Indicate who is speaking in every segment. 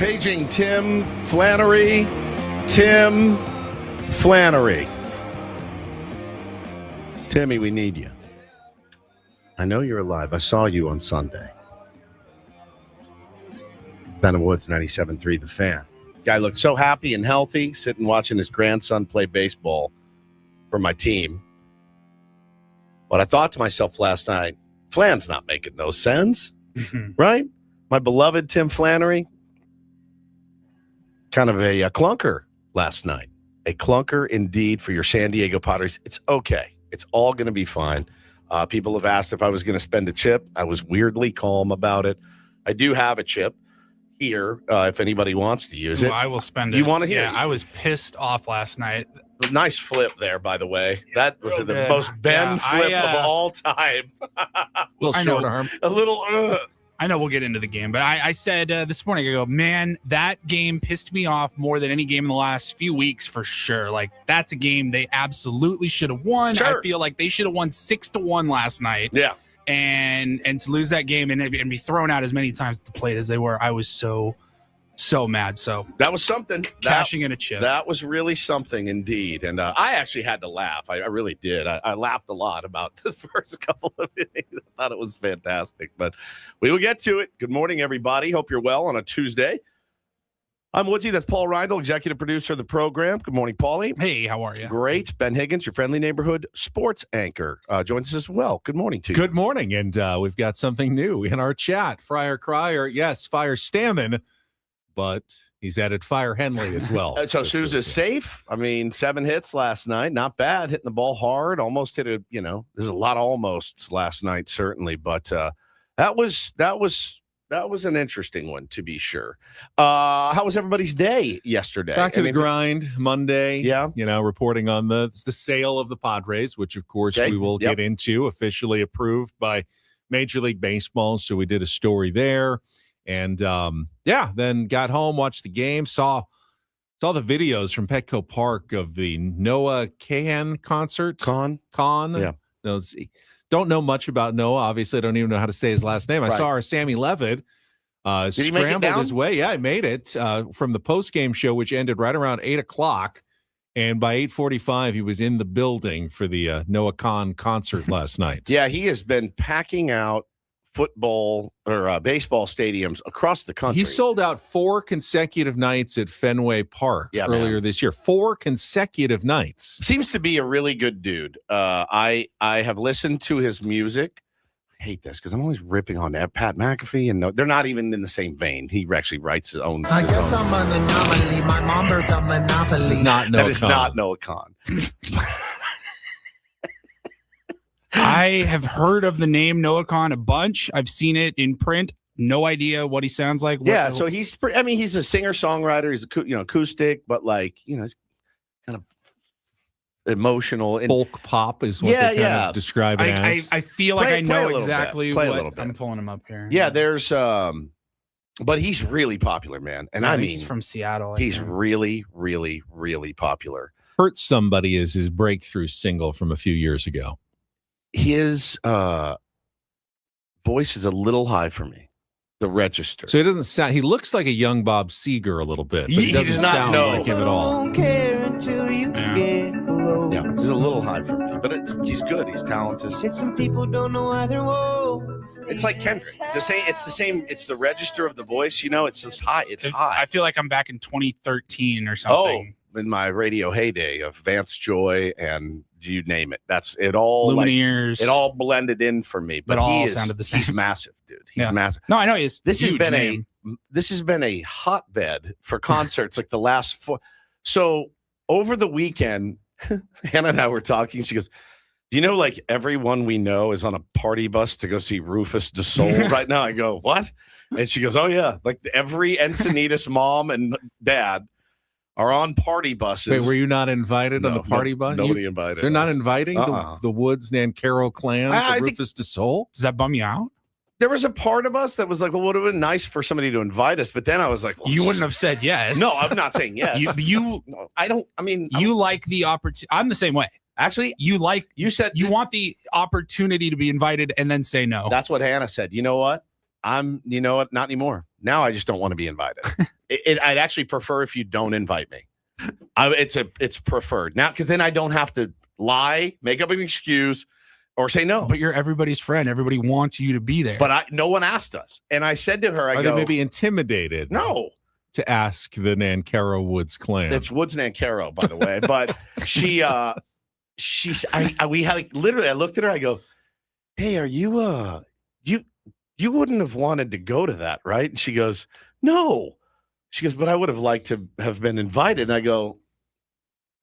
Speaker 1: Paging Tim Flannery. Tim Flannery. Timmy, we need you. I know you're alive. I saw you on Sunday. Ben Woods, 97.3, The Fan. Guy looked so happy and healthy, sitting watching his grandson play baseball for my team. But I thought to myself last night, Flan's not making no sense, right? My beloved Tim Flannery, kind of a clunker last night. A clunker indeed for your San Diego Padres. It's okay. It's all going to be fine. People have asked if I was going to spend a chip. I was weirdly calm about it. I do have a chip here if anybody wants to use it.
Speaker 2: I will spend it.
Speaker 1: You want to hear it?
Speaker 2: Yeah, I was pissed off last night.
Speaker 1: Nice flip there, by the way. That was the most Ben flip of all time.
Speaker 2: I know.
Speaker 1: A little.
Speaker 2: I know we'll get into the game, but I said this morning, I go, man, that game pissed me off more than any game in the last few weeks for sure. Like, that's a game they absolutely should have won.
Speaker 1: Sure.
Speaker 2: I feel like they should have won 6-1 last night.
Speaker 1: Yeah.
Speaker 2: And to lose that game and be thrown out as many times at the plate as they were, I was so mad. So
Speaker 1: that was something.
Speaker 2: Cashing in a chip.
Speaker 1: That was really something indeed. And I actually had to laugh. I really did. I laughed a lot about the first couple of innings. I thought it was fantastic. But we will get to it. Good morning, everybody. Hope you're well on a Tuesday. I'm Woodsy. That's Paul Reindl, executive producer of the program. Good morning, Paulie.
Speaker 2: Hey, how are you?
Speaker 1: Great. Ben Higgins, your friendly neighborhood sports anchor, joins us as well. Good morning to you.
Speaker 3: Good morning. And we've got something new in our chat. Friar Crier, yes, Fire Stammen, but he's added Fire Henley as well.
Speaker 1: So Sousa's safe. I mean, 7 hits last night. Not bad. Hitting the ball hard. Almost hit a, there's a lot of almosts last night, certainly. But that was an interesting one, to be sure. How was everybody's day yesterday?
Speaker 3: Back to the grind Monday.
Speaker 1: Yeah.
Speaker 3: Reporting on the sale of the Padres, which, of course, we will get into, officially approved by Major League Baseball. So we did a story there. And, then got home, watched the game, saw the videos from Petco Park of the Noah Kahan concert. Khan.
Speaker 1: Yeah.
Speaker 3: Don't know much about Noah. Obviously, I don't even know how to say his last name. I saw our Sammy Levitt scrambled his way. Yeah, he made it from the postgame show, which ended right around 8 o'clock. And by 8:45, he was in the building for the Noah Khan concert last night.
Speaker 1: Yeah, he has been packing out football or baseball stadiums across the country.
Speaker 3: He sold out 4 consecutive nights at Fenway Park earlier this year. 4 consecutive nights.
Speaker 1: Seems to be a really good dude. I have listened to his music. I hate this because I'm always ripping on that Pat McAfee, and they're not even in the same vein. He actually writes his own.
Speaker 4: I guess I'm an anomaly. My mom birthed a monopoly.
Speaker 3: This is not Noah Khan.
Speaker 1: That is not Noah Khan.
Speaker 2: I have heard of the name Noah Khan a bunch. I've seen it in print. No idea what he sounds like.
Speaker 1: So he's a singer-songwriter. He's acoustic, but he's kind of emotional. And
Speaker 3: folk pop is what they kind of describe it as.
Speaker 2: I feel like I know exactly what I'm pulling him up here.
Speaker 1: Yeah, there's but he's really popular, man. And
Speaker 2: he's from Seattle.
Speaker 1: He's really, really, really popular.
Speaker 3: Hurt Somebody is his breakthrough single from a few years ago.
Speaker 1: His voice is a little high for me. The register.
Speaker 3: So he doesn't sound. He looks like a young Bob Seger a little bit, but he doesn't sound like him at all.
Speaker 4: Don't care until you get close.
Speaker 1: Yeah, he's a little high for me, but he's good. He's talented.
Speaker 4: Said some people don't know why they're woe.
Speaker 1: It's like Kendrick. It's the same. It's the register of the voice. It's just high. It's high.
Speaker 2: I feel like I'm back in 2013 or something.
Speaker 1: Oh, in my radio heyday of Vance Joy and you name it. That's it all.
Speaker 2: Lumineers.
Speaker 1: It all blended in for me. But
Speaker 2: all sounded the same.
Speaker 1: He's massive, dude. He's massive.
Speaker 2: No, I know he is.
Speaker 1: This has been a hotbed for concerts like the last 4. So over the weekend, Hannah and I were talking. She goes, "Do you know everyone we know is on a party bus to go see Rufus Du Sol right now?" I go, "What?" And she goes, "Oh yeah, every Encinitas mom and dad are on party buses."
Speaker 3: Wait, were you not invited on the party bus?
Speaker 1: Nobody invited.
Speaker 3: They're not inviting the Woods Nancaro clan to Rufus Du Sol?
Speaker 2: Does that bum you out?
Speaker 1: There was a part of us that was like, well, it would have been nice for somebody to invite us. But then I was like, well,
Speaker 2: you wouldn't have said yes.
Speaker 1: No, I'm not saying yes.
Speaker 2: You like the opportunity. I'm the same way.
Speaker 1: Actually,
Speaker 2: you want the opportunity to be invited and then say no.
Speaker 1: That's what Hannah said. You know what? Not anymore. Now I just don't want to be invited. I'd actually prefer if you don't invite me. It's preferred now because then I don't have to lie, make up an excuse, or say no.
Speaker 2: But you're everybody's friend. Everybody wants you to be there.
Speaker 1: But no one asked us, and I said to her,
Speaker 3: Are they maybe intimidated?
Speaker 1: No.
Speaker 3: To ask the Nancaro Woods clan.
Speaker 1: It's Woods Nancaro, by the way. But we had literally. I looked at her. I go, "Hey, are you you wouldn't have wanted to go to that, right?" And she goes, "No." She goes, "But I would have liked to have been invited." And I go,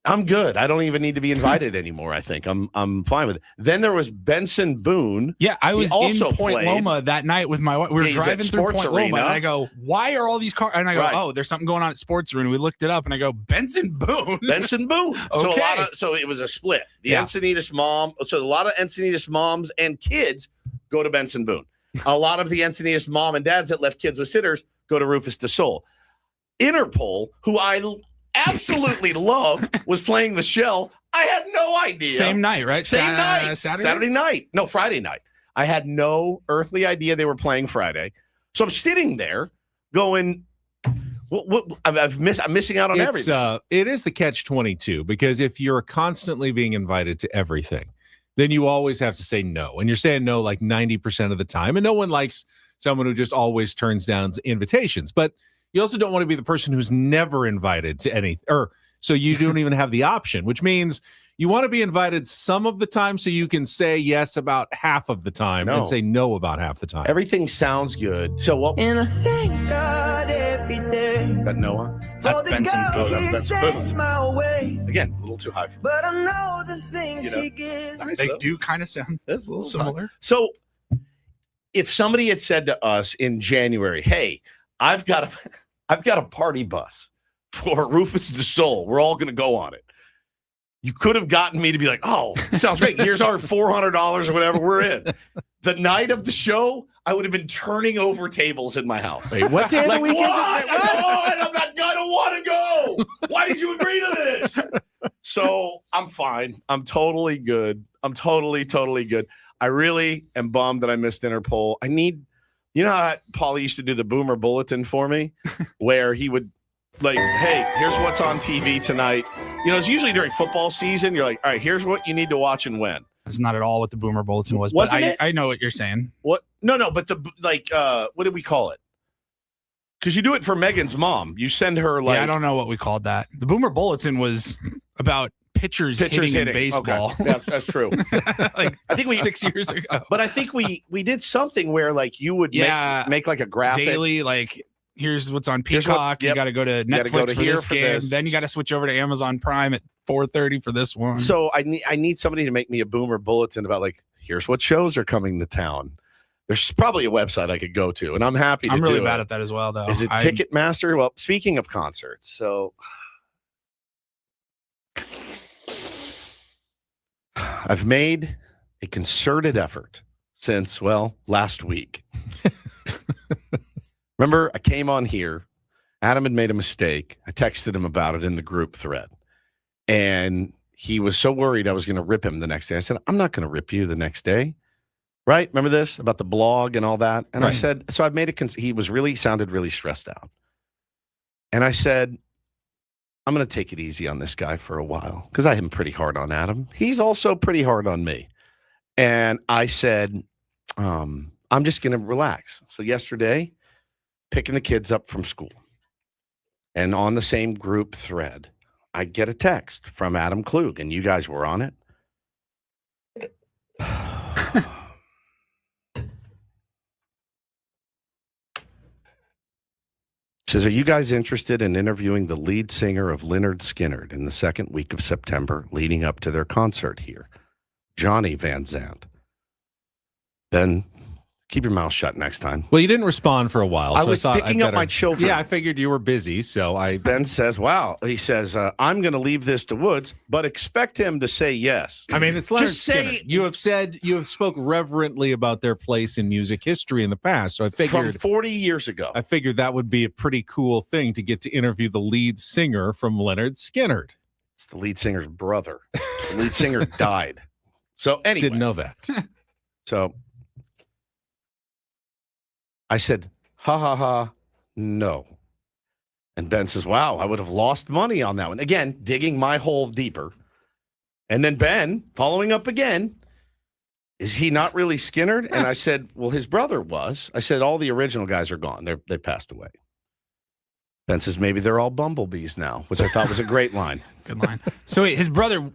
Speaker 1: "I'm good. I don't even need to be invited anymore. I think I'm fine with it." Then there was Benson Boone.
Speaker 2: Yeah, I was
Speaker 1: also
Speaker 2: in Point Loma that night with my wife. We were driving through Point Loma, and I go, "Why are all these cars?" And I go, "Oh, there's something going on at Sports Arena." We looked it up, and I go, "Benson Boone."
Speaker 1: Benson Boone.
Speaker 2: Okay.
Speaker 1: So it was a split. The Encinitas mom. So a lot of Encinitas moms and kids go to Benson Boone. A lot of the Encinitas mom and dads that left kids with sitters go to Rufus de Sol. Interpol, who I absolutely love, was playing the shell. I had no idea.
Speaker 2: Same night, right?
Speaker 1: Same night. Saturday night. No, Friday night. I had no earthly idea they were playing Friday. So I'm sitting there going, I'm missing out on everything.
Speaker 3: It is the catch-22 because if you're constantly being invited to everything, then you always have to say no. And you're saying no like 90% of the time. And no one likes someone who just always turns down invitations. But you also don't want to be the person who's never invited to any, or so you don't even have the option, which means you want to be invited some of the time so you can say yes about half of the time and say no about half the time.
Speaker 1: Everything sounds good. So what?
Speaker 4: And I thank God every day.
Speaker 1: Is that Noah?
Speaker 2: That's Benson Boone.
Speaker 1: That's Benson Boone. Again, a little too high.
Speaker 4: But I know the things he gives.
Speaker 2: They do kind of sound a little similar.
Speaker 1: So if somebody had said to us in January, "Hey, I've got a party bus for Rufus de Sol. We're all going to go on it." You could have gotten me to be like, "Oh, sounds great. Here's our $400 or whatever. We're in." The night of the show, I would have been turning over tables in my house.
Speaker 3: Wait, what day of the week is it?
Speaker 1: I don't want to go. Why did you agree to this? So I'm fine. I'm totally good. I'm totally good. I really am bummed that I missed Interpol. You know how Paulie used to do the Boomer Bulletin for me, where he would like, "Hey, here's what's on TV tonight." You know, it's usually during football season. You're like, "All right, here's what you need to watch and when."
Speaker 2: That's not at all what the Boomer Bulletin was.
Speaker 1: Wasn't
Speaker 2: but
Speaker 1: it?
Speaker 2: I know what you're saying.
Speaker 1: What? No, but what did we call it? Because you do it for Megan's mom. You send her like.
Speaker 2: Yeah, I don't know what we called that. The Boomer Bulletin was about pitchers hitting in baseball.
Speaker 1: Okay. That's true.
Speaker 2: Like I think 6 years ago.
Speaker 1: But I think we did something where like you would make like a graphic
Speaker 2: daily, like here's what's on Peacock. You got to go to Netflix for this game. Then you got to switch over to Amazon Prime at 4:30 for this one.
Speaker 1: So I need somebody to make me a Boomer Bulletin about like, here's what shows are coming to town. There's probably a website I could go to, and I'm happy to
Speaker 2: I'm really
Speaker 1: do
Speaker 2: bad
Speaker 1: it.
Speaker 2: at that as well, though.
Speaker 1: Is it Ticketmaster? Well, speaking of concerts, so I've made a concerted effort since, last week. Remember, I came on here. Adam had made a mistake. I texted him about it in the group thread. And he was so worried I was going to rip him the next day. I said, "I'm not going to rip you the next day." Right? Remember this about the blog and all that? And I said, so I've made he sounded really stressed out. And I said, I'm going to take it easy on this guy for a while because I am pretty hard on Adam. He's also pretty hard on me. And I said, I'm just going to relax. So yesterday, picking the kids up from school and on the same group thread, I get a text from Adam Klug, and you guys were on it. Says, "Are you guys interested in interviewing the lead singer of Lynyrd Skynyrd in the second week of September leading up to their concert here, Johnny Van Zandt?" Ben, keep your mouth shut next time.
Speaker 3: Well, you didn't respond for a while.
Speaker 1: I was picking up my children.
Speaker 3: Yeah, I figured you were busy, so
Speaker 1: Ben says, "Wow." He says, "I'm going to leave this to Woods, but expect him to say yes."
Speaker 3: I mean, it's Lynyrd Skynyrd. You have spoke reverently about their place in music history in the past, so I figured
Speaker 1: from 40 years ago.
Speaker 3: I figured that would be a pretty cool thing to get to interview the lead singer from Lynyrd Skynyrd.
Speaker 1: It's the lead singer's brother. The lead singer died. So anyway,
Speaker 3: didn't know that.
Speaker 1: So I said, "Ha ha ha, no." And Ben says, wow, I would have lost money on that one. Again, digging my hole deeper. And then Ben, following up again, is he not really Skinnerd? And I said, well, his brother was. I said, all the original guys are gone. They passed away. Ben says, maybe they're all bumblebees now, which I thought was a great line.
Speaker 2: Good line. So wait, his brother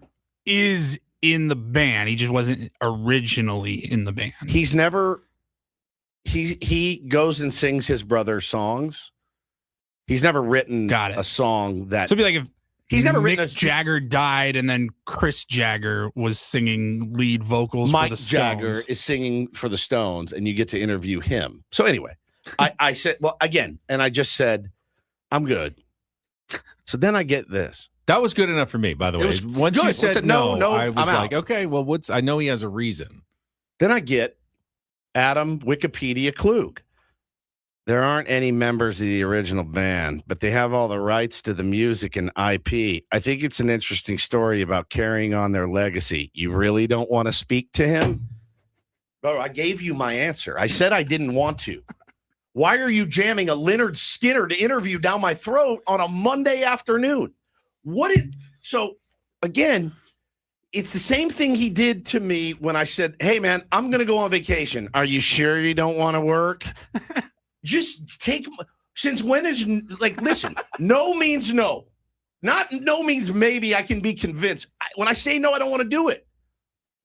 Speaker 2: is in the band. He just wasn't originally in the band.
Speaker 1: He's never, he goes and sings his brother's songs. He's never written a song that.
Speaker 2: So it'd be like if
Speaker 1: he's never
Speaker 2: Mick
Speaker 1: written
Speaker 2: Jagger died and then Chris Jagger was singing lead vocals
Speaker 1: Mike
Speaker 2: for the Stones.
Speaker 1: Jagger is singing for the Stones and you get to interview him. So anyway, I said, well, again, and I just said, I'm good. So then I get this.
Speaker 3: That was good enough for me, by the way. Once you said no, I was like, okay, well, I know he has a reason.
Speaker 1: Then I get Adam Wikipedia Klug. There aren't any members of the original band, but they have all the rights to the music and IP. I think it's an interesting story about carrying on their legacy. You really don't want to speak to him? Bro, I gave you my answer. I said I didn't want to. Why are you jamming a Leonard Skinner interview down my throat on a Monday afternoon? So, again, it's the same thing he did to me when I said, hey, man, I'm going to go on vacation. Are you sure you don't want to work? Just take, since when is, like, listen, no means no. Not no means maybe I can be convinced. When I say no, I don't want to do it.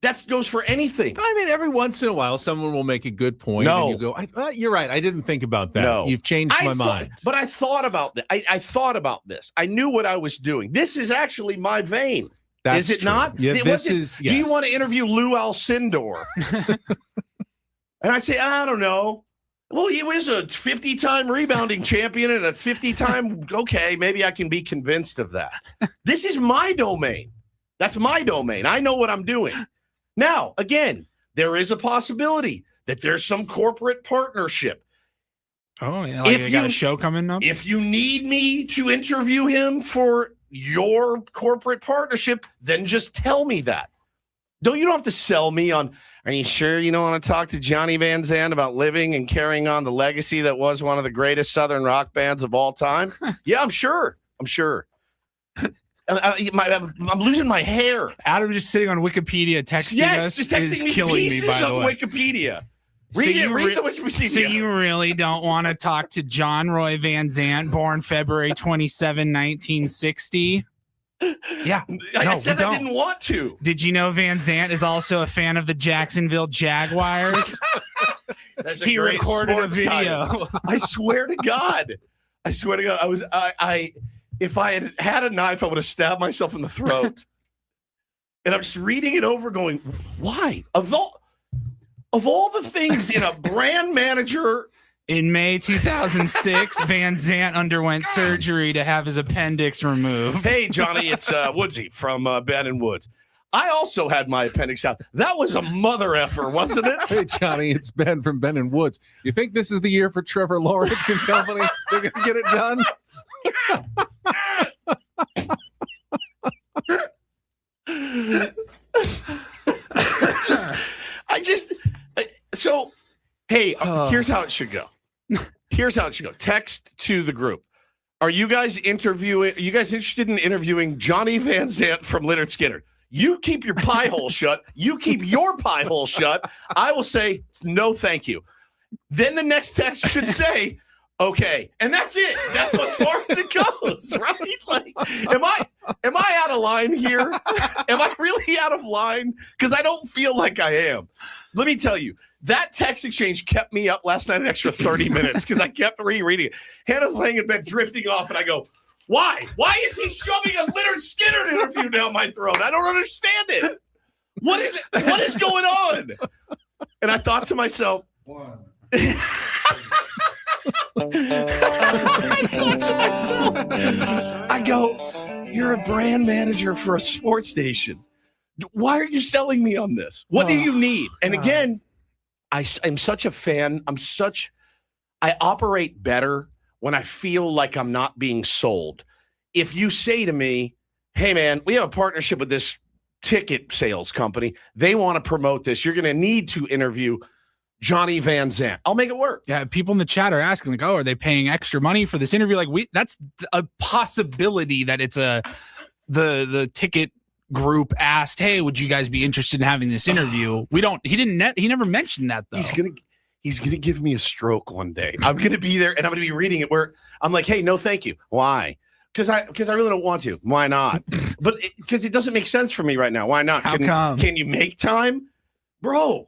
Speaker 1: That goes for anything.
Speaker 3: I mean, every once in a while, someone will make a good point.
Speaker 1: No.
Speaker 3: And you go, you're right. I didn't think about that.
Speaker 1: No.
Speaker 3: You've changed my mind.
Speaker 1: But I thought about that. I thought about this. I knew what I was doing. This is actually my vein.
Speaker 3: Is
Speaker 1: it
Speaker 3: true.
Speaker 1: not?
Speaker 3: Yeah,
Speaker 1: Yes. Do you want to interview Lou Alcindor? And I say, I don't know. Well, he was a 50-time rebounding champion and a 50-time, okay, maybe I can be convinced of that. This is my domain. That's my domain. I know what I'm doing. Now, again, there is a possibility that there's some corporate partnership.
Speaker 2: Oh, yeah. Like you got a show coming up?
Speaker 1: If you need me to interview him for your corporate partnership, then just tell me that. You don't have to sell me on, are you sure you don't want to talk to Johnny Van Zandt about living and carrying on the legacy that was one of the greatest Southern rock bands of all time? Yeah, I'm sure. I'm losing my hair.
Speaker 2: Adam just sitting on Wikipedia texting us.
Speaker 1: Just texting me
Speaker 2: killing
Speaker 1: pieces
Speaker 2: me, by the
Speaker 1: of
Speaker 2: way.
Speaker 1: Wikipedia. Read the Wikipedia.
Speaker 2: So you really don't want to talk to John Roy Van Zandt, born February 27, 1960? Yeah.
Speaker 1: I said I didn't want to.
Speaker 2: Did you know Van Zandt is also a fan of the Jacksonville Jaguars? He recorded a video.
Speaker 1: Title. I swear to God. If I had a knife, I would have stabbed myself in the throat. And I'm just reading it over going, why? Of all the things in a brand manager.
Speaker 2: In May 2006, Van Zandt underwent surgery to have his appendix removed.
Speaker 1: Hey, Johnny, it's Woodsy from Ben and Woods. I also had my appendix out. That was a mother effer, wasn't it?
Speaker 3: Hey, Johnny, it's Ben from Ben and Woods. You think this is the year for Trevor Lawrence and company? They're going to get it done? Here's how it should go. Text to the group. Are you guys interested in interviewing Johnny Van Zandt from Leonard Skinner? You keep your pie hole shut. You keep your pie hole shut. I will say, no, thank you. Then the next text should say, okay. And that's it. That's as far as it goes, right? Like, am I out of line here? Am I really out of line? Because I don't feel like I am. Let me tell you, that text exchange kept me up last night an extra 30 minutes because I kept rereading it. Hannah's laying in bed drifting off, and I go, why? Why is he shoving a Leonard Skinner interview down my throat? I don't understand it. What is it? What is going on? And I thought to myself, I go, you're a brand manager for a sports station. Why are you selling me on this? What do you need? And again, I'm such a fan. I operate better when I feel like I'm not being sold. If you say to me, hey, man, we have a partnership with this ticket sales company. They want to promote this. You're going to need to interview
Speaker 1: Johnny Van Zant. I'll make it work.
Speaker 2: Yeah, people in the chat are asking, like, oh, are they paying extra money for this interview? Like, that's a possibility that it's the ticket group asked, hey, would you guys be interested in having this interview? He never mentioned that, though.
Speaker 1: He's gonna give me a stroke one day. I'm gonna be there and I'm gonna be reading it where I'm like, hey, no, thank you. Why? Because I really don't want to. Why not? But because it doesn't make sense for me right now. Why not?
Speaker 2: How come?
Speaker 1: Can you make time, bro?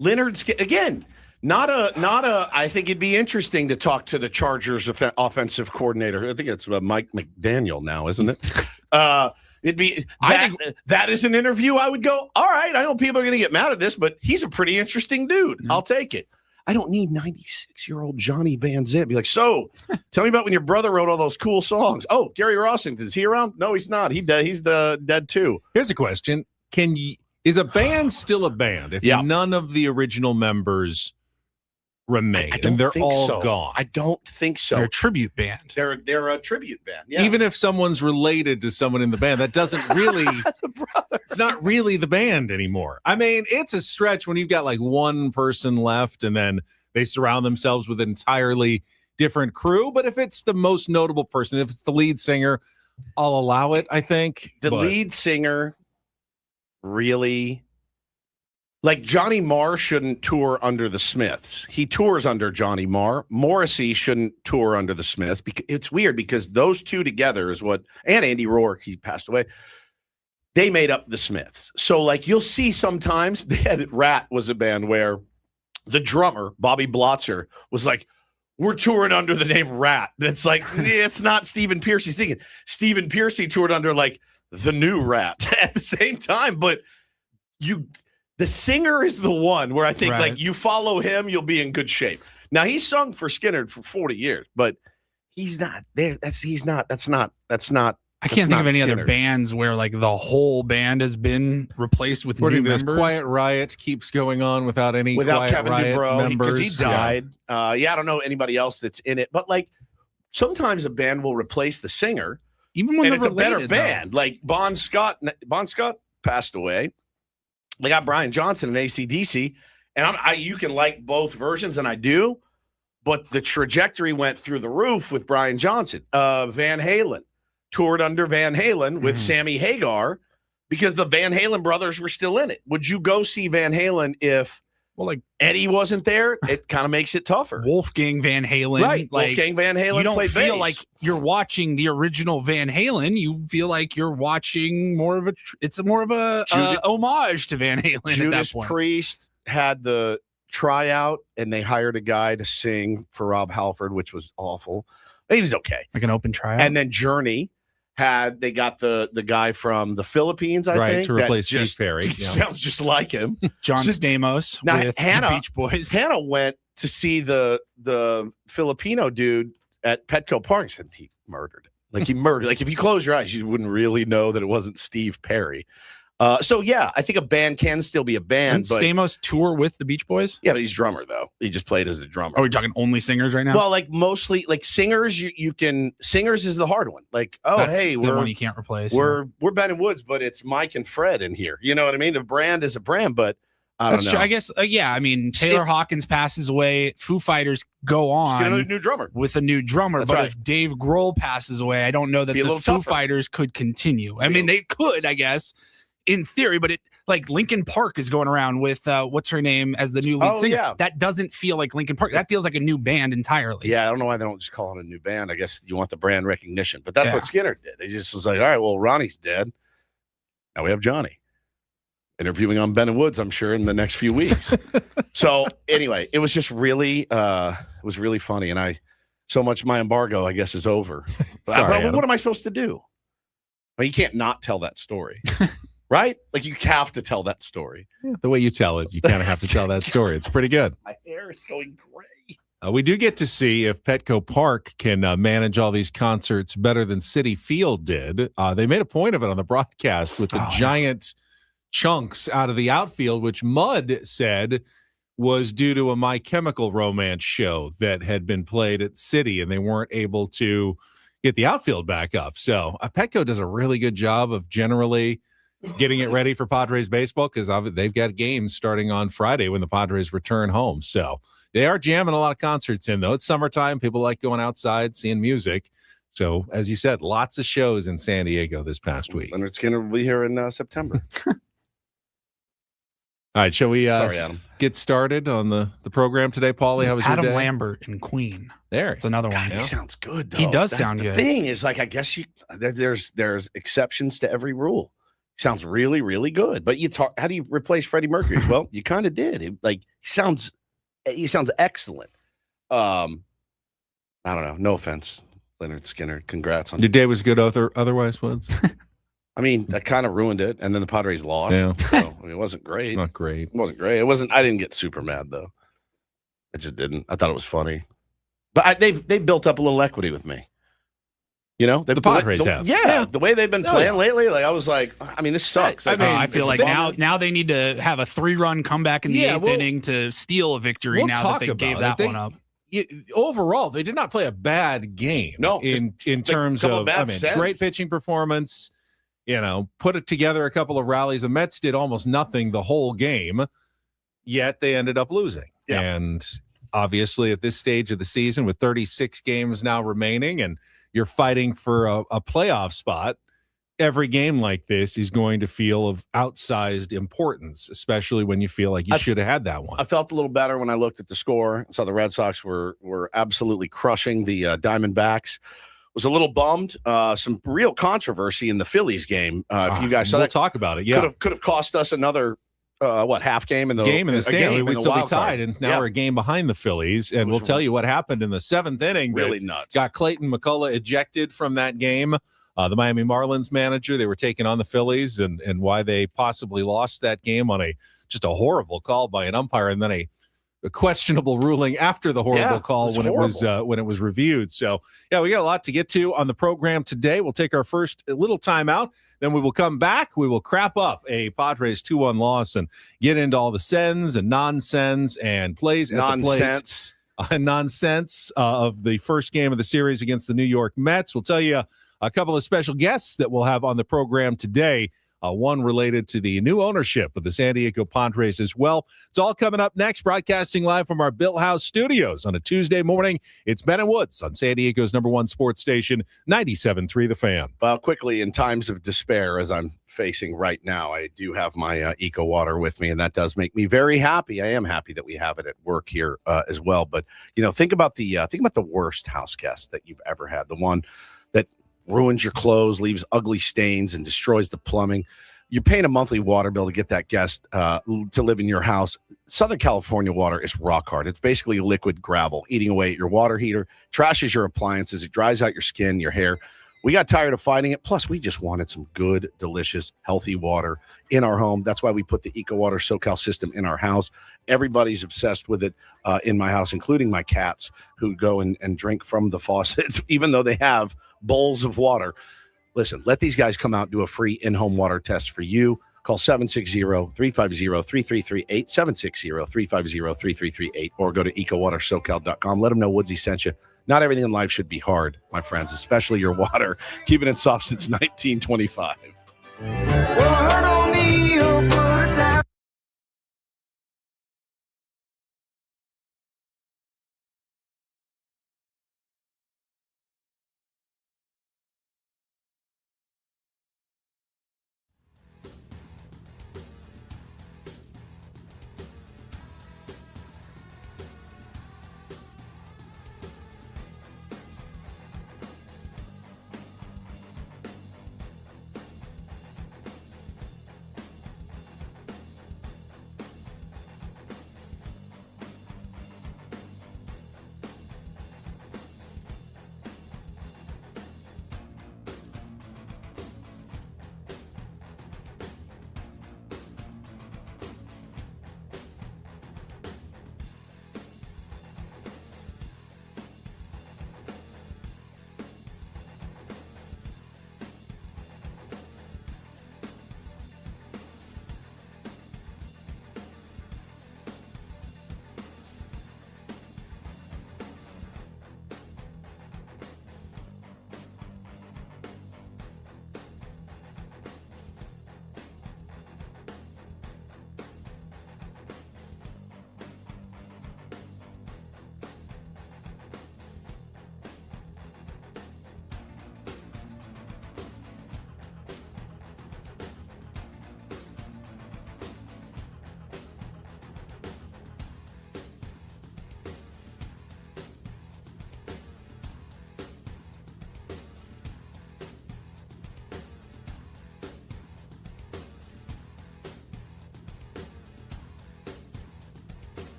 Speaker 1: Leonard's again. Not a. I think it'd be interesting to talk to the Chargers offensive coordinator. I think it's Mike McDaniel now, isn't it? It'd be that is an interview. I would go, all right. I know people are going to get mad at this, but he's a pretty interesting dude. I'll take it. I don't need 96-year-old Johnny Van Zant. Be like, so tell me about when your brother wrote all those cool songs. Oh, Gary Rossington, is he around? No, he's not. He's dead too.
Speaker 3: Here's a question: is a band still a band if none of the original members remain and they're all gone?
Speaker 1: I don't think so.
Speaker 2: They're a tribute band.
Speaker 1: They're a tribute band. Yeah.
Speaker 3: Even if someone's related to someone in the band, that doesn't really it's not really the band anymore. I mean, it's a stretch when you've got like one person left and then they surround themselves with an entirely different crew. But if it's the most notable person, if it's the lead singer, I'll allow it, I think.
Speaker 1: The lead singer really, like Johnny Marr shouldn't tour under the Smiths. He tours under Johnny Marr. Morrissey shouldn't tour under the Smiths. Because it's weird because those two together is what, and Andy Rourke, he passed away, they made up the Smiths. So like you'll see sometimes Rat was a band where the drummer, Bobby Blotzer, was like, we're touring under the name Rat. And it's like, it's not Stephen Pearcy singing. Stephen Pearcy toured under like the new Rat at the same time. But the singer is the one where I think like you follow him, you'll be in good shape. Now he's sung for Skinner for 40 years, but he's not there. That's not.
Speaker 2: I can't think of any other bands where like the whole band has been replaced with new members.
Speaker 3: Quiet Riot keeps going on without Quiet
Speaker 1: Kevin
Speaker 3: Riot
Speaker 1: Dubrow
Speaker 3: members.
Speaker 1: Because he died. I don't know anybody else that's in it, but like sometimes a band will replace the singer,
Speaker 2: even when
Speaker 1: it's related, a better band. Like Bon Scott passed away. They got Brian Johnson in AC/DC, and you can like both versions, and I do, but the trajectory went through the roof with Brian Johnson. Van Halen toured under Van Halen with Sammy Hagar because the Van Halen brothers were still in it. Would you go see Van Halen if Eddie wasn't there? It kind of makes it tougher.
Speaker 2: Wolfgang Van Halen.
Speaker 1: Right. Wolfgang Van Halen.
Speaker 2: You don't
Speaker 1: played
Speaker 2: feel
Speaker 1: bass.
Speaker 2: like you're watching the original Van Halen. You feel like you're watching more of a homage to Van Halen.
Speaker 1: Judas
Speaker 2: at that point.
Speaker 1: Priest had the tryout and they hired a guy to sing for Rob Halford, which was awful. He was okay.
Speaker 2: Like an open tryout.
Speaker 1: And then Journey they got the guy from the Philippines, I think,
Speaker 3: to replace Steve Perry.
Speaker 1: Sounds just like him.
Speaker 2: John Stamos with the Beach Boys.
Speaker 1: Hannah went to see the Filipino dude at Petco Park. Said he murdered it. Like he murdered. Like if you close your eyes, you wouldn't really know that it wasn't Steve Perry. So yeah, I think a band can still be a band.
Speaker 2: Didn't Stamos tour with the Beach Boys?
Speaker 1: Yeah, but he's drummer though. He just played as a drummer.
Speaker 2: Are we talking only singers right now?
Speaker 1: Well, like mostly like singers. You can singers is the hard one. Like
Speaker 2: That's
Speaker 1: hey,
Speaker 2: the one you can't replace.
Speaker 1: We're Ben and Woods, but it's Mike and Fred in here. You know what I mean? The brand is a brand, but I don't know.
Speaker 2: True. I guess I mean Taylor Hawkins passes away. Foo Fighters go on
Speaker 1: get a new drummer
Speaker 2: with a new drummer.
Speaker 1: That's
Speaker 2: but
Speaker 1: right.
Speaker 2: if Dave Grohl passes away, I don't know that the Foo Fighters could continue. I mean, they could, I guess, in theory, but like Linkin Park is going around with what's her name as the new lead singer.
Speaker 1: Yeah.
Speaker 2: That doesn't feel like Linkin Park. That feels like a new band entirely.
Speaker 1: Yeah, I don't know why they don't just call it a new band. I guess you want the brand recognition, but that's what Skinner did. They just was like, all right, well, Ronnie's dead. Now we have Johnny interviewing on Ben and Woods, I'm sure, in the next few weeks. So anyway, it was just really, funny, and so much my embargo, I guess, is over. But what am I supposed to do? Well, you can't not tell that story. Right? Like you have to tell that story.
Speaker 3: Yeah, the way you tell it, you kind of have to tell that story. It's pretty good.
Speaker 1: My hair is going gray.
Speaker 3: We do get to see if Petco Park can manage all these concerts better than Citi Field did. They made a point of it on the broadcast with the giant chunks out of the outfield, which Mud said was due to a My Chemical Romance show that had been played at Citi, and they weren't able to get the outfield back up. So Petco does a really good job of generally getting it ready for Padres baseball because they've got games starting on Friday when the Padres return home. So they are jamming a lot of concerts in, though. It's summertime. People like going outside, seeing music. So, as you said, lots of shows in San Diego this past week.
Speaker 1: Leonard Skinner will be here in September.
Speaker 3: All right, shall we
Speaker 1: Sorry, Adam.
Speaker 3: get started on the program today? Paulie, how was
Speaker 2: Adam
Speaker 3: your day?
Speaker 2: Lambert and Queen.
Speaker 3: There.
Speaker 2: It's another one.
Speaker 1: God, he sounds good, though.
Speaker 2: He does
Speaker 1: That's
Speaker 2: sound
Speaker 1: the
Speaker 2: good.
Speaker 1: thing is, like, I guess there's exceptions to every rule. He sounds really, really good. But how do you replace Freddie Mercury? Well, you kind of did. He sounds excellent. I don't know. No offense, Leonard Skinner. Congrats on
Speaker 3: your day was good otherwise, Woods?
Speaker 1: I mean, that kind of ruined it, and then the Padres lost.
Speaker 3: Yeah.
Speaker 1: So, I mean, it wasn't great.
Speaker 3: Not great.
Speaker 1: It wasn't great. I didn't get super mad though. I just didn't. I thought it was funny. But they've built up a little equity with me. You know,
Speaker 3: the Padres have.
Speaker 1: Yeah, the way they've been playing lately, like I was like, I mean, this sucks.
Speaker 2: I feel like now they need to have a 3-run comeback in the eighth inning to steal a victory. Now that they gave that one up.
Speaker 3: Overall, they did not play a bad game.
Speaker 1: No,
Speaker 3: in terms of great pitching performance. You know, put it together a couple of rallies. The Mets did almost nothing the whole game, yet they ended up losing. Yeah. And obviously, at this stage of the season, with 36 games now remaining, and you're fighting for a playoff spot, every game like this is going to feel of outsized importance, especially when you feel like you should have had that one.
Speaker 1: I felt a little better when I looked at the score. Saw the Red Sox were absolutely crushing the Diamondbacks. Was a little bummed. Some real controversy in the Phillies game. If you guys saw
Speaker 3: we'll talk about it. Yeah,
Speaker 1: could have cost us another half game in the
Speaker 3: Stanley. We'd still be tied, and now we're a game behind the Phillies. And we'll tell you what happened in the 7th inning.
Speaker 1: Really nuts. Got
Speaker 3: Clayton McCullough ejected from that game. The Miami Marlins manager, they were taking on the Phillies, and why they possibly lost that game on just a horrible call by an umpire, and then a questionable ruling after the horrible call when it was reviewed. So we got a lot to get to on the program today. We'll take our first little time out, then we will come back. We will crap up a Padres 2-1 loss and get into all the sends and nonsense and plays at the plate. Nonsense of the first game of the series against the New York Mets. We'll tell you a couple of special guests that we'll have on the program today. One related to the new ownership of the San Diego Padres as well. It's all coming up next, broadcasting live from our Bill House studios on a Tuesday morning. It's Ben and Woods on San Diego's #1 sports station, 97.3 The Fan.
Speaker 1: Well, quickly, in times of despair, as I'm facing right now, I do have my Eco Water with me, and that does make me very happy. I am happy that we have it at work here as well. But, think about the worst house guest that you've ever had, the one that ruins your clothes, leaves ugly stains, and destroys the plumbing. You're paying a monthly water bill to get that guest to live in your house. Southern California water is rock hard. It's basically liquid gravel eating away at your water heater, trashes your appliances, it dries out your skin, your hair. We got tired of fighting it. Plus, we just wanted some good, delicious, healthy water in our home. That's why we put the Eco Water SoCal system in our house. Everybody's obsessed with it in my house, including my cats, who go and drink from the faucet, even though they have bowls of water. Listen, let these guys come out and do a free in-home water test for you. Call 760-350-3338, 760-350-3338, or go to ecowatersocal.com. Let them know Woodsy sent you. Not everything in life should be hard, my friends, especially your water. Keeping it soft since 1925.
Speaker 4: Well, hurt on me, you'll put it down.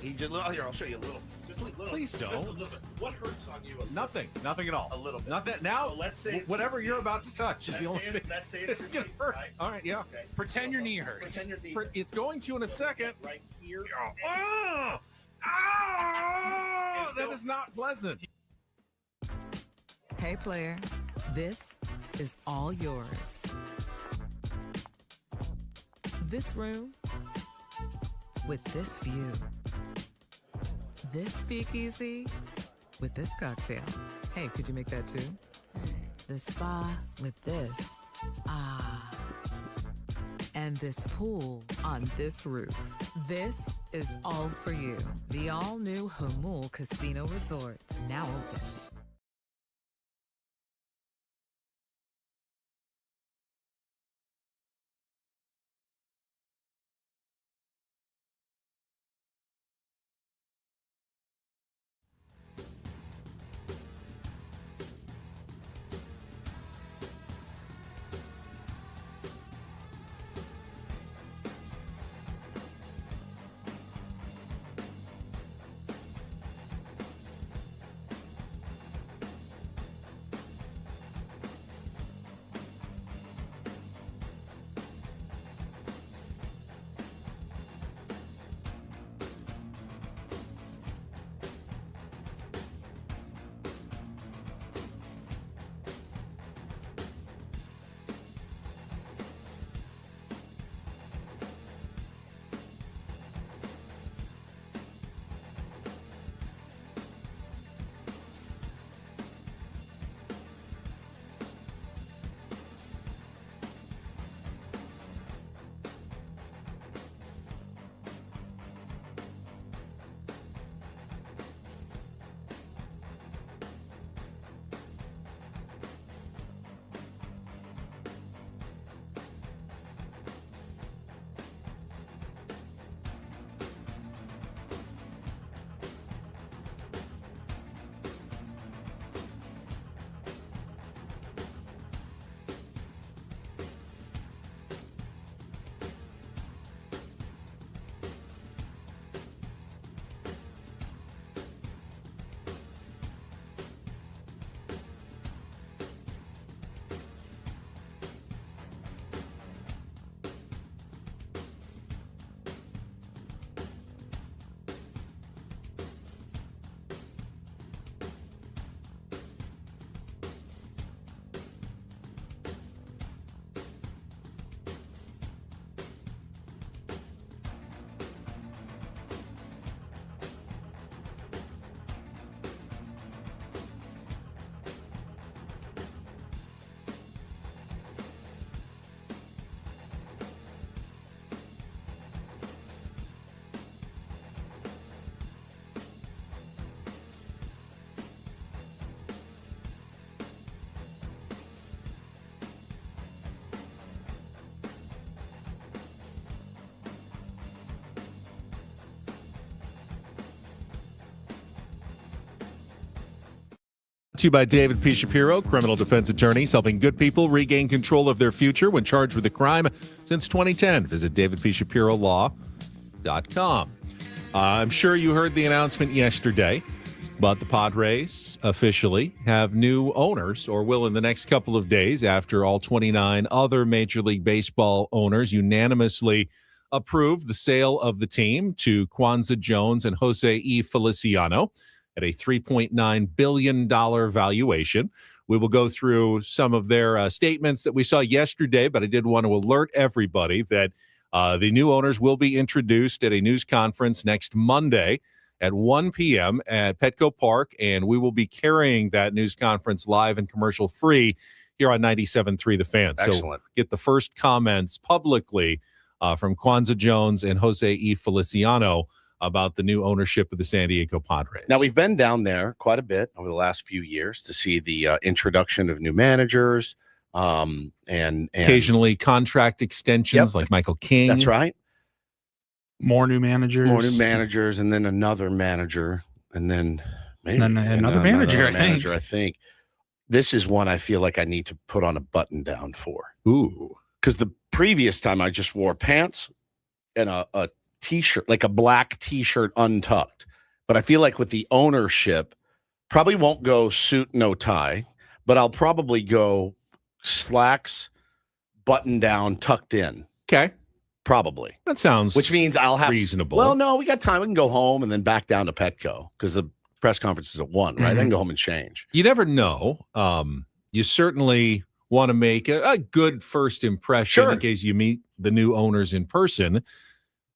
Speaker 1: He just here. I'll show you a little. Just a little.
Speaker 3: Please don't.
Speaker 1: Just a little bit. What hurts on you?
Speaker 3: Nothing at all.
Speaker 1: A little bit.
Speaker 3: Nothing. Now,
Speaker 1: So let's say
Speaker 3: whatever you're about to touch is the only thing.
Speaker 1: Let's say
Speaker 3: It's gonna hurt.
Speaker 1: Right?
Speaker 3: All right, yeah.
Speaker 1: Okay.
Speaker 2: Pretend your knee hurts.
Speaker 1: Pretend your knee.
Speaker 3: It's going to in a second.
Speaker 1: Right here.
Speaker 3: Oh, that is not pleasant.
Speaker 5: Hey, player, this is all yours. This room with this view. This speakeasy with this cocktail. Hey, could you make that too? The spa with this. Ah. And this pool on this roof. This is all for you. The all-new Hamul Casino Resort, now open.
Speaker 3: To you by David P. Shapiro, criminal defense attorneys helping good people regain control of their future when charged with a crime since 2010. Visit davidpshapirolaw.com. I'm sure you heard the announcement yesterday, but the Padres officially have new owners, or will in the next couple of days, after all 29 other Major League Baseball owners unanimously approved the sale of the team to Kwanzaa Jones and Jose E. Feliciano at a $3.9 billion valuation. We will go through some of their statements that we saw yesterday, but I did want to alert everybody that the new owners will be introduced at a news conference next Monday at 1 p.m. at Petco Park, and we will be carrying that news conference live and commercial free here on 97.3 The Fan.
Speaker 1: Excellent.
Speaker 3: So get the first comments publicly from Kwanzaa Jones and Jose E. Feliciano about the new ownership of the San Diego Padres.
Speaker 1: Now, we've been down there quite a bit over the last few years to see the introduction of new managers and
Speaker 3: occasionally contract extensions like Michael King.
Speaker 1: That's right.
Speaker 2: More new managers.
Speaker 1: And then another manager, and then maybe
Speaker 2: another manager,
Speaker 1: I think. This is one I feel like I need to put on a button down for.
Speaker 3: Ooh.
Speaker 1: Because the previous time I just wore pants and a t-shirt, like a black t-shirt untucked. But I feel like with the ownership, probably won't go suit, no tie, but I'll probably go slacks, button down, tucked in.
Speaker 3: Okay.
Speaker 1: Probably.
Speaker 3: That sounds
Speaker 1: which means I'll have
Speaker 3: reasonable.
Speaker 1: Well, no, we got time. We can go home and then back down to Petco because the press conference is at 1, right? Then go home and change.
Speaker 3: You never know. You certainly want to make a good first impression in case you meet the new owners in person.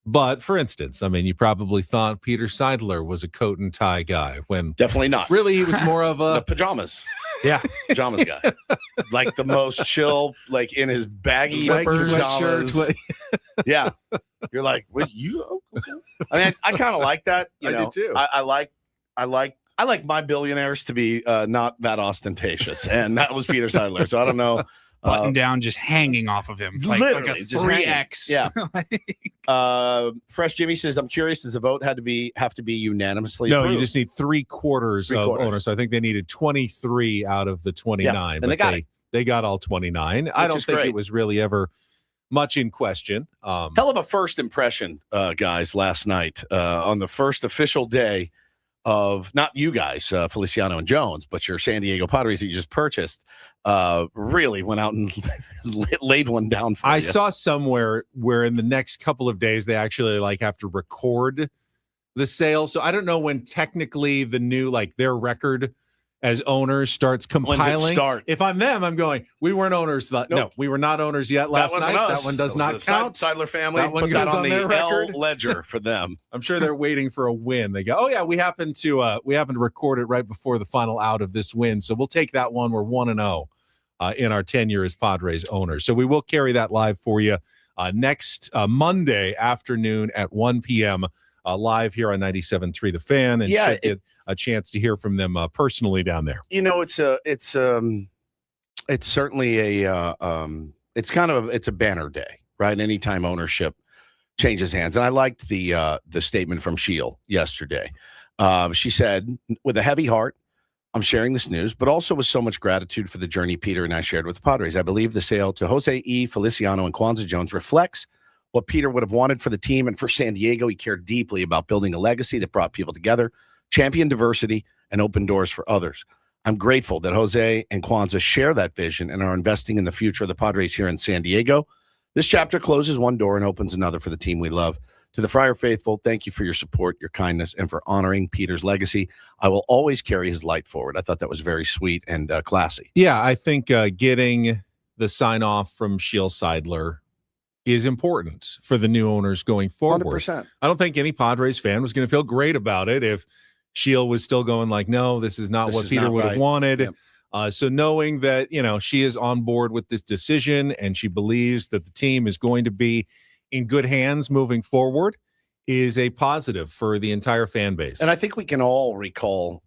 Speaker 3: But for instance, I mean, you probably thought Peter Seidler was a coat and tie guy when
Speaker 1: definitely not.
Speaker 3: Really, he was more of a
Speaker 1: the pajamas.
Speaker 3: Yeah,
Speaker 1: pajamas guy. Like the most chill, like in his baggy pajamas. Yeah, you're like, what you? I mean, I kind of like that. You know,
Speaker 3: do too.
Speaker 1: I like my billionaires to be not that ostentatious, and that was Peter Seidler. So I don't know.
Speaker 2: Button down, just hanging off of him, like a 3X.
Speaker 1: Yeah. Fresh Jimmy says, "I'm curious. Does the vote have to be unanimously?
Speaker 3: No,
Speaker 1: approved?
Speaker 3: you just need 3/4 of owners. So I think they needed 23 out of the 29,
Speaker 1: and
Speaker 3: but they got all 29. I don't think it was really ever much in question.
Speaker 1: Hell of a first impression, guys. Last night on the first official day of not you guys, Feliciano and Jones, but your San Diego Padres that you just purchased. Really went out and laid one down for you.
Speaker 3: I saw somewhere where in the next couple of days they actually have to record the sale. So I don't know when technically the new their record as owners starts compiling. If I'm them, I'm going, we weren't owners. No, we were not owners yet last night.
Speaker 1: Us.
Speaker 3: That one does not count.
Speaker 1: Seidler family
Speaker 3: that one
Speaker 1: put
Speaker 3: goes
Speaker 1: that on the
Speaker 3: their record.
Speaker 1: L ledger for them.
Speaker 3: I'm sure they're waiting for a win. They go, oh yeah, we happen to record it right before the final out of this win. So we'll take that one. We're 1-0 in our tenure as Padres owners. So we will carry that live for you next Monday afternoon at 1 p.m. Live here on 97.3 The Fan, and should get a chance to hear from them personally down there.
Speaker 1: You know, it's certainly it's a banner day, right? Anytime ownership changes hands, and I liked the statement from Shield yesterday. She said, "With a heavy heart, I'm sharing this news, but also with so much gratitude for the journey Peter and I shared with the Padres. I believe the sale to Jose E. Feliciano and Kwanzaa Jones reflects what Peter would have wanted for the team and for San Diego. He cared deeply about building a legacy that brought people together, championed diversity, and opened doors for others. I'm grateful that Jose and Kwanzaa share that vision and are investing in the future of the Padres here in San Diego. This chapter closes one door and opens another for the team we love. To the Friar faithful, thank you for your support, your kindness, and for honoring Peter's legacy. I will always carry his light forward." I thought that was very sweet and classy.
Speaker 3: Yeah, I think getting the sign-off from Shield Seidler is important for the new owners going forward.
Speaker 1: 100%.
Speaker 3: I don't think any Padres fan was going to feel great about it if Shield was still going no, this is not what Peter would have wanted. Yep. So knowing that, she is on board with this decision and she believes that the team is going to be in good hands moving forward is a positive for the entire fan base.
Speaker 1: And I think we can all recall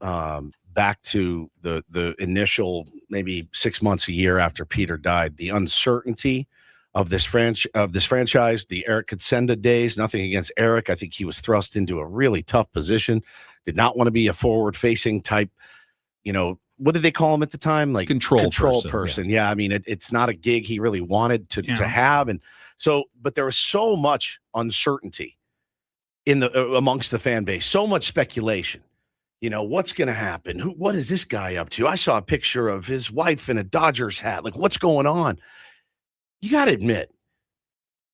Speaker 1: back to the initial maybe 6 months, a year after Peter died, the uncertainty of this franchise, the Eric Katsenda days. Nothing against Eric. I think he was thrust into a really tough position. Did not want to be a forward-facing type, what did they call him at the time? Like
Speaker 3: control
Speaker 1: person. Yeah. I mean, it's not a gig he really wanted to have. And so, but there was so much uncertainty in amongst the fan base, so much speculation. What's going to happen? What is this guy up to? I saw a picture of his wife in a Dodgers hat. Like, what's going on? You got to admit,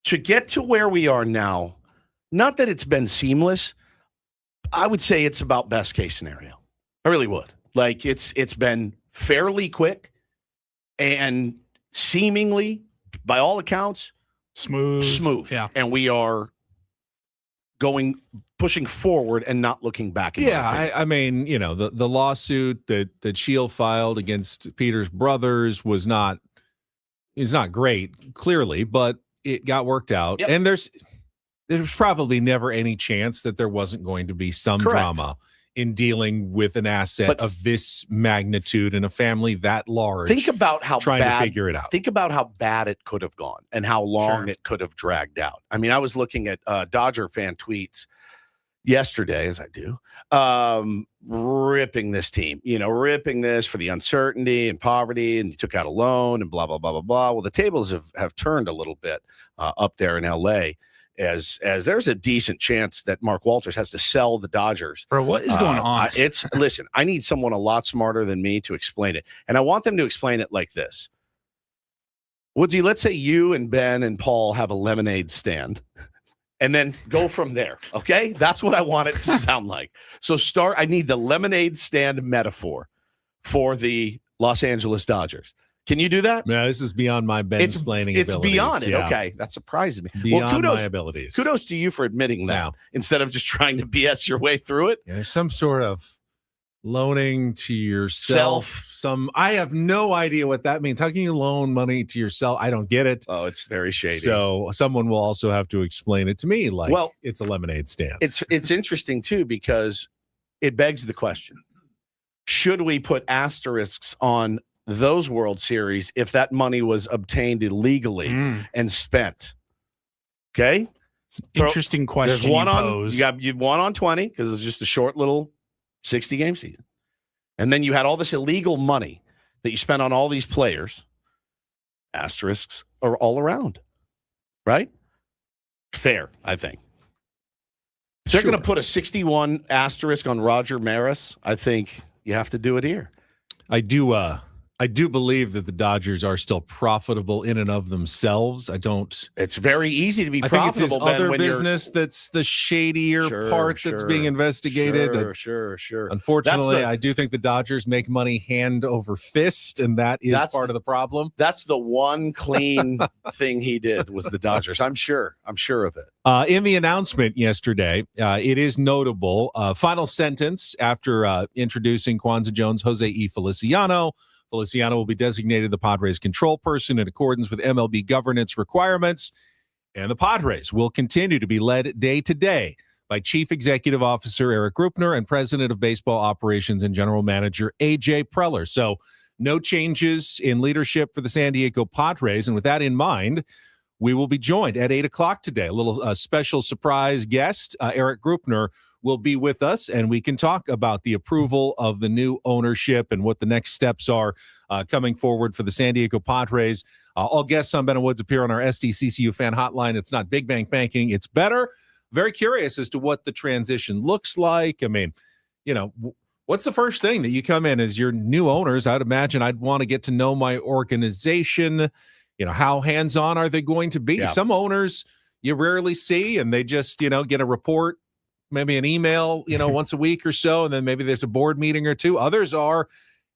Speaker 1: to get to where we are now, not that it's been seamless, I would say it's about best case scenario. I really would. Like, it's been fairly quick and seemingly, by all accounts, smooth.
Speaker 2: Yeah.
Speaker 1: And we are pushing forward and not looking back.
Speaker 3: I mean, the lawsuit that Shield filed against Peter's brothers was not great, clearly, but it got worked out. Yep. And there's probably never any chance that there wasn't going to be some drama in dealing with an asset of this magnitude and a family that large.
Speaker 1: Think about how
Speaker 3: trying to figure it out.
Speaker 1: Think about how bad it could have gone and how long it could have dragged out. I mean, I was looking at Dodger fan tweets yesterday, as I do, ripping this team, ripping this for the uncertainty and poverty, and you took out a loan and blah, blah, blah, blah, blah. Well, the tables have turned a little bit up there in LA. as there's a decent chance that Mark Walters has to sell the Dodgers.
Speaker 2: Bro, what is going on?
Speaker 1: Listen, I need someone a lot smarter than me to explain it. And I want them to explain it like this. Woodsy, let's say you and Ben and Paul have a lemonade stand and then go from there. Okay. That's what I want it to sound like. So I need the lemonade stand metaphor for the Los Angeles Dodgers. Can you do that?
Speaker 3: No, this is beyond my Ben-splaining
Speaker 1: It's
Speaker 3: abilities.
Speaker 1: beyond it.
Speaker 3: Yeah.
Speaker 1: Okay. That surprises me.
Speaker 3: Beyond my abilities.
Speaker 1: Kudos to you for admitting that instead of just trying to BS your way through it.
Speaker 3: Yeah, there's some sort of loaning to yourself. I have no idea what that means. How can you loan money to yourself? I don't get it.
Speaker 1: Oh, it's very shady.
Speaker 3: So someone will also have to explain it to me like it's a lemonade stand.
Speaker 1: It's interesting, too, because it begs the question. Should we put asterisks on those World Series if that money was obtained illegally and spent? Okay.
Speaker 2: Interesting question.
Speaker 1: There's one you got one on 20 because it's just a short little 60 game season. And then you had all this illegal money that you spent on all these players. Asterisks are all around. Right? Fair, I think. If they're going to put a 61 asterisk on Roger Maris, I think you have to do it here.
Speaker 3: I do believe that the Dodgers are still profitable in and of themselves.
Speaker 1: It's very easy to be profitable.
Speaker 3: I think it's his other business that's the shadier part that's being investigated.
Speaker 1: Sure.
Speaker 3: Unfortunately, I do think the Dodgers make money hand over fist, and that's part of the problem.
Speaker 1: That's the one clean thing he did was the Dodgers. I'm sure of it.
Speaker 3: In the announcement yesterday, it is notable. Final sentence after introducing Kwanzaa Jones, Jose E. Feliciano. Feliciano will be designated the Padres control person in accordance with MLB governance requirements, and the Padres will continue to be led day to day by Chief Executive Officer Eric Grupner and President of Baseball Operations and General Manager A.J. Preller. So no changes in leadership for the San Diego Padres, and with that in mind, we will be joined at 8 o'clock today. A little special surprise guest, Eric Grupner, will be with us, and we can talk about the approval of the new ownership and what the next steps are coming forward for the San Diego Padres. All guests on Ben and Woods appear on our SDCCU fan hotline. It's not big bank banking. It's better. Very curious as to what the transition looks like. I mean, what's the first thing that you come in as your new owners? I'd imagine I'd want to get to know my organization. How hands-on are they going to be? Yeah. Some owners you rarely see, and they just, get a report, maybe an email, once a week or so, and then maybe there's a board meeting or two. Others are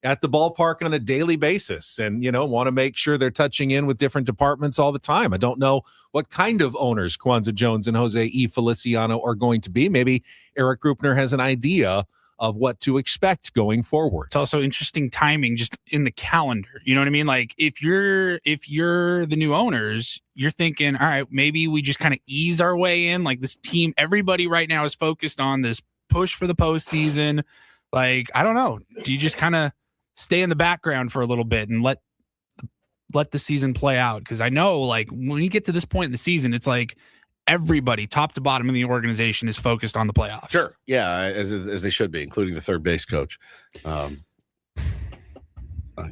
Speaker 3: at the ballpark on a daily basis and, want to make sure they're touching in with different departments all the time. I don't know what kind of owners Kwanzaa Jones and Jose E. Feliciano are going to be. Maybe Eric Grupner has an idea of what to expect going forward.
Speaker 2: It's also interesting timing just in the calendar. You know what I mean? Like if you're the new owners, you're thinking, all right, maybe we just kind of ease our way in. Like this team, everybody right now is focused on this push for the postseason. Like, I don't know. Do you just kind of stay in the background for a little bit and let the season play out? Because I know like when you get to this point in the season, it's like everybody, top to bottom in the organization, is focused on the playoffs.
Speaker 1: Sure. Yeah, as they should be, including the third base coach.
Speaker 3: Well,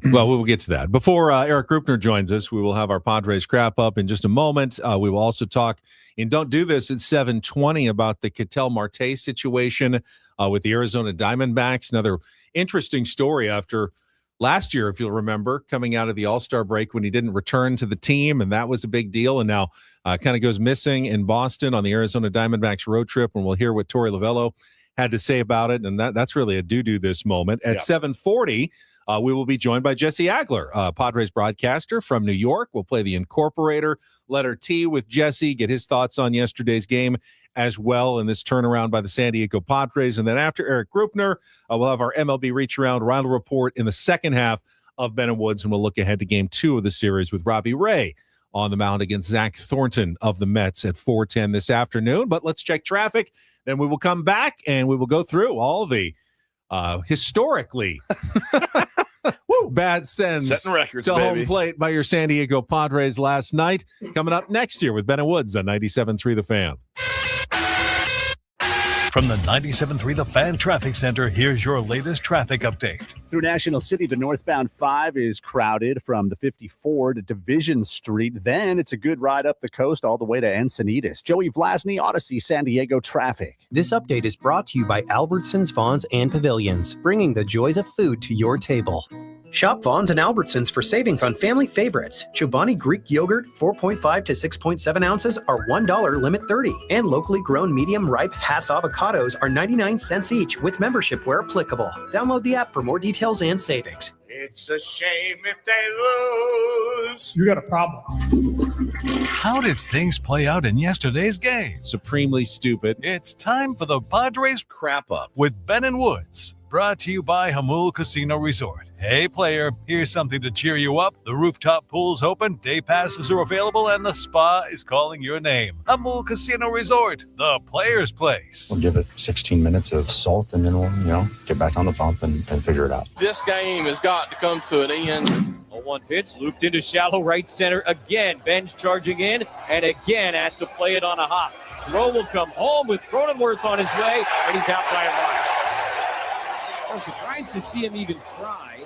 Speaker 3: we will get to that. Before Eric Grupner joins us, we will have our Padres crap up in just a moment. We will also talk, and don't do this at 7:20, about the Ketel Marte situation with the Arizona Diamondbacks. Another interesting story after last year, if you'll remember, coming out of the All-Star break when he didn't return to the team, and that was a big deal. And now kind of goes missing in Boston on the Arizona Diamondbacks road trip, and we'll hear what Torey Lovello had to say about it. And that's really a doo-doo this moment. At 7:40, we will be joined by Jesse Agler, Padres broadcaster from New York. We'll play the Incorporator, letter T, with Jesse, get his thoughts on yesterday's game as well in this turnaround by the San Diego Padres. And then after Eric Grupner, we'll have our MLB Reach Around Round Report in the second half of Ben and Woods, and we'll look ahead to Game 2 of the series with Robbie Ray on the mound against Zach Thornton of the Mets at 4:10 this afternoon. But let's check traffic. Then we will come back and we will go through all the historically bad sends
Speaker 1: setting records,
Speaker 3: to
Speaker 1: baby.
Speaker 3: home plate by your San Diego Padres last night. Coming up next year with Ben and Woods on 97.3 The Fan.
Speaker 6: From the 97.3 The Fan Traffic Center, here's your latest traffic update.
Speaker 7: Through National City, the northbound 5 is crowded from the 54 to Division Street. Then it's a good ride up the coast all the way to Encinitas. Joey Vlasny, Odyssey, San Diego traffic.
Speaker 8: This update is brought to you by Albertsons, Vons, and Pavilions, bringing the joys of food to your table. Shop Vons and Albertsons for savings on family favorites. Chobani Greek yogurt, 4.5 to 6.7 ounces, are $1 limit 30. And locally grown medium ripe Hass avocados are 99 cents each with membership where applicable. Download the app for more details and savings.
Speaker 4: It's a shame if they lose.
Speaker 9: You got a problem.
Speaker 6: How did things play out in yesterday's game?
Speaker 3: Supremely stupid.
Speaker 6: It's time for the Padres
Speaker 1: Crap up.
Speaker 6: with Ben and Woods. Brought to you by Hamul Casino Resort. Hey, player, here's something to cheer you up. The rooftop pool's open, day passes are available, and the spa is calling your name. Hamul Casino Resort, the player's place.
Speaker 10: We'll give it 16 minutes of salt, and then we'll, get back on the pump and figure it out.
Speaker 11: This game has got to come to an end. A 1 pitch, looped into shallow right center again. Ben's charging in, and again has to play it on a hop. Throw will come home with Cronenworth on his way, and he's out by a mile. I'm surprised to see him even try.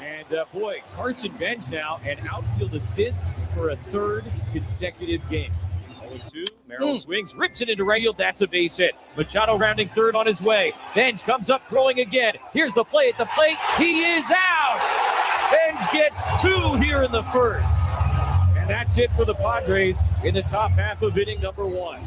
Speaker 11: And boy, Carson Bench now an outfield assist for a third consecutive game. 0-2, Merrill swings, rips it into right field. That's a base hit. Machado rounding third on his way. Bench comes up throwing again. Here's the play at the plate. He is out. Bench gets 2 here in the first. And that's it for the Padres in the top half of inning number 1.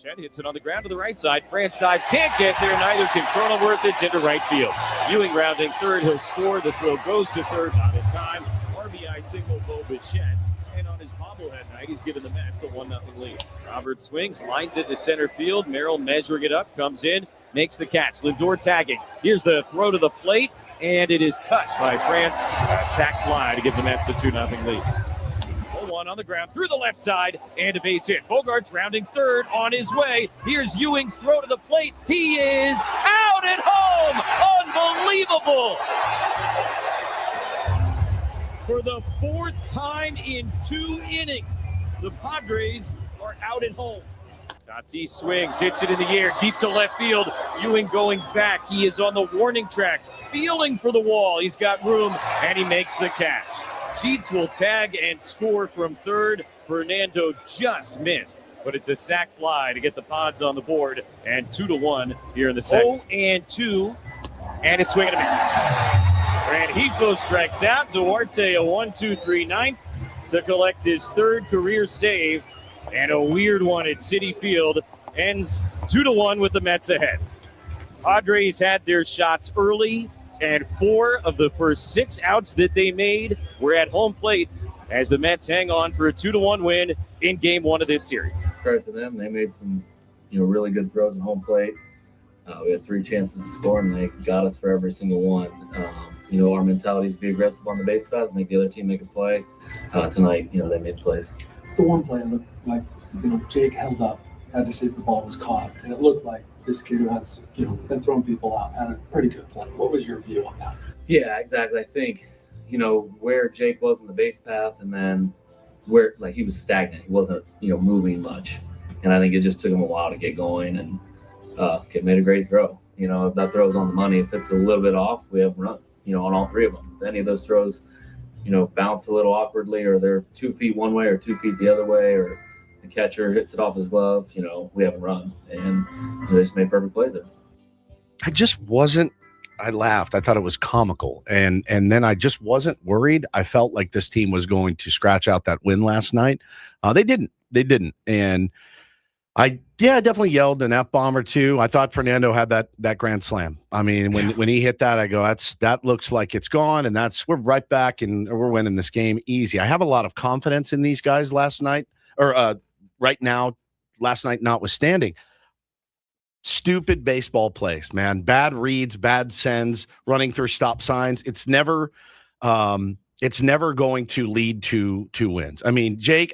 Speaker 11: And hits it on the ground to the right side. France dives, can't get there. Neither can Cronenworth. It's into right field. Ewing rounding third. He'll score. The throw goes to third. Not in time. RBI single, Bo Bichette. And on his bobblehead night, he's given the Mets a 1-0 lead. Roberts swings, lines it to center field. Merrill measuring it up, comes in, makes the catch. Lindor tagging. Here's the throw to the plate, and it is cut by France. A sac fly to give the Mets a 2-0 lead. 0-1 on the ground through the left side and a base hit. Bogart's rounding third on his way. Here's Ewing's throw to the plate. He is out at home. Unbelievable. For the 4th time in 2 innings, the Padres are out at home. Tatis swings, hits it in the air, deep to left field. Ewing going back. He is on the warning track, feeling for the wall. He's got room, and he makes the catch. Sheets will tag and score from third. Fernando just missed, but it's a sac fly to get the Pods on the board, and 2-1 here in the second. 0-2, and a swing and a miss. Rengifo strikes out. Duarte a 1-2-3 ninth to collect his 3rd career save, and a weird one at Citi Field ends 2-1 with the Mets ahead. Padres had their shots early, and 4 of the first 6 outs that they made were at home plate as the Mets hang on for a 2-1 win in Game 1 of this series.
Speaker 12: Credit to them. They made some, really good throws at home plate. We had 3 chances to score, and they got us for every single one. Our mentality is to be aggressive on the base paths, make the other team make a play. Tonight, they made plays.
Speaker 9: The one play looked like, Jake held up, had to see if the ball was caught, and it looked like this kid who has, been throwing people out had a pretty good play. What was your view on that?
Speaker 12: Yeah, exactly. I think, where Jake was in the base path, and then where, he was stagnant. He wasn't, moving much. And I think it just took him a while to get going, and kid made a great throw. If that throw's on the money, if it's a little bit off, we have run, on all 3 of them. If any of those throws, bounce a little awkwardly, or they're 2 feet one way or 2 feet the other way, or the catcher hits it off his glove, we haven't run. And they just made perfect plays there.
Speaker 1: I laughed. I thought it was comical. And then I just wasn't worried. I felt like this team was going to scratch out that win last night. They didn't. And I definitely yelled an F-bomb or 2. I thought Fernando had that grand slam. I mean, when he hit that, I go, that looks like it's gone. And we're right back and we're winning this game easy. I have a lot of confidence in these guys last night, or right now, last night notwithstanding. Stupid baseball plays, man. Bad reads, bad sends, running through stop signs. It's never going to lead to wins. I mean, Jake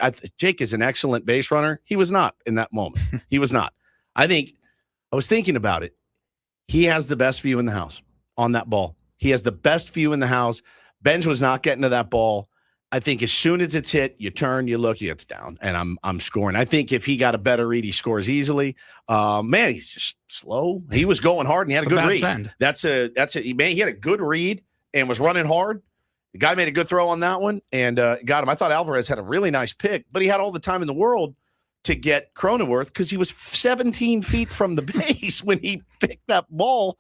Speaker 1: is an excellent base runner. He was not in that moment. He was not. I was thinking about it. He has the best view in the house on that ball. He has the best view in the house. Benj was not getting to that ball. I think as soon as it's hit, you turn, you look, it's down, and I'm scoring. I think if he got a better read, he scores easily. Man, he's just slow. He was going hard, and he had a good read.
Speaker 2: Send.
Speaker 1: That's a man. He had a good read and was running hard. The guy made a good throw on that one and got him. I thought Alvarez had a really nice pick, but he had all the time in the world to get Cronenworth because he was 17 feet from the base when he picked that ball.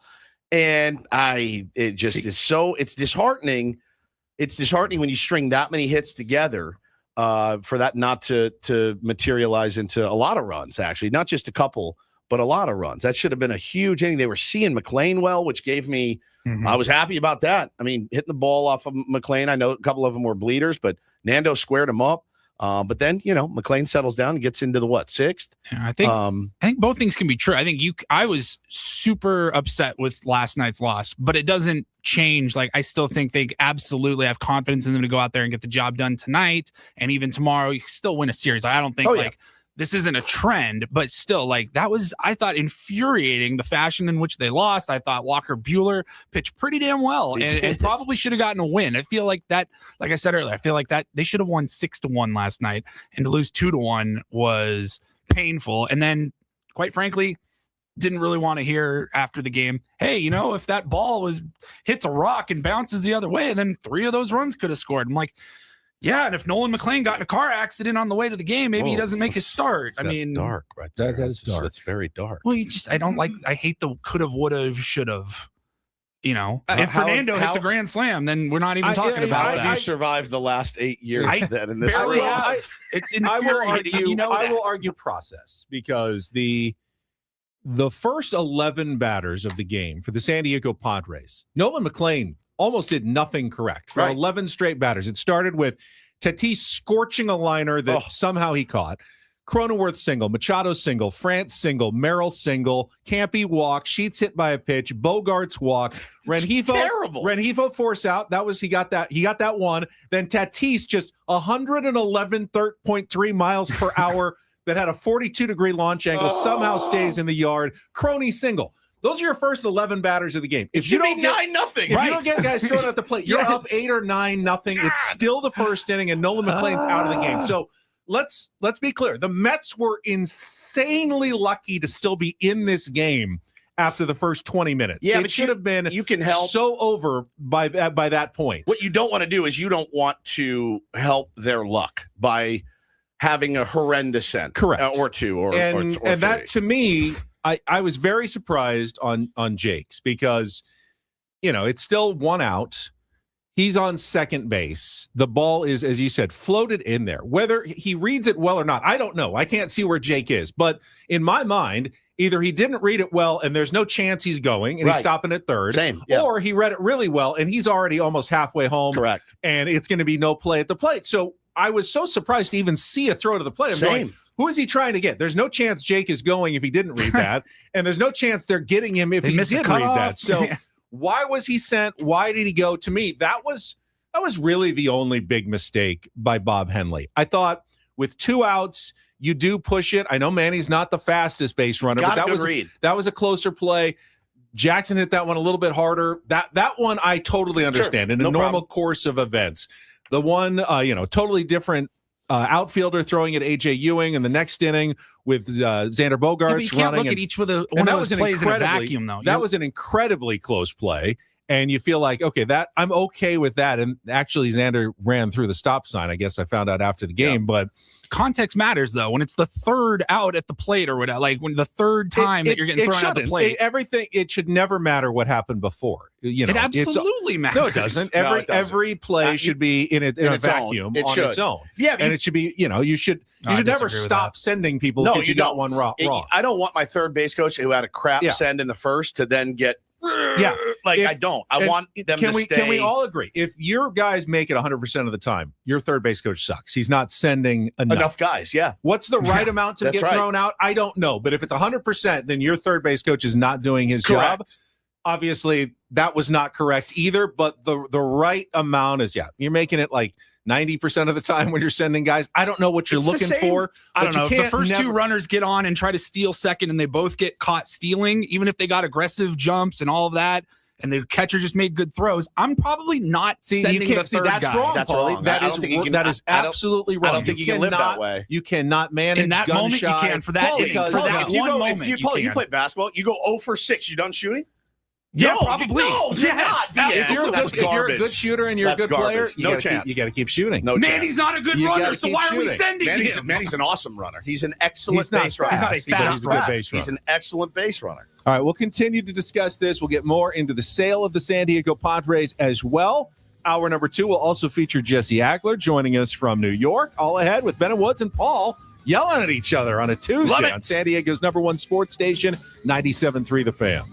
Speaker 1: And it's disheartening. It's disheartening when you string that many hits together for that not to materialize into a lot of runs, actually. Not just a couple, but a lot of runs. That should have been a huge inning. They were seeing McLean well, which gave me I was happy about that. I mean, hitting the ball off of McLean, I know a couple of them were bleeders, but Nando squared him up. But then, McLean settles down and gets into the sixth.
Speaker 2: Yeah, I think both things can be true. I think I was super upset with last night's loss, but it doesn't change. Like, I still think they absolutely have confidence in them to go out there and get the job done tonight. And even tomorrow, you still win a series. I don't think this isn't a trend, but still, like, that was, I thought, infuriating, the fashion in which they lost. I thought Walker Buehler pitched pretty damn well and probably should have gotten a win. I feel like that, like I said earlier, I feel like that they should have won 6-1 last night, and to lose 2-1 was painful. And then, quite frankly, didn't really want to hear after the game, hey, if that ball hits a rock and bounces the other way, then 3 of those runs could have scored. I'm like, yeah, and if Nolan McLean got in a car accident on the way to the game, maybe he doesn't make his start. I mean,
Speaker 1: dark, right there.
Speaker 3: That is dark.
Speaker 1: That's very dark.
Speaker 2: Well, I hate the could have, would have, should have. If Fernando hits a grand slam, then we're not even talking about that.
Speaker 1: You survived the last 8 years then in this
Speaker 2: barely
Speaker 1: world.
Speaker 2: have. It's infuriating.
Speaker 3: I will argue process, because the first 11 batters of the game for the San Diego Padres, Nolan McLean almost did nothing correct for 11 straight batters. It started with Tatis scorching a liner that somehow he caught. Cronenworth single, Machado single, France single, Merrill single, Campy walk, Sheets hit by a pitch, Bogarts walk, Rengifo force out. He got that one. Then Tatis just 111.3 miles per hour that had a 42-degree launch angle, somehow stays in the yard. Crony single. Those are your first 11 batters of the game. If you don't get
Speaker 1: 9-0,
Speaker 3: if you don't get guys thrown at the plate, you're up 8 or 9-0. It's still the first inning, and Nolan McLean's out of the game. So let's be clear. The Mets were insanely lucky to still be in this game after the first 20 minutes.
Speaker 1: Yeah,
Speaker 3: it
Speaker 1: but
Speaker 3: should have been
Speaker 1: you can help
Speaker 3: so over by that point.
Speaker 1: What you don't want to do is you don't want to help their luck by having a horrendous send.
Speaker 3: Correct.
Speaker 1: Or two or
Speaker 3: and
Speaker 1: three.
Speaker 3: That, to me, I was very surprised on Jake's, because, it's still 1 out. He's on second base. The ball is, as you said, floated in there. Whether he reads it well or not, I don't know. I can't see where Jake is. But in my mind, either he didn't read it well and there's no chance he's going and he's stopping at third.
Speaker 1: Same.
Speaker 3: Or he read it really well and he's already almost halfway home.
Speaker 1: Correct.
Speaker 3: And it's going to be no play at the plate. So I was so surprised to even see a throw to the plate. I'm going, who is he trying to get? There's no chance Jake is going if he didn't read that. And there's no chance they're getting him if he did read that. So why was he sent? Why did he go? To me, that was really the only big mistake by Bob Henley. I thought with 2 outs, you do push it. I know Manny's not the fastest base runner, but that was a closer play. Jackson hit that one a little bit harder. That one I totally understand in a normal course of events. The one, totally different outfielder throwing at A.J. Ewing in the next inning with Xander Bogaerts running.
Speaker 2: You can't look at each one of those plays in a vacuum, though.
Speaker 3: That was an incredibly close play. And you feel like, okay, I'm okay with that. And actually, Xander ran through the stop sign. I guess I found out after the game. But
Speaker 2: context matters, though. When it's the third out at the plate or whatever, like when the third time that you're getting thrown out the plate.
Speaker 3: It should never matter what happened before.
Speaker 2: It absolutely matters.
Speaker 3: No, it doesn't. Every play should be in a vacuum on its own.
Speaker 1: Yeah,
Speaker 3: and it should be, you should never stop sending people because you got one wrong.
Speaker 1: I don't want my third base coach who had a crap send in the first to then get.
Speaker 3: Yeah,
Speaker 1: I don't. I want them to stay.
Speaker 3: Can we all agree? If your guys make it 100% of the time, your third base coach sucks. He's not sending enough
Speaker 1: guys. Yeah.
Speaker 3: What's the right amount to get thrown out? I don't know. But if it's 100%, then your third base coach is not doing his job. Obviously, that was not correct either. But the right amount is, you're making it like 90% of the time when you're sending guys. I don't know what you're looking for.
Speaker 2: I don't know. If the first 2 runners get on and try to steal second and they both get caught stealing, even if they got aggressive jumps and all of that, and the catcher just made good throws, I'm probably not sending the third
Speaker 3: that's
Speaker 2: guy.
Speaker 3: wrong.
Speaker 1: That's
Speaker 3: Paulie.
Speaker 1: wrong.
Speaker 3: That is absolutely wrong.
Speaker 1: I don't think you can live that way.
Speaker 3: You cannot manage
Speaker 2: In that
Speaker 3: gun
Speaker 2: moment, you
Speaker 3: shy
Speaker 2: can. For that,
Speaker 3: because
Speaker 2: for that
Speaker 1: if you
Speaker 2: one
Speaker 1: go,
Speaker 2: moment,
Speaker 1: if you
Speaker 2: can.
Speaker 1: play basketball, you go 0 for 6. You done shooting?
Speaker 2: Yeah,
Speaker 1: No,
Speaker 2: probably.
Speaker 1: No, you're
Speaker 2: Yes,
Speaker 1: not.
Speaker 3: If you're,
Speaker 1: That's
Speaker 3: if you're a good
Speaker 1: garbage.
Speaker 3: shooter and you're
Speaker 1: That's
Speaker 3: a good player,
Speaker 1: garbage. No chance.
Speaker 3: You got to keep shooting.
Speaker 1: No chance.
Speaker 2: Manny's not a good
Speaker 3: You
Speaker 2: runner,
Speaker 3: gotta
Speaker 2: so
Speaker 3: keep
Speaker 2: why are we
Speaker 3: shooting.
Speaker 2: sending him?
Speaker 1: Manny's an awesome runner. He's an excellent
Speaker 3: He's not
Speaker 1: base runner.
Speaker 2: He's not a
Speaker 3: fast. He's
Speaker 2: fast
Speaker 3: a
Speaker 2: runner.
Speaker 3: base
Speaker 1: He's
Speaker 3: runner.
Speaker 1: an excellent base runner.
Speaker 3: All right, we'll continue to discuss this. We'll get more into the sale of the San Diego Padres as well. Hour number 2 will also feature Jesse Agler joining us from New York. All ahead with Ben Woods and Paul yelling at each other on a Tuesday on San Diego's #1 sports station, 97.3 The Fan.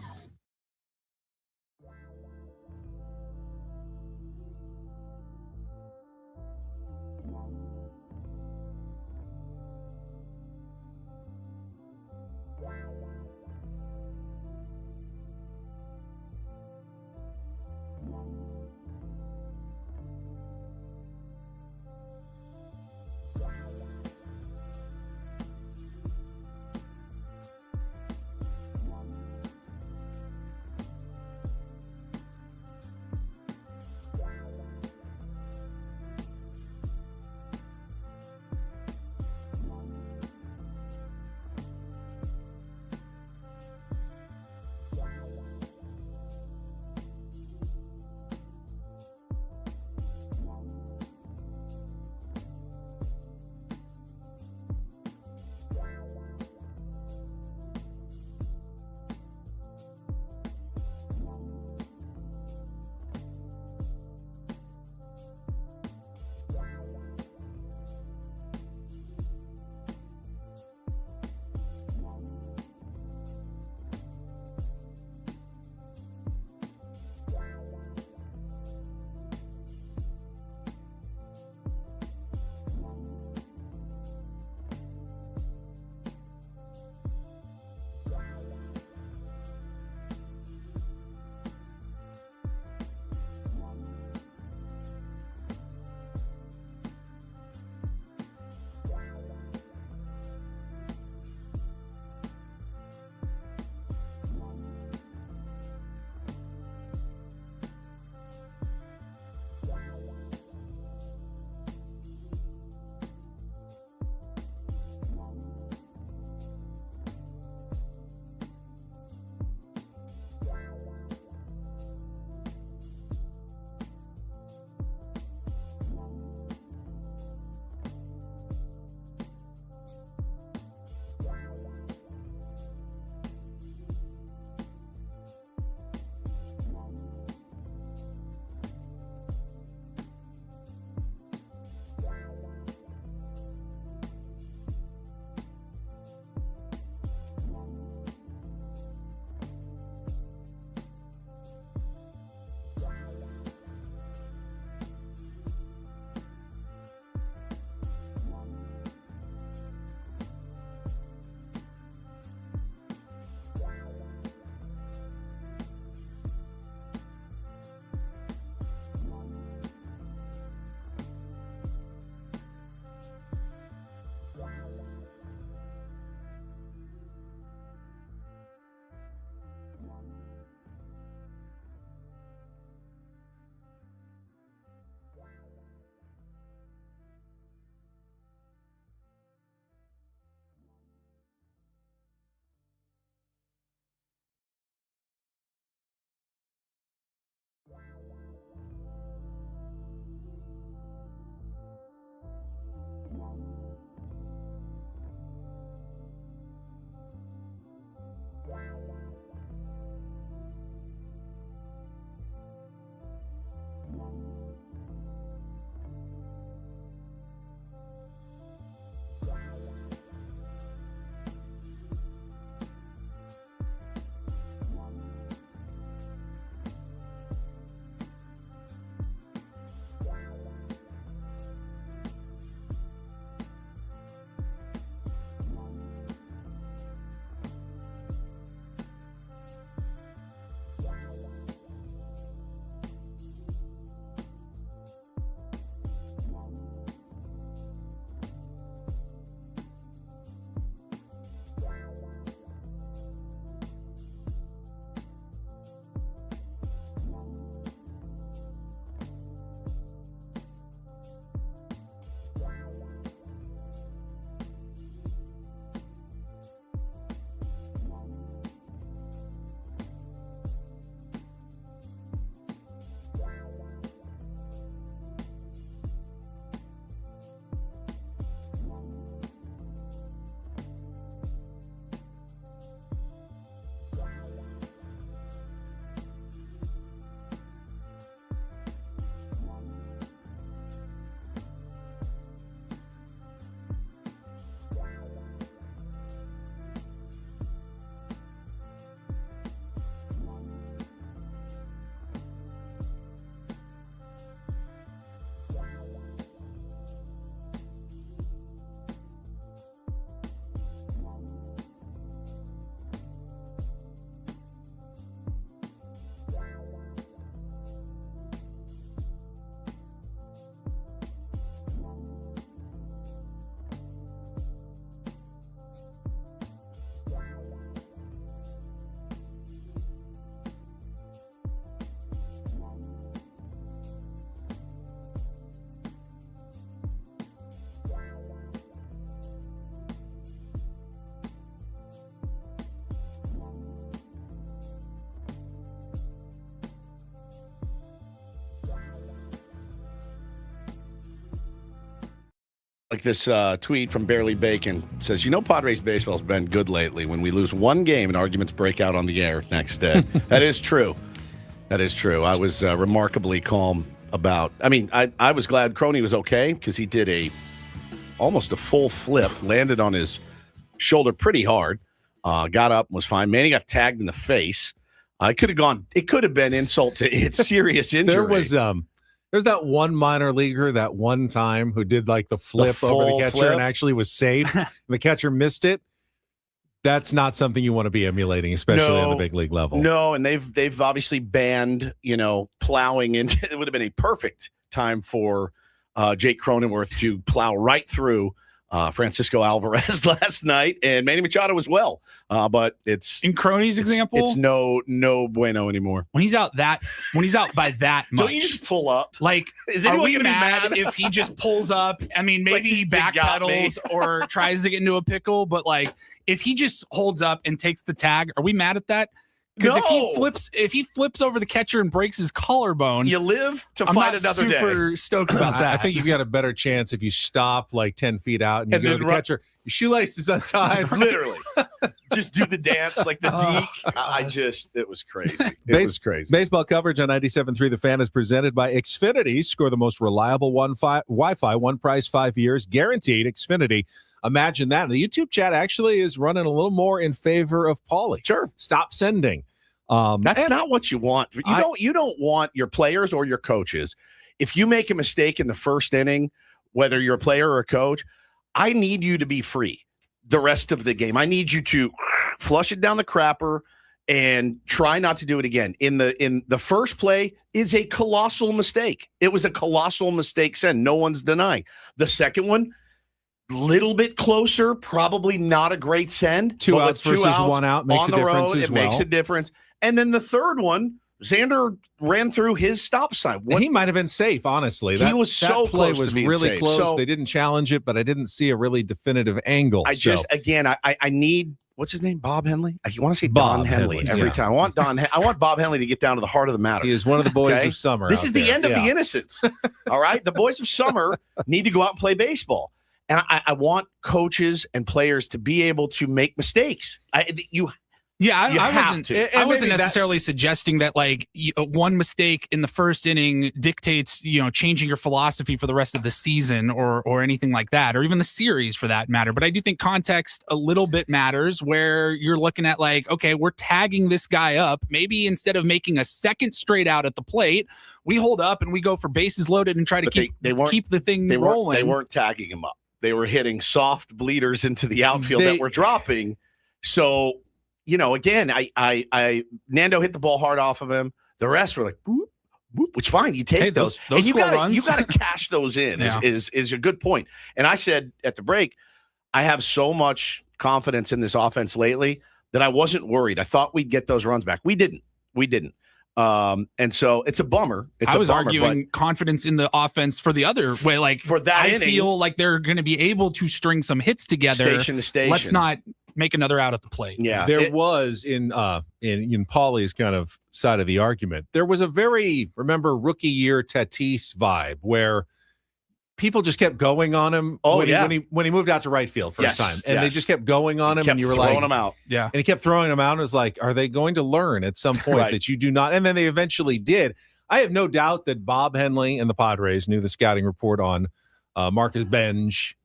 Speaker 1: Like this tweet from Barely Bacon says, Padres baseball's been good lately. When we lose one game and arguments break out on the air next day. That is true. That is true. I was remarkably calm about. I was glad Crony was okay because he did almost a full flip, landed on his shoulder pretty hard, got up, was fine. Manny got tagged in the face. It could have been insult to serious injury.
Speaker 3: There's that one minor leaguer that one time who did like the flip over the catcher and actually was safe. The catcher missed it. That's not something you want to be emulating, especially on the big league level.
Speaker 1: No, and they've obviously banned, plowing into. It would have been a perfect time for Jake Cronenworth to plow right through Francisco Alvarez last night, and Manny Machado as well. But it's
Speaker 2: in Crony's example,
Speaker 1: it's no bueno anymore.
Speaker 2: When he's out by that much,
Speaker 1: don't you just pull up?
Speaker 2: Like,
Speaker 1: is
Speaker 2: are
Speaker 1: anyone
Speaker 2: we
Speaker 1: gonna
Speaker 2: mad
Speaker 1: be mad
Speaker 2: if he just pulls up? Maybe
Speaker 1: like,
Speaker 2: he backpedals or tries to get into a pickle, but like if he just holds up and takes the tag, are we mad at that? Because if he flips over the catcher and breaks his collarbone,
Speaker 1: you live to
Speaker 2: I'm
Speaker 1: fight
Speaker 2: not
Speaker 1: another
Speaker 2: super
Speaker 1: day.
Speaker 2: Stoked about that.
Speaker 3: I think you've got a better chance if you stop like 10 feet out and you go to the catcher. Your shoelace is untied.
Speaker 1: Literally, just do the dance like the deke. It was crazy. It was crazy.
Speaker 3: Baseball coverage on 97.3 The Fan is presented by Xfinity. Score the most reliable Wi-Fi, one price, 5 years, guaranteed. Xfinity. Imagine that. The YouTube chat actually is running a little more in favor of Paulie.
Speaker 1: Sure.
Speaker 3: Stop sending.
Speaker 1: That's not what you want. You don't want your players or your coaches. If you make a mistake in the first inning, whether you're a player or a coach, I need you to be free the rest of the game. I need you to flush it down the crapper and try not to do it again. In the first play is a colossal mistake. It was a colossal mistake send. No one's denying. The second one, little bit closer, probably not a great send.
Speaker 3: Two outs versus 1 out makes a difference as well.
Speaker 1: It makes a difference. And then the third one, Xander ran through his stop sign.
Speaker 3: He might have been safe, honestly.
Speaker 1: He was so
Speaker 3: that play
Speaker 1: close
Speaker 3: was
Speaker 1: to being
Speaker 3: really
Speaker 1: safe.
Speaker 3: close.
Speaker 1: So,
Speaker 3: they didn't challenge it, but I didn't see a really definitive angle.
Speaker 1: I need what's his name? Bob Henley? I want to say
Speaker 3: Bob
Speaker 1: Don Henley every time. I want Bob Henley to get down to the heart of the matter.
Speaker 3: He is one of the boys of summer.
Speaker 1: This is the end of the innocence. All right? The boys of summer need to go out and play baseball. And I want coaches and players to be able to make mistakes.
Speaker 2: I wasn't necessarily suggesting that like one mistake in the first inning dictates, changing your philosophy for the rest of the season or anything like that, or even the series for that matter. But I do think context a little bit matters where you're looking at like, okay, we're tagging this guy up. Maybe instead of making a second straight out at the plate, we hold up and we go for bases loaded and try to keep the thing rolling.
Speaker 1: They weren't tagging him up. They were hitting soft bleeders into the outfield that were dropping. So, again, I Nando hit the ball hard off of him. The rest were like, boop, boop, which fine. You take those and you got to cash those in is a good point. And I said at the break, I have so much confidence in this offense lately that I wasn't worried. I thought we'd get those runs back. We didn't. And so it's a bummer.
Speaker 2: I was arguing confidence in the offense for the other way. Like
Speaker 1: for that
Speaker 2: I
Speaker 1: inning,
Speaker 2: feel like they're going to be able to string some hits together.
Speaker 1: Station to station.
Speaker 2: Let's not make another out at the plate.
Speaker 1: Yeah,
Speaker 3: there was in Paulie's kind of side of the argument. There was a very rookie year Tatis vibe where people just kept going on him when he moved out to right field first time. And they just kept going on him and you were
Speaker 1: throwing
Speaker 3: like
Speaker 1: him out.
Speaker 2: Yeah.
Speaker 3: And he kept throwing him out. It was like, are they going to learn at some point that you do not? And then they eventually did. I have no doubt that Bob Henley and the Padres knew the scouting report on Marcus Benj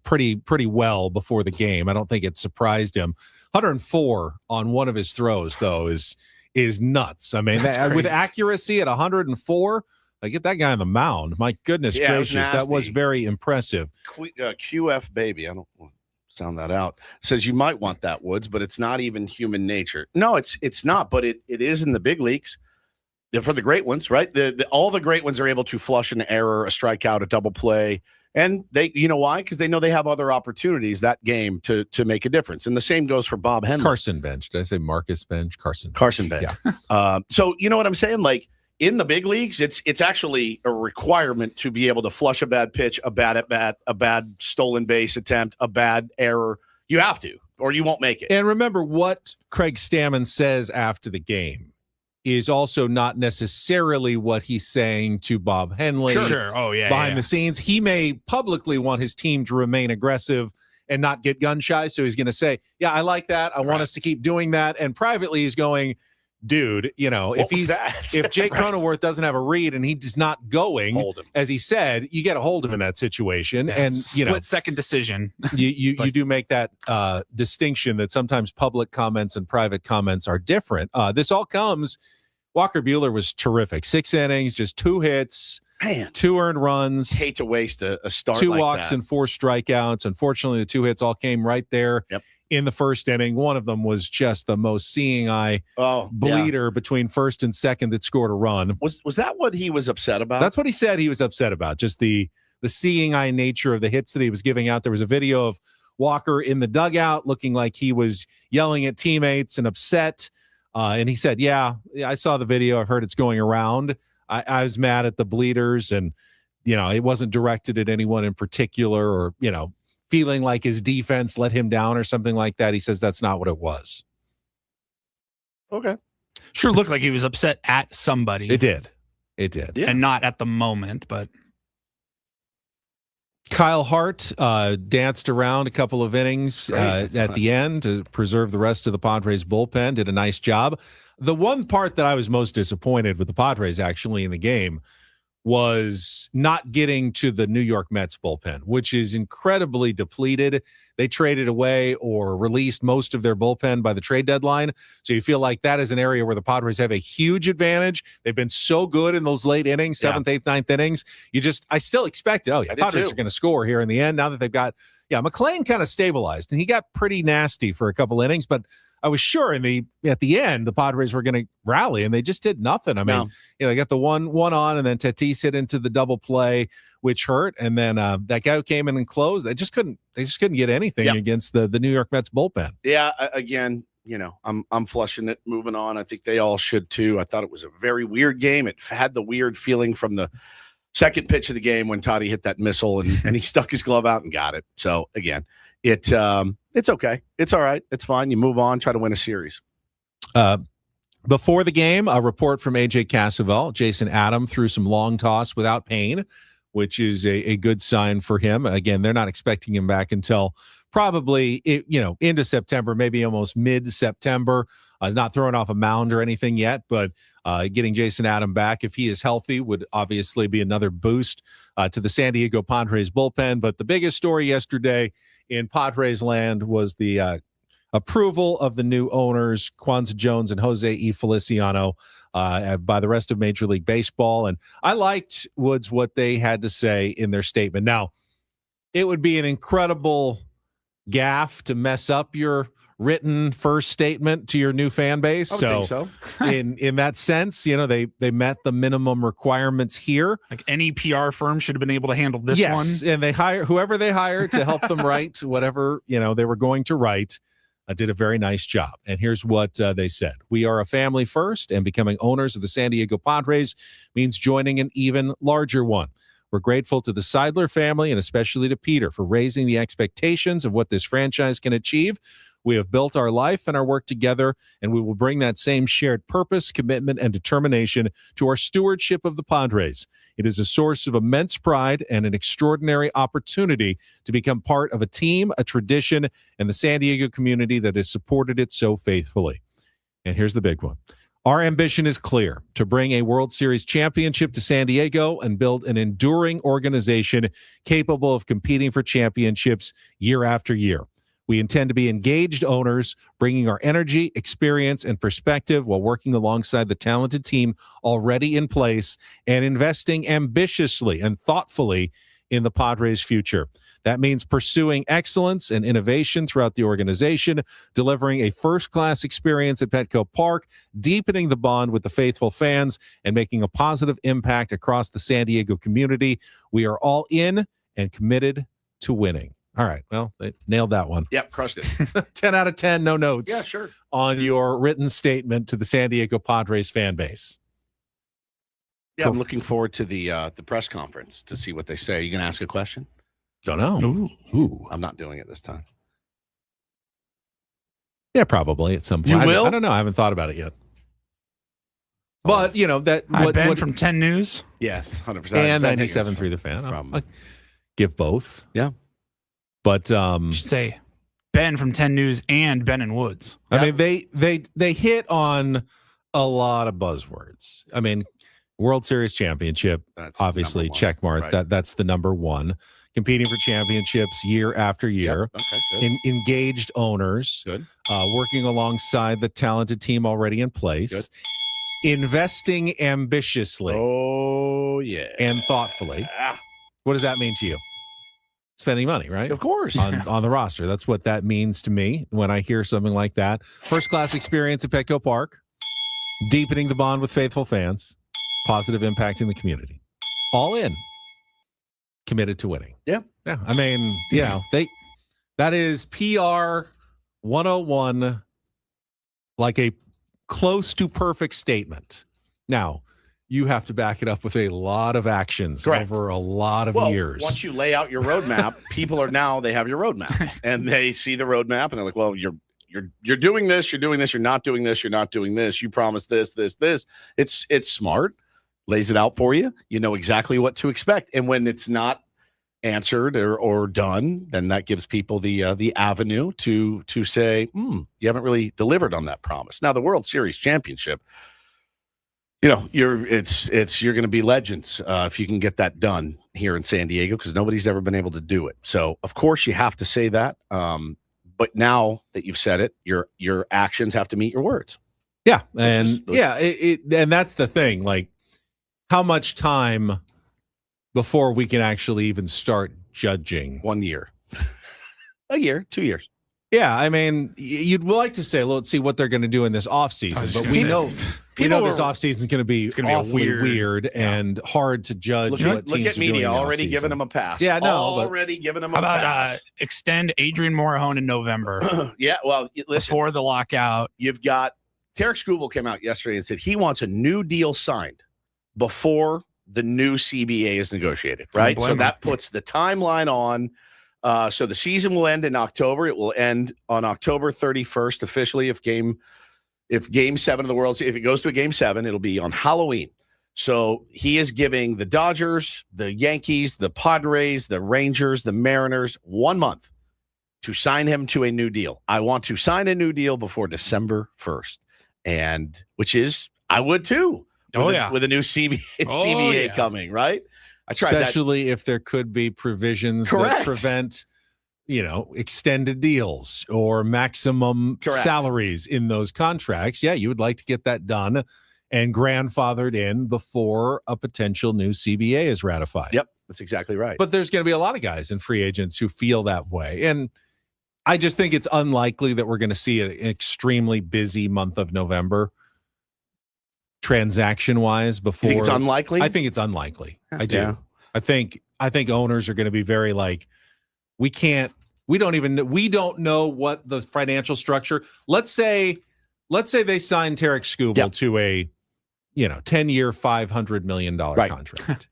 Speaker 3: pretty well before the game. I don't think it surprised him. 104 on one of his throws though is nuts. I mean, with accuracy at 104, I get that guy on the mound. My goodness gracious, that was very impressive.
Speaker 1: QF baby, I don't want to sound that out. Says you might want that, Woods, but it's not even human nature. No, it's not, but it is in the big leagues. They're for the great ones, right? All the great ones are able to flush an error, a strikeout, a double play, and they, why? Because they know they have other opportunities that game to make a difference. And the same goes for Bob Henley.
Speaker 3: Carson Bench. Did I say Marcus Bench? Carson
Speaker 1: Bench.
Speaker 3: Yeah.
Speaker 1: So you know what I'm saying? Like, in the big leagues, it's actually a requirement to be able to flush a bad pitch, a bad at bat, a bad stolen base attempt, a bad error. You have to, or you won't make it.
Speaker 3: And remember what Craig Stammen says after the game. is also not necessarily what he's saying to Bob Henley.
Speaker 2: Sure. Oh, yeah.
Speaker 3: Behind the scenes, he may publicly want his team to remain aggressive and not get gun shy. So he's going to say, yeah, I like that. I want us to keep doing that. And privately, he's going, dude, if Jake Cronenworth doesn't have a read and he's not going, as he said, you got to hold him in that situation.
Speaker 2: Yeah,
Speaker 3: and
Speaker 2: split second decision.
Speaker 3: you do make that distinction that sometimes public comments and private comments are different. This all comes. Walker Buehler was terrific. 6 innings, just 2 hits.
Speaker 1: Man,
Speaker 3: 2 earned runs.
Speaker 1: Hate to waste a start.
Speaker 3: 2
Speaker 1: like
Speaker 3: walks
Speaker 1: that.
Speaker 3: and 4 strikeouts. Unfortunately, the 2 hits all came right there in the first inning. One of them was just the most seeing eye bleeder between first and second that scored a run.
Speaker 1: Was that what he was upset about?
Speaker 3: That's what he said he was upset about. Just the seeing eye nature of the hits that he was giving out. There was a video of Walker in the dugout looking like he was yelling at teammates and upset. And he said, yeah, I saw the video. I've heard it's going around. I was mad at the bleeders, and it wasn't directed at anyone in particular, or feeling like his defense let him down or something like that. He says that's not what it was.
Speaker 1: Okay.
Speaker 2: Sure looked like he was upset at somebody.
Speaker 3: It did.
Speaker 2: Yeah. And not at the moment, but
Speaker 3: Kyle Hart danced around a couple of innings at the end to preserve the rest of the Padres bullpen, did a nice job. The one part that I was most disappointed with the Padres actually in the game was not getting to the New York Mets bullpen, which is incredibly depleted. They traded away or released most of their bullpen by the trade deadline. So you feel like that is an area where the Padres have a huge advantage. They've been so good in those late innings, 7th, 8th, 9th innings. I still expected, Padres are going to score here in the end now that they've got, McClain kind of stabilized, and he got pretty nasty for a couple innings, but I was sure at the end the Padres were going to rally, and they just did nothing. I mean, they got the one on, and then Tatis hit into the double play, which hurt, and then that guy who came in and closed. They just couldn't get anything against the New York Mets bullpen.
Speaker 1: Yeah, again, I'm flushing it, moving on. I think they all should too. I thought it was a very weird game. It had the weird feeling from the second pitch of the game when Toddy hit that missile and he stuck his glove out and got it. So again, it's okay. It's all right. It's fine. You move on, try to win a series.
Speaker 3: Before the game, a report from AJ Cassavell. Jason Adam threw some long toss without pain, which is a good sign for him. Again, they're not expecting him back until probably, into September, maybe almost mid-September. Not throwing off a mound or anything yet, but getting Jason Adam back, if he is healthy, would obviously be another boost to the San Diego Padres bullpen. But the biggest story yesterday in Padres land was the approval of the new owners, Kwanzaa Jones and Jose E. Feliciano, by the rest of Major League Baseball. And I liked, Woods, what they had to say in their statement. Now, it would be an incredible gaffe to mess up your written first statement to your new fan base.
Speaker 1: I would think so.
Speaker 3: in that sense, they met the minimum requirements here.
Speaker 2: Like any PR firm should have been able to handle this one.
Speaker 3: And they hire whoever they hired to help them write whatever they were going to write. Did a very nice job. And here's what they said. We are a family first, and becoming owners of the San Diego Padres means joining an even larger one. We're grateful to the Seidler family and especially to Peter for raising the expectations of what this franchise can achieve. We have built our life and our work together, and we will bring that same shared purpose, commitment, and determination to our stewardship of the Padres. It is a source of immense pride and an extraordinary opportunity to become part of a team, a tradition, and the San Diego community that has supported it so faithfully. And here's the big one. Our ambition is clear: to bring a World Series championship to San Diego and build an enduring organization capable of competing for championships year after year. We intend to be engaged owners, bringing our energy, experience, and perspective while working alongside the talented team already in place and investing ambitiously and thoughtfully in the Padres' future. That means pursuing excellence and innovation throughout the organization, delivering a first-class experience at Petco Park, deepening the bond with the faithful fans, and making a positive impact across the San Diego community. We are all in and committed to winning. All right. Well, they nailed that one.
Speaker 1: Yep, crushed it.
Speaker 3: 10 out of 10, no notes.
Speaker 1: Yeah, sure.
Speaker 3: On your written statement to the San Diego Padres fan base.
Speaker 1: Yeah, I'm looking forward to the press conference to see what they say. Are you going to ask a question?
Speaker 3: Don't know. Ooh.
Speaker 1: I'm not doing it this time.
Speaker 3: Yeah, probably at some point.
Speaker 1: You will?
Speaker 3: I don't know. I haven't thought about it yet. But you know that
Speaker 2: Ben from 10 News.
Speaker 1: Yes, 100%.
Speaker 3: And 97.3 The Fan. I'll give both.
Speaker 1: Yeah,
Speaker 3: but
Speaker 2: you should say Ben from 10 News and Ben and Woods.
Speaker 3: I mean, they hit on a lot of buzzwords. I mean, World Series championship,
Speaker 1: that's
Speaker 3: obviously check mark.
Speaker 1: Right.
Speaker 3: That's the number one. Competing for championships year after year.
Speaker 1: Yep. Okay, good.
Speaker 3: Engaged owners.
Speaker 1: Good.
Speaker 3: Working alongside the talented team already in place.
Speaker 1: Good.
Speaker 3: Investing ambitiously.
Speaker 1: Oh, yeah.
Speaker 3: And thoughtfully. What does that mean to you? Spending money, right?
Speaker 1: Of course.
Speaker 3: On the roster. That's what that means to me when I hear something like that. First class experience at Petco Park. Deepening the bond with faithful fans. Positive impact in the community. All in. Committed to winning.
Speaker 1: Yeah.
Speaker 3: Yeah. I mean, that is PR 101, like a close to perfect statement. Now, you have to back it up with a lot of actions over a lot of years.
Speaker 1: Once you lay out your roadmap, people they have your roadmap and they see the roadmap and they're like, well, you're doing this, you're doing this, you're not doing this, you're not doing this. You promised this. It's smart. Lays it out for you. You know exactly what to expect. And when it's not answered or done, then that gives people the avenue to say, you haven't really delivered on that promise. Now, the World Series championship, you're going to be legends if you can get that done here in San Diego, because nobody's ever been able to do it. So, of course, you have to say that. But now that you've said it, your actions have to meet your words.
Speaker 3: Yeah, and and that's the thing. Like, how much time before we can actually even start judging?
Speaker 1: 1 year, a year, 2 years.
Speaker 3: Yeah, I mean, you'd like to say, let's see what they're going to do in this offseason, but we know this offseason is going to be awfully weird and hard to judge.
Speaker 1: Look at media already giving them a pass.
Speaker 3: Yeah, no,
Speaker 1: already giving them a
Speaker 2: pass.
Speaker 1: How
Speaker 2: about extend Adrian Morahone in November?
Speaker 1: Yeah, well, listen,
Speaker 2: before the lockout.
Speaker 1: You've got Tarek Skubal came out yesterday and said he wants a new deal signed before the new CBA is negotiated, right? So that puts the timeline on. So the season will end in October. It will end on October 31st officially. If game 7 of the World Series, if it goes to a game 7, it'll be on Halloween. So he is giving the Dodgers, the Yankees, the Padres, the Rangers, the Mariners 1 month to sign him to a new deal. I want to sign a new deal before December 1st, and which is I would too. With a new CBA coming, right? I tried
Speaker 3: especially if there could be provisions that prevent, extended deals or maximum salaries in those contracts. Yeah, you would like to get that done and grandfathered in before a potential new CBA is ratified.
Speaker 1: Yep, that's exactly right.
Speaker 3: But there's going to be a lot of guys and free agents who feel that way. And I just think it's unlikely that we're going to see an extremely busy month of November. Transaction-wise, before
Speaker 1: you think it's unlikely?
Speaker 3: I think it's unlikely. I do.
Speaker 1: Yeah.
Speaker 3: I think owners are going to be very like, we don't know what the financial structure. Let's say they sign Tarek Skubal to a 10-year, $500 million contract.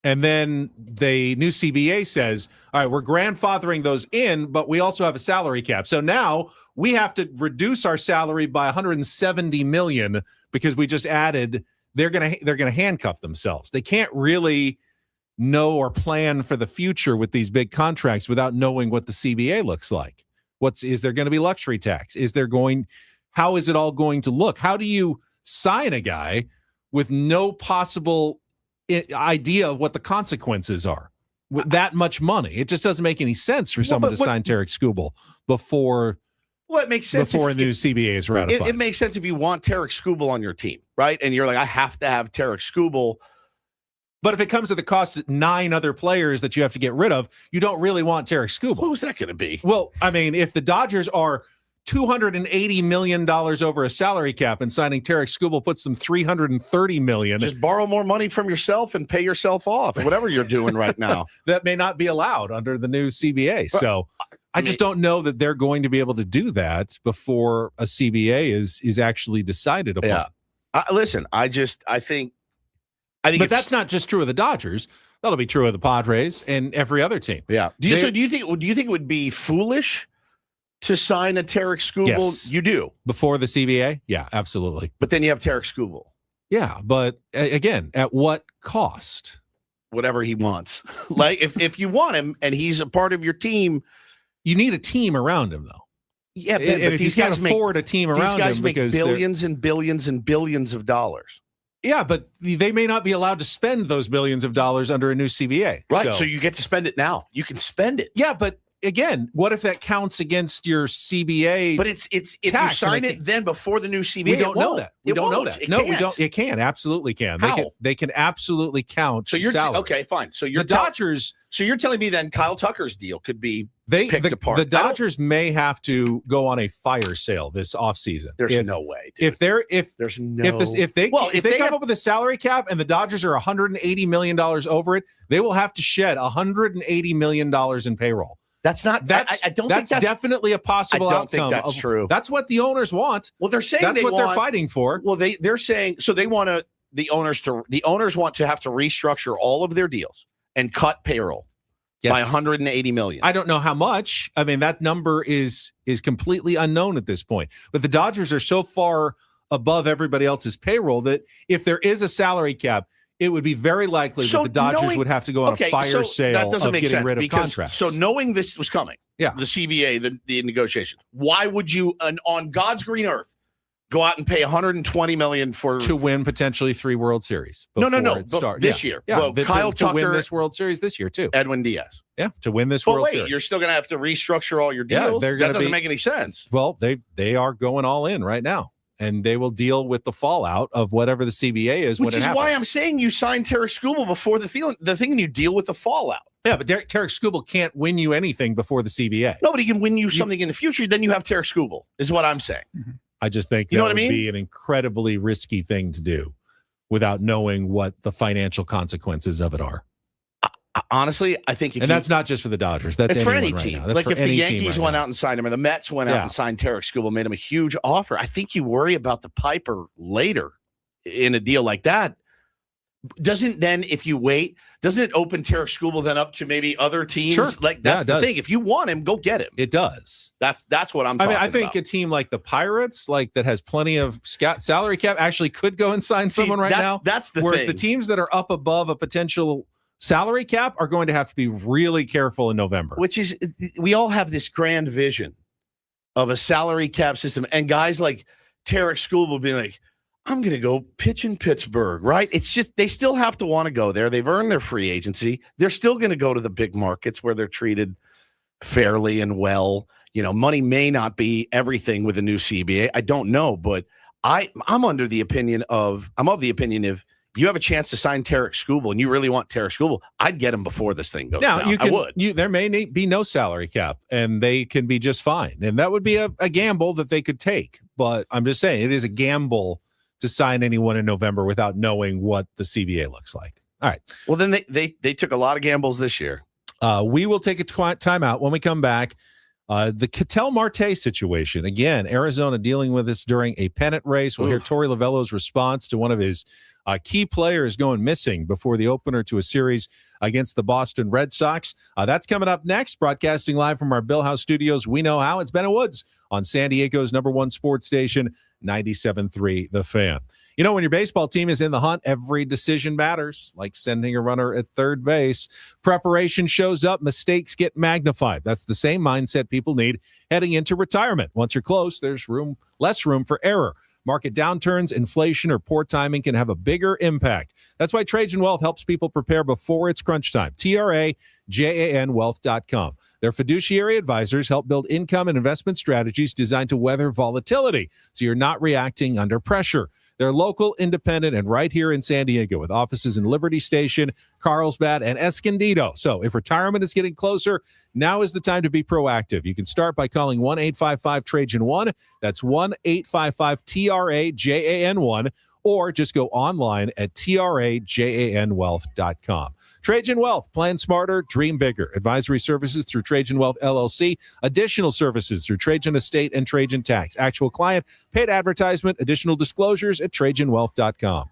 Speaker 3: And then the new CBA says, all right, we're grandfathering those in, but we also have a salary cap. So now we have to reduce our salary by $170 million because we just added. They're gonna handcuff themselves. They can't really know or plan for the future with these big contracts without knowing what the CBA looks like. Is there going to be luxury tax? How is it all going to look? How do you sign a guy with no possible idea of what the consequences are with that much money? It just doesn't make any sense for someone to sign Tarek Skubal before.
Speaker 1: Well, it makes sense
Speaker 3: before a new CBA is ratified.
Speaker 1: It makes sense if you want Tarek Skubal on your team, right? And you're like, I have to have Tarek Skubal.
Speaker 3: But if it comes at the cost of 9 other players that you have to get rid of, you don't really want Tarek Skubal.
Speaker 1: Who's that going to be?
Speaker 3: Well, I mean, if the Dodgers are $280 million over a salary cap and signing Tarek Skubal puts them $330 million.
Speaker 1: Just borrow more money from yourself and pay yourself off, whatever you're doing right now.
Speaker 3: That may not be allowed under the new CBA. So I just don't know that they're going to be able to do that before a CBA is actually decided upon.
Speaker 1: Yeah. Listen, I think
Speaker 3: but that's not just true of the Dodgers. That'll be true of the Padres and every other team.
Speaker 1: Yeah. Do you think it would be foolish to sign a Tarek Skubal?
Speaker 3: Yes.
Speaker 1: You do.
Speaker 3: Before the CBA? Yeah, absolutely.
Speaker 1: But then you have Tarek Skubal.
Speaker 3: Yeah, but again, at what cost?
Speaker 1: Whatever he wants. Like if you want him and he's a part of your team,
Speaker 3: you need a team around him, though.
Speaker 1: Yeah, but
Speaker 3: if
Speaker 1: these
Speaker 3: you
Speaker 1: guys
Speaker 3: can't afford a team around
Speaker 1: these guys
Speaker 3: him
Speaker 1: make
Speaker 3: because
Speaker 1: billions and billions and billions of dollars.
Speaker 3: Yeah, but they may not be allowed to spend those billions of dollars under a new CBA.
Speaker 1: Right. So you get to spend it now. You can spend it.
Speaker 3: Yeah, but again, what if that counts against your CBA?
Speaker 1: But it's if you sign it then before the new CBA.
Speaker 3: We don't know that. We don't know that. No, we
Speaker 1: can't.
Speaker 3: don't. It can absolutely can.
Speaker 1: How?
Speaker 3: They can absolutely count.
Speaker 1: So you're
Speaker 3: salary.
Speaker 1: okay, fine. So you're
Speaker 3: the Dodgers.
Speaker 1: So you're telling me then Kyle Tucker's deal could be picked apart.
Speaker 3: The Dodgers may have to go on a fire sale this offseason.
Speaker 1: There's no way. Dude.
Speaker 3: If they come up with a salary cap and the Dodgers are $180 million over it, they will have to shed $180 million in payroll.
Speaker 1: That's not. I don't think that's
Speaker 3: definitely a possible outcome.
Speaker 1: I don't think that's true.
Speaker 3: That's what the owners want.
Speaker 1: Well, they're saying
Speaker 3: that's what they're fighting for.
Speaker 1: Well, they're saying so they want the owners want to have to restructure all of their deals and cut payroll by $180 million.
Speaker 3: I don't know how much. I mean, that number is completely unknown at this point. But the Dodgers are so far above everybody else's payroll that if there is a salary cap, it would be very likely that the Dodgers would have to go on a fire sale
Speaker 1: that doesn't
Speaker 3: of
Speaker 1: make
Speaker 3: getting
Speaker 1: sense
Speaker 3: rid of
Speaker 1: because,
Speaker 3: contracts.
Speaker 1: So knowing this was coming, the CBA, the negotiations, why would you, on God's green earth, go out and pay $120 million to
Speaker 3: win potentially 3 World Series?
Speaker 1: No. This year.
Speaker 3: Yeah,
Speaker 1: well, Kyle
Speaker 3: to
Speaker 1: Tucker,
Speaker 3: win this World Series this year too.
Speaker 1: Edwin Diaz.
Speaker 3: Yeah, to win this World Series.
Speaker 1: You're still going to have to restructure all your deals.
Speaker 3: Yeah,
Speaker 1: that doesn't make any sense.
Speaker 3: Well, they are going all in right now. And they will deal with the fallout of whatever the CBA is.
Speaker 1: Which is why I'm saying you sign Tarek Skubal before the thing, and you deal with the fallout.
Speaker 3: Yeah, but Tarek Skubal can't win you anything before the CBA.
Speaker 1: Nobody can win you something in the future. Then you have Tarek Skubal, is what I'm saying.
Speaker 3: I just think that would be an incredibly risky thing to do without knowing what the financial consequences of it are.
Speaker 1: Honestly, I think
Speaker 3: that's not just for the Dodgers. That's
Speaker 1: for any
Speaker 3: right
Speaker 1: team.
Speaker 3: Now. That's
Speaker 1: like
Speaker 3: for
Speaker 1: if the Yankees went out and signed him, or the Mets went out and signed Tarek Skubal, made him a huge offer. I think you worry about the Piper later in a deal like that. Doesn't then, if you wait, doesn't it open Tarek Skubal then up to maybe other teams?
Speaker 3: Sure.
Speaker 1: Like that's the thing. If you want him, go get him.
Speaker 3: It does.
Speaker 1: That's what I'm talking about.
Speaker 3: I think a team like the Pirates, like that has plenty of salary cap, actually could go and sign someone right now.
Speaker 1: That's the
Speaker 3: Whereas
Speaker 1: thing.
Speaker 3: the teams that are up above a potential salary cap are going to have to be really careful in November.
Speaker 1: Which is, we all have this grand vision of a salary cap system, and guys like Tarek Skubal being like, I'm going to go pitch in Pittsburgh, right? It's just, they still have to want to go there. They've earned their free agency. They're still going to go to the big markets where they're treated fairly and well. You know, money may not be everything with the new CBA. I don't know, but I'm of the opinion if you have a chance to sign Tarek Skubal and you really want Tarek Skubal, I'd get him before this thing goes down. I would.
Speaker 3: There may be no salary cap, and they can be just fine. And that would be a gamble that they could take. But I'm just saying, it is a gamble to sign anyone in November without knowing what the CBA looks like. All right.
Speaker 1: Well, then they took a lot of gambles this year.
Speaker 3: We will take a timeout. When we come back, the Ketel Marte situation. Again, Arizona dealing with this during a pennant race. We'll hear Torey Lovello's response to one of his key players going missing before the opener to a series against the Boston Red Sox. That's coming up next. Broadcasting live from our Bill House studios. We know how. It's Ben Woods on San Diego's #1 sports station, 97.3 The Fan. You know, when your baseball team is in the hunt, every decision matters, like sending a runner at third base. Preparation shows up, mistakes get magnified. That's the same mindset people need heading into retirement. Once you're close, there's less room for error. Market downturns, inflation, or poor timing can have a bigger impact. That's why Trajan Wealth helps people prepare before it's crunch time. TRAJANwealth.com. Their fiduciary advisors help build income and investment strategies designed to weather volatility, so you're not reacting under pressure. They're local, independent, and right here in San Diego with offices in Liberty Station, Carlsbad, and Escondido. So if retirement is getting closer, now is the time to be proactive. You can start by calling 1-855-TRAJAN1. That's 1-855-TRAJAN1. Or just go online at TRAJANwealth.com. Trajan Wealth. Plan smarter, dream bigger. Advisory services through Trajan Wealth, LLC. Additional services through Trajan Estate and Trajan Tax. Actual client, paid advertisement, additional disclosures at TrajanWealth.com.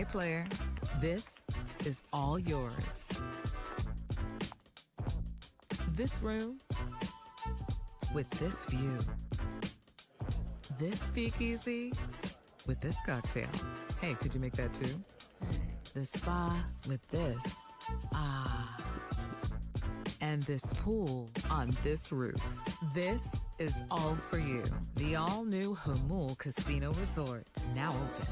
Speaker 5: Hey, player, this is all yours. This room with this view. This speakeasy with this cocktail. Hey, could you make that too? The spa with this. Ah. And this pool on this roof. This is all for you. The all-new Hamul Casino Resort, now open.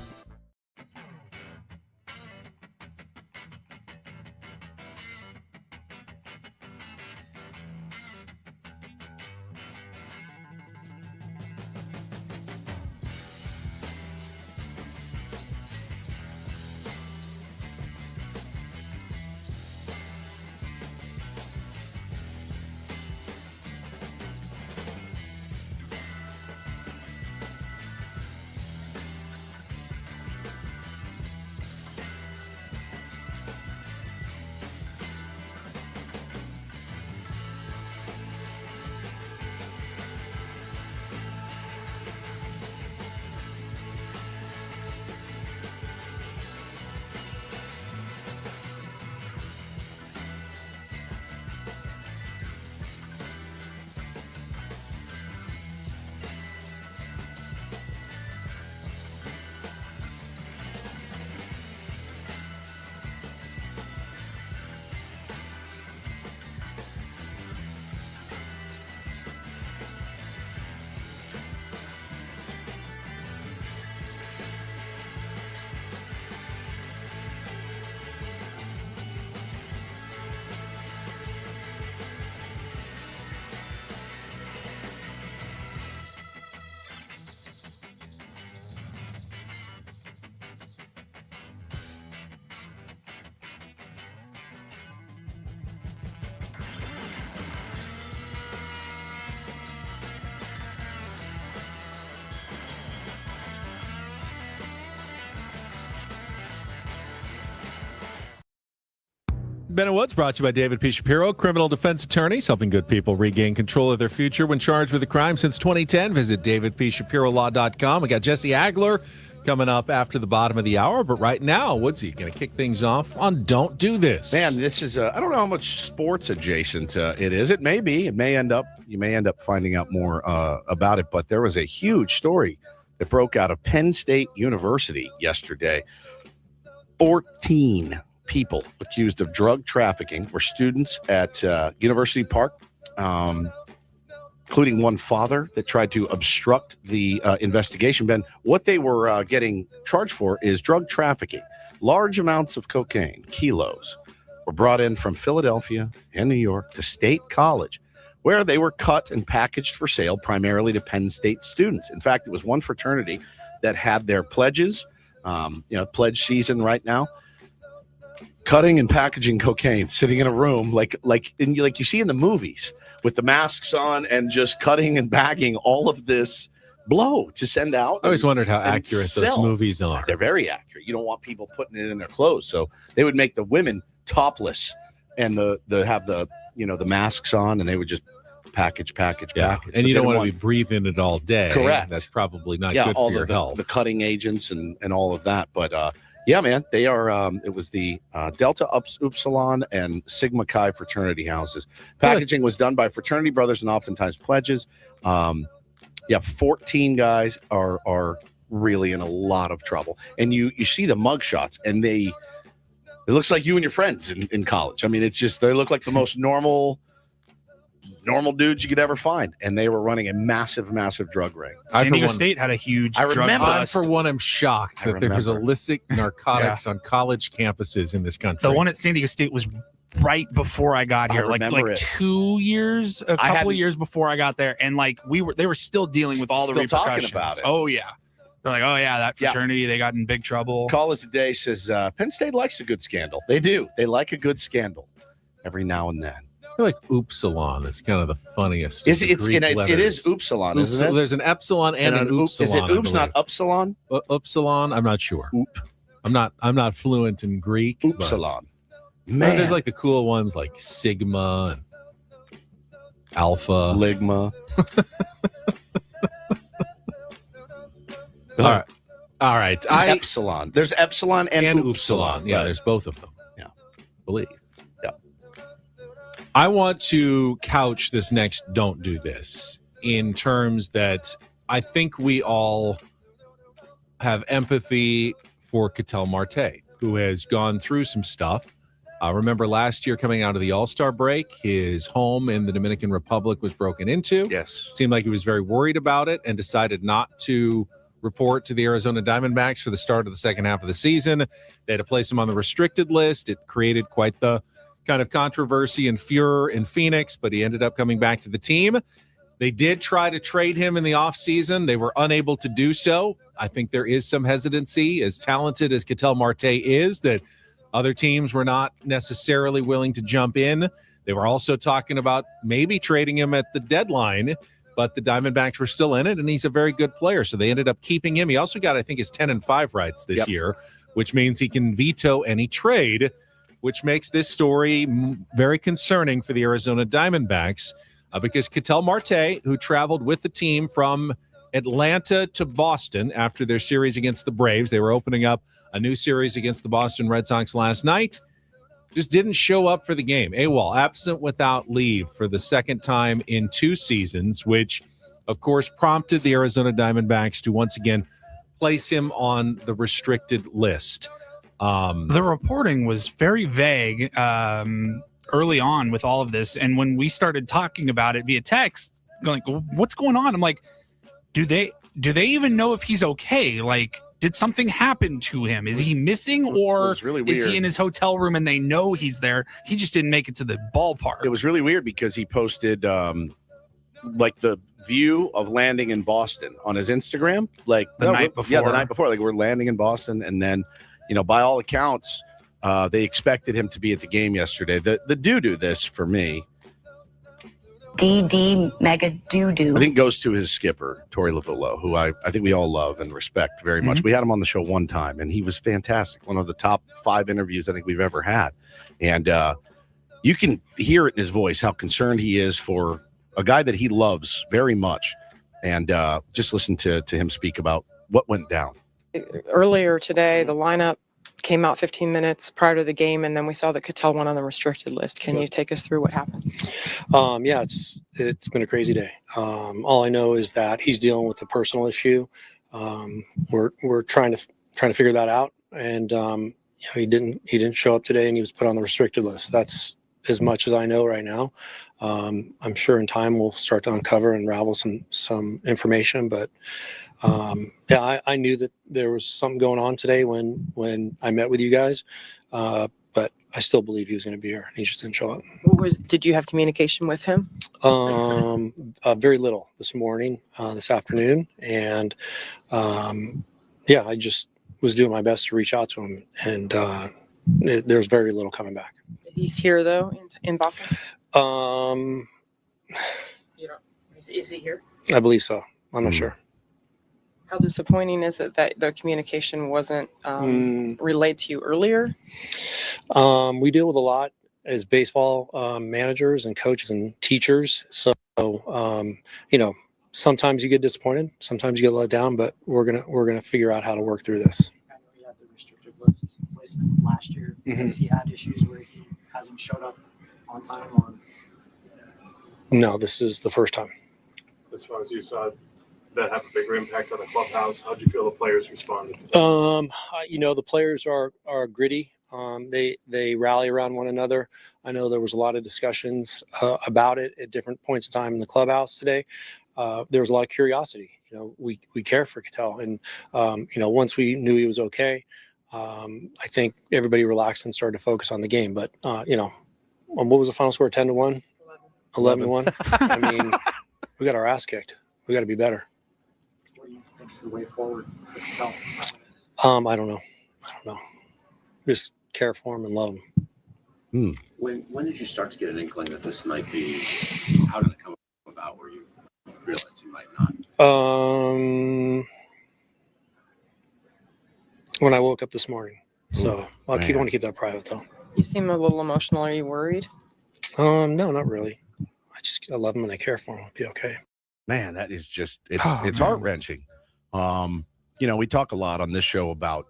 Speaker 3: Ben & Woods brought to you by David P. Shapiro, criminal defense attorneys helping good people regain control of their future when charged with a crime since 2010. Visit davidpshapirolaw.com. We got Jesse Agler coming up after the bottom of the hour, but right now, Woodsy going to kick things off on Don't Do This.
Speaker 1: Man, this is I don't know how much sports adjacent it is. It may be. You may end up finding out more about it, but there was a huge story that broke out of Penn State University yesterday. 14 people accused of drug trafficking were students at University Park, including one father that tried to obstruct the investigation. Ben, what they were getting charged for is drug trafficking. Large amounts of cocaine, kilos, were brought in from Philadelphia and New York to State College, where they were cut and packaged for sale primarily to Penn State students. In fact, it was one fraternity that had their pledges, pledge season right now, cutting and packaging cocaine, sitting in a room like you see in the movies with the masks on and just cutting and bagging all of this blow to send out.
Speaker 3: I always wondered how accurate those movies are.
Speaker 1: They're very accurate. You don't want people putting it in their clothes, so they would make the women topless and have the masks on, and they would just package.
Speaker 3: And you don't want to be breathing it all day.
Speaker 1: Correct.
Speaker 3: That's probably not good for your health.
Speaker 1: The cutting agents and all of that, but. Yeah, man, they are. It was the Delta Upsilon and Sigma Chi fraternity houses. Packaging was done by fraternity brothers and oftentimes pledges. 14 guys are really in a lot of trouble. And you see the mugshots, and it looks like you and your friends in college. I mean, it's just they look like the most normal dudes you could ever find, and they were running a massive drug ring.
Speaker 2: San Diego State had a huge drug bust.
Speaker 3: For one, I'm shocked that there was illicit narcotics on college campuses in this country.
Speaker 2: The one at San Diego State was right before I got here, like 2 years, a couple of years before I got there, and they were still dealing with all the repercussions.
Speaker 1: Talking about it.
Speaker 2: Oh yeah, they're like, oh yeah, that fraternity, they got in big trouble.
Speaker 1: Call us today says Penn State likes a good scandal. They do. They like a good scandal every now and then.
Speaker 3: I feel like Upsilon is kind of the funniest.
Speaker 1: It is Upsilon, isn't it?
Speaker 3: There's an epsilon and an upsilon.
Speaker 1: Is it oops, not upsilon?
Speaker 3: Upsilon, I'm not sure.
Speaker 1: Oop.
Speaker 3: I'm not fluent in Greek.
Speaker 1: Upsilon. Man.
Speaker 3: There's like the cool ones like Sigma and Alpha.
Speaker 1: Ligma.
Speaker 3: All right. All right.
Speaker 1: Epsilon. There's Epsilon and Upsilon.
Speaker 3: Yeah, there's both of them.
Speaker 1: Yeah.
Speaker 3: I believe.
Speaker 1: Yeah.
Speaker 3: I want to couch this next don't do this in terms that I think we all have empathy for Ketel Marte, who has gone through some stuff. Remember last year coming out of the All-Star break, his home in the Dominican Republic was broken into.
Speaker 1: Yes.
Speaker 3: Seemed like he was very worried about it and decided not to report to the Arizona Diamondbacks for the start of the second half of the season. They had to place him on the restricted list. It created quite the kind of controversy and furor in Phoenix, but he ended up coming back to the team. They did try to trade him in the offseason. They were unable to do so. I think there is some hesitancy, as talented as Ketel Marte is, that other teams were not necessarily willing to jump in. They were also talking about maybe trading him at the deadline, but the Diamondbacks were still in it, and he's a very good player, so they ended up keeping him. He also got, I think, his 10-5 rights this year, which means he can veto any trade, which makes this story very concerning for the Arizona Diamondbacks because Ketel Marte, who traveled with the team from Atlanta to Boston after their series against the Braves, they were opening up a new series against the Boston Red Sox last night, just didn't show up for the game. AWOL, absent without leave for the second time in 2 seasons, which, of course, prompted the Arizona Diamondbacks to once again place him on the restricted list.
Speaker 2: The reporting was very vague early on with all of this. And when we started talking about it via text, going, what's going on? I'm like, do they even know if he's okay? Like, did something happen to him? Is he missing, or
Speaker 1: really
Speaker 2: is he in his hotel room and they know he's there? He just didn't make it to the ballpark.
Speaker 1: It was really weird because he posted like the view of landing in Boston on his Instagram, like
Speaker 2: the night before.
Speaker 1: Yeah, the night before. Like, we're landing in Boston, and then, by all accounts, they expected him to be at the game yesterday. The do this for me.
Speaker 13: DD mega doo-doo.
Speaker 1: I think goes to his skipper, Torey Lovullo, who I think we all love and respect very much. We had him on the show one time, and he was fantastic. One of the top 5 interviews I think we've ever had. And you can hear it in his voice how concerned he is for a guy that he loves very much. And just listen to him speak about what went down.
Speaker 14: Earlier today, the lineup came out 15 minutes prior to the game, and then we saw that Ketel went on the restricted list. Can you take us through what happened?
Speaker 15: Yeah, it's been a crazy day. All I know is that he's dealing with a personal issue. We're trying to figure that out, and he didn't show up today, and he was put on the restricted list. That's as much as I know right now. I'm sure in time we'll start to uncover and unravel some information, but I knew that there was something going on today when I met with you guys, but I still believe he was going to be here. He just didn't show up.
Speaker 14: Did you have communication with him?
Speaker 15: Very little this morning, this afternoon, and I just was doing my best to reach out to him, and there's very little coming back.
Speaker 14: He's here though in Boston. Is he here?
Speaker 15: I believe so. I'm not sure.
Speaker 14: How disappointing is it that the communication wasn't relayed to you earlier?
Speaker 15: We deal with a lot as baseball managers and coaches and teachers. So, sometimes you get disappointed, sometimes you get let down, but we're gonna figure out how to work through this.
Speaker 16: I know he had the restricted list placement last year because he had issues where he hasn't showed up on time.
Speaker 15: No, this is the first time.
Speaker 17: As far as you saw that have a bigger impact on the clubhouse, how do you feel the players responded?
Speaker 15: The players are gritty. They rally around one another. I know there was a lot of discussions about it at different points in time in the clubhouse today. There was a lot of curiosity. We care for Ketel, and once we knew he was okay, I think everybody relaxed and started to focus on the game. But what was the final score? 10-1, 11-1. I mean, we got our ass kicked. We got to be better.
Speaker 16: What do you think is the way forward for Ketel?
Speaker 15: I don't know. Just care for him and love him.
Speaker 18: When did you start to get an inkling that this might be? How did it come about where you realized you might not?
Speaker 15: When I woke up this morning. So I want to keep that private though.
Speaker 14: You seem a little emotional. Are you worried?
Speaker 15: No, not really. I love him and I care for him. I'll be okay.
Speaker 1: Man, that is just it's heart-wrenching. we talk a lot on this show about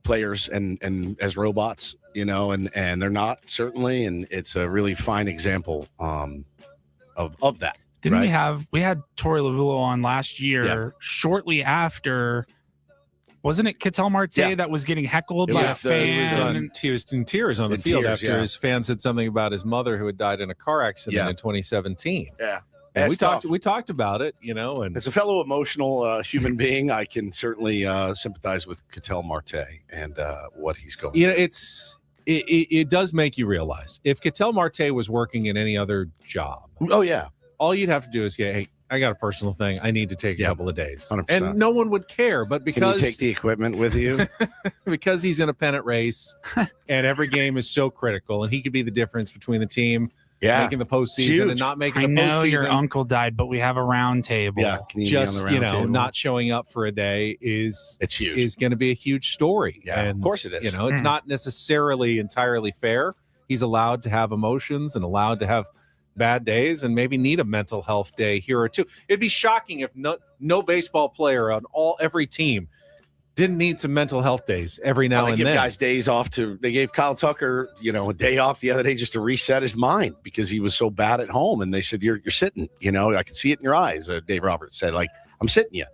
Speaker 1: players and as robots, and they're not, certainly, and it's a really fine example of that.
Speaker 2: Didn't
Speaker 1: right?
Speaker 2: we had Torey Lavulo on last year shortly after, wasn't it Ketel Marte that was getting heckled by a fan?
Speaker 3: He was in tears on the field after his fan said something about his mother who had died in a car accident in 2017.
Speaker 1: Yeah.
Speaker 3: And
Speaker 1: It's
Speaker 3: we talked about it, and
Speaker 1: as a fellow emotional human being, I can certainly sympathize with Ketel Marte and what he's going through.
Speaker 3: It does make you realize if Ketel Marte was working in any other job.
Speaker 1: Oh, yeah.
Speaker 3: All you'd have to do is say, hey, I got a personal thing. I need to take a couple of days.
Speaker 1: 100%.
Speaker 3: And no one would care. But because
Speaker 1: Can you take the equipment with you?
Speaker 3: because he's in a pennant race and every game is so critical and he could be the difference between the team making the postseason and not making the postseason.
Speaker 2: I know your uncle died, but we have a round table.
Speaker 1: Yeah,
Speaker 3: Just, not showing up for a day it's
Speaker 1: huge.
Speaker 3: Is going to be a huge story.
Speaker 1: Yeah,
Speaker 3: and,
Speaker 1: of course it is.
Speaker 3: It's not necessarily entirely fair. He's allowed to have emotions and allowed to have bad days and maybe need a mental health day here or two. It'd be shocking if no baseball player on every team didn't need some mental health days every now and
Speaker 1: give
Speaker 3: then.
Speaker 1: Guys days off they gave Kyle Tucker, a day off the other day just to reset his mind because he was so bad at home. And they said, you're sitting, I can see it in your eyes. Dave Roberts said, I'm sitting you.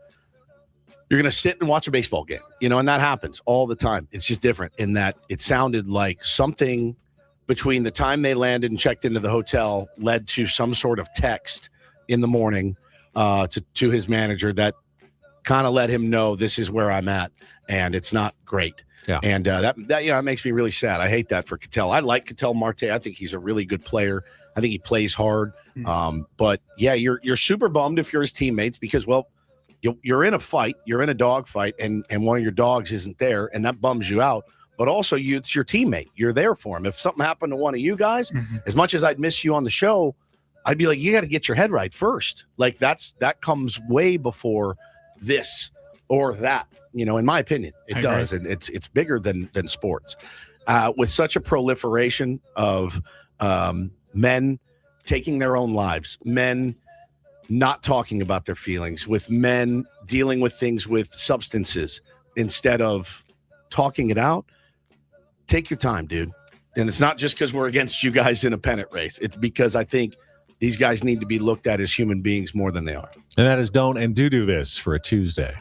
Speaker 1: You're going to sit and watch a baseball game, and that happens all the time. It's just different in that it sounded like something between the time they landed and checked into the hotel led to some sort of text in the morning to his manager that kind of let him know this is where I'm at and it's not great.
Speaker 3: Yeah.
Speaker 1: And that makes me really sad. I hate that for Ketel. I like Ketel Marte. I think he's a really good player. I think he plays hard. But yeah, you're super bummed if you're his teammates because, well, you're in a fight, you're in a dog fight and one of your dogs isn't there and that bums you out. But also, it's your teammate. You're there for him. If something happened to one of you guys, as much as I'd miss you on the show, I'd be like, you got to get your head right first. That comes way before this or that. In my opinion, it does, and it's bigger than sports. With such a proliferation of men taking their own lives, men not talking about their feelings, with men dealing with things with substances instead of talking it out. Take your time, dude. And it's not just because we're against you guys in a pennant race. It's because I think these guys need to be looked at as human beings more than they are.
Speaker 3: And that is Don't and Do This for a Tuesday.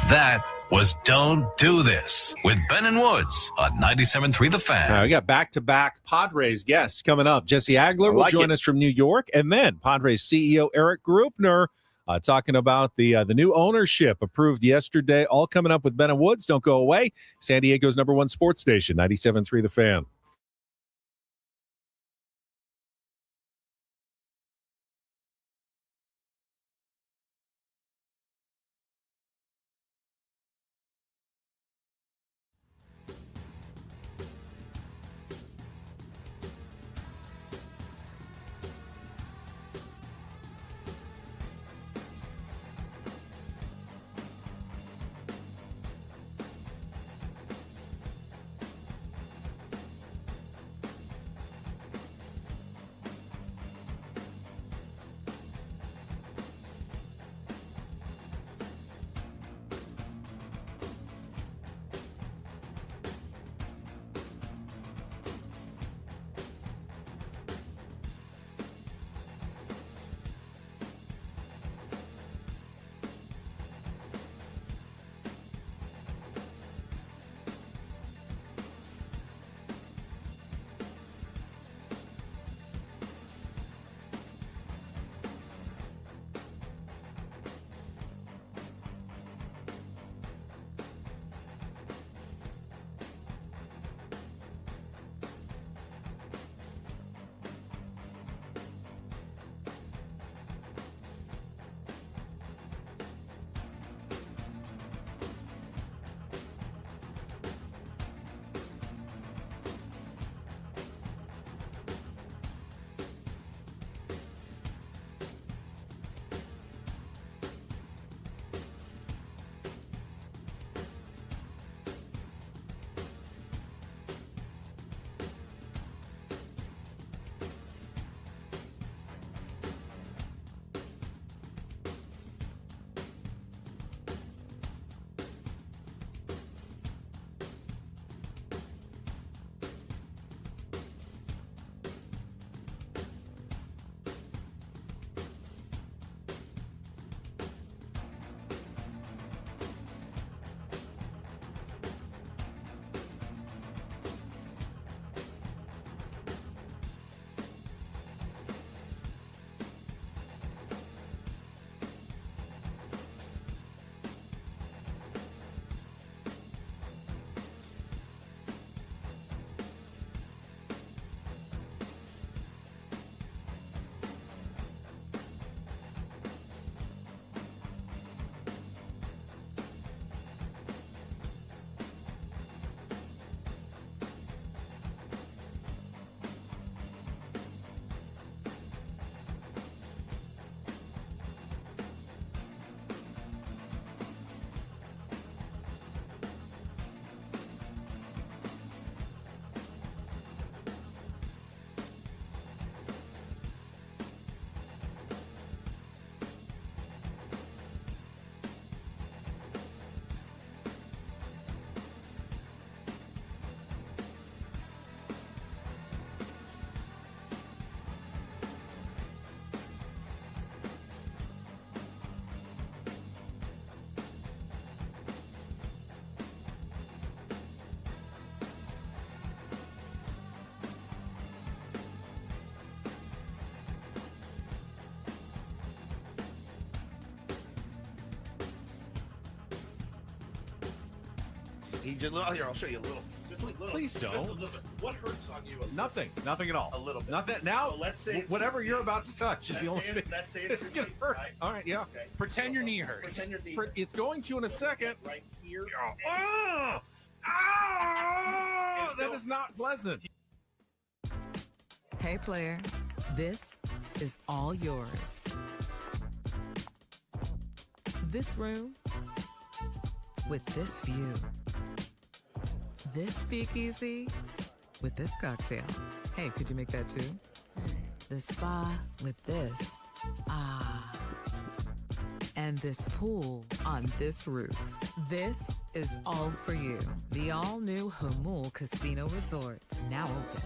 Speaker 13: That was Don't Do This with Ben and Woods on 97.3 The Fan.
Speaker 3: We got back-to-back Padres guests coming up. Jesse Agler will join us from New York, and then Padres CEO Eric Grupner talking about the new ownership approved yesterday. All coming up with Ben and Woods. Don't go away. San Diego's #1 sports station, 97.3 The Fan.
Speaker 1: He just here. I'll show you a little. Just a little.
Speaker 3: Please don't.
Speaker 1: Just a little bit. What hurts on you?
Speaker 3: Nothing at all.
Speaker 1: A little bit.
Speaker 3: Nothing. Now,
Speaker 1: So let's say
Speaker 3: whatever you're about to touch is the only thing.
Speaker 1: Let's say
Speaker 3: It's gonna hurt.
Speaker 1: Right?
Speaker 3: All right, yeah.
Speaker 1: Okay.
Speaker 2: Pretend your knee hurts.
Speaker 1: Pretend your knee.
Speaker 3: It's going to in a second.
Speaker 1: Right here.
Speaker 3: Oh, that is not pleasant.
Speaker 5: Hey, player, this is all yours. This room with this view. This speakeasy with this cocktail. Hey, could you make that too? The spa with this. Ah. And this pool on this roof. This is all for you. The all-new Hamul Casino Resort, now open.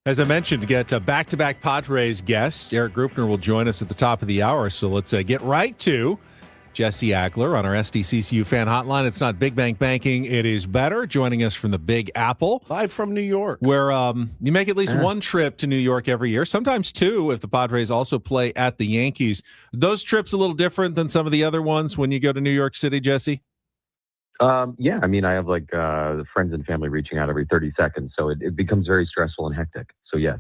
Speaker 3: As I mentioned, to get back-to-back Padres guests, Eric Grupner will join us at the top of the hour. So let's get right to Jesse Agler on our SDCCU fan hotline. It's not Big Bank Banking. It is better. Joining us from the Big Apple.
Speaker 1: Live from New York.
Speaker 3: Where you make at least one trip to New York every year, sometimes two if the Padres also play at the Yankees. Those trips a little different than some of the other ones when you go to New York City, Jesse?
Speaker 19: Yeah, I mean, I have like friends and family reaching out every 30 seconds, so it becomes very stressful and hectic. So yes.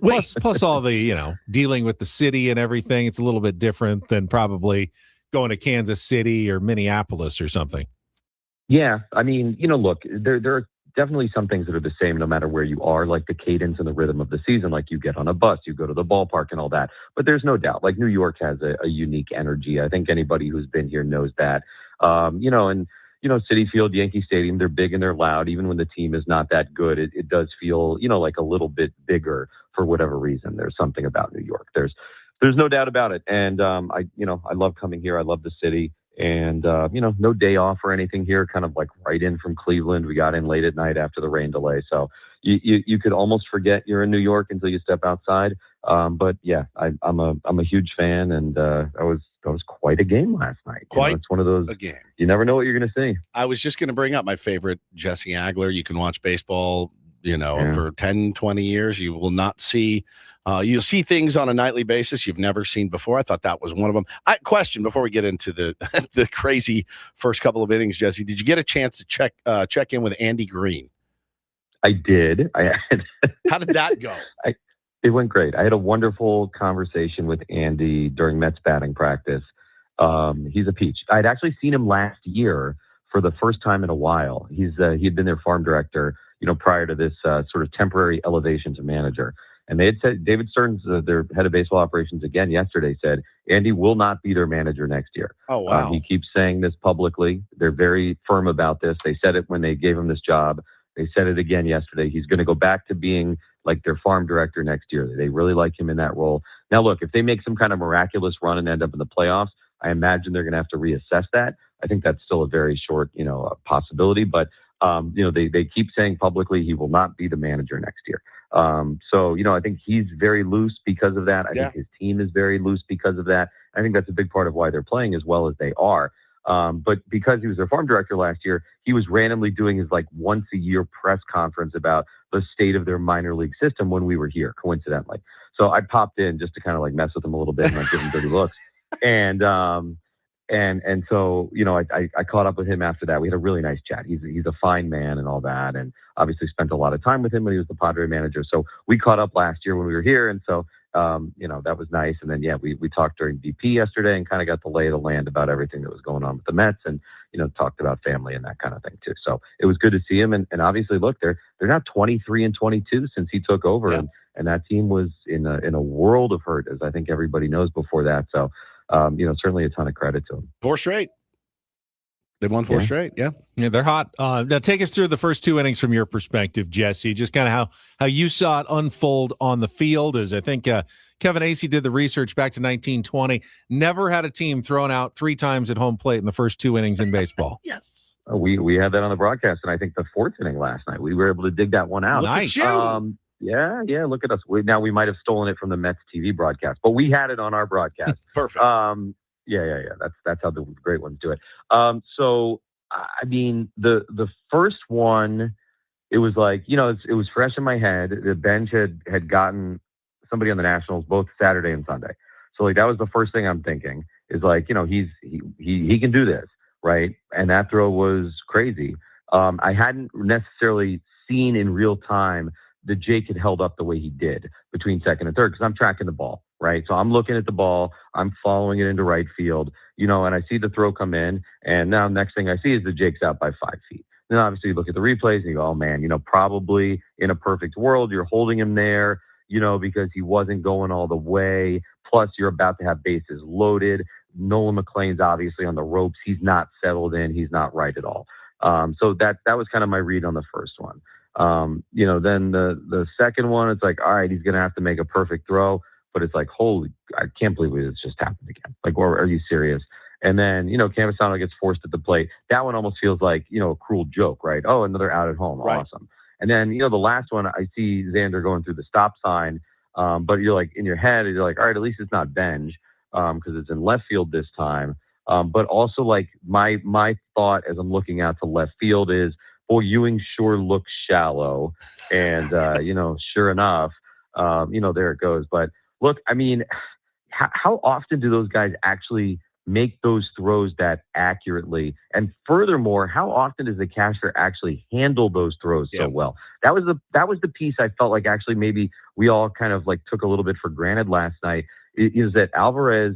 Speaker 3: Plus all the, dealing with the city and everything, it's a little bit different than probably going to Kansas City or Minneapolis or something.
Speaker 19: Yeah, I mean, look, there are definitely some things that are the same no matter where you are, like the cadence and the rhythm of the season, like you get on a bus, you go to the ballpark and all that. But there's no doubt, like New York has a unique energy. I think anybody who's been here knows that. Citi Field, Yankee Stadium, they're big and they're loud. Even when the team is not that good, it does feel, like a little bit bigger for whatever reason. There's something about New York. There's no doubt about it. And, I love coming here. I love the city and, no day off or anything here, kind of like right in from Cleveland. We got in late at night after the rain delay. So you could almost forget you're in New York until you step outside. But yeah, I'm a huge fan and, that was quite a game last night. It's one of those
Speaker 1: a game.
Speaker 19: You never know what you're going to see.
Speaker 1: I was just going to bring up my favorite, Jesse Agler. You can watch baseball, for 10, 20 years. You will not see, you'll see things on a nightly basis you've never seen before. I thought that was one of them. Question before we get into the the crazy first couple of innings, Jesse, did you get a chance to check in with Andy Green?
Speaker 19: I did.
Speaker 1: How did that go?
Speaker 19: It went great. I had a wonderful conversation with Andy during Mets batting practice. He's a peach. I'd actually seen him last year for the first time in a while. He'd been their farm director, prior to this sort of temporary elevation to manager. And they had said, David Stearns, their head of baseball operations, again yesterday said, Andy will not be their manager next year.
Speaker 1: Oh, wow.
Speaker 19: He keeps saying this publicly. They're very firm about this. They said it when they gave him this job. They said it again yesterday. He's going to go back to being like their farm director next year. They really like him in that role. Now, look, if they make some kind of miraculous run and end up in the playoffs, I imagine they're going to have to reassess that. I think that's still a very short, possibility. But, they keep saying publicly he will not be the manager next year. So, I think he's very loose because of that. I think his team is very loose because of that. I think that's a big part of why they're playing as well as they are. But because he was their farm director last year, he was randomly doing his once a year press conference about the state of their minor league system when we were here, coincidentally. So I popped in just to kind of mess with him a little bit and give him dirty looks. And so, I caught up with him after that. We had a really nice chat. He's a fine man and all that. And obviously spent a lot of time with him when he was the Padre manager. So we caught up last year when we were here. And so, that was nice. And then, we talked during BP yesterday and kind of got the lay of the land about everything that was going on with the Mets and, talked about family and that kind of thing too. So it was good to see him. And obviously, look, they're now 23-22 since he took over. Yeah. And that team was in a world of hurt, as I think everybody knows before that. So, certainly a ton of credit to them.
Speaker 1: 4 straight. They won 4 straight. Yeah.
Speaker 3: Yeah, they're hot. Now take us through the first 2 innings from your perspective, Jesse, just kind of how you saw it unfold on the field. As I think Kevin Acey did the research back to 1920, never had a team thrown out 3 times at home plate in the first 2 innings in baseball.
Speaker 1: Yes.
Speaker 19: We had that on the broadcast, and I think the 4th inning last night, we were able to dig that one out.
Speaker 3: Nice.
Speaker 19: Yeah, look at us. Now we might have stolen it from the Mets TV broadcast, but we had it on our broadcast.
Speaker 1: Perfect.
Speaker 19: Yeah. That's how the great ones do it. So I mean, the first one, it was it was fresh in my head. The bench had gotten somebody on the Nationals both Saturday and Sunday. So that was the first thing I'm thinking is he can do this, right? And that throw was crazy. I hadn't necessarily seen in real time that Jake had held up the way he did between second and third because I'm tracking the ball, right? So I'm looking at the ball, I'm following it into right field, and I see the throw come in, and now next thing I see is that Jake's out by 5 feet. Then obviously you look at the replays and you go, oh man, probably in a perfect world, you're holding him there, because he wasn't going all the way. Plus you're about to have bases loaded. Nolan McLean's obviously on the ropes. He's not settled in. He's not right at all. So that was kind of my read on the first one. Then the second one, it's all right, he's going to have to make a perfect throw, but it's holy, I can't believe it's just happened again. Are you serious? And then, Campusano gets forced at the plate. That one almost feels like, a cruel joke, right? Oh, another out at home. Right. Awesome. And then, the last one, I see Xander going through the stop sign. But you're in your head, you're all right, at least it's not Benj, because it's in left field this time. But also my thought as I'm looking out to left field is, boy, Ewing sure looks shallow. And, sure enough, there it goes. But look, I mean, how often do those guys actually make those throws that accurately? And furthermore, how often does the catcher actually handle those throws so well? That was the piece I felt like actually maybe we all kind of took a little bit for granted last night, is that Alvarez,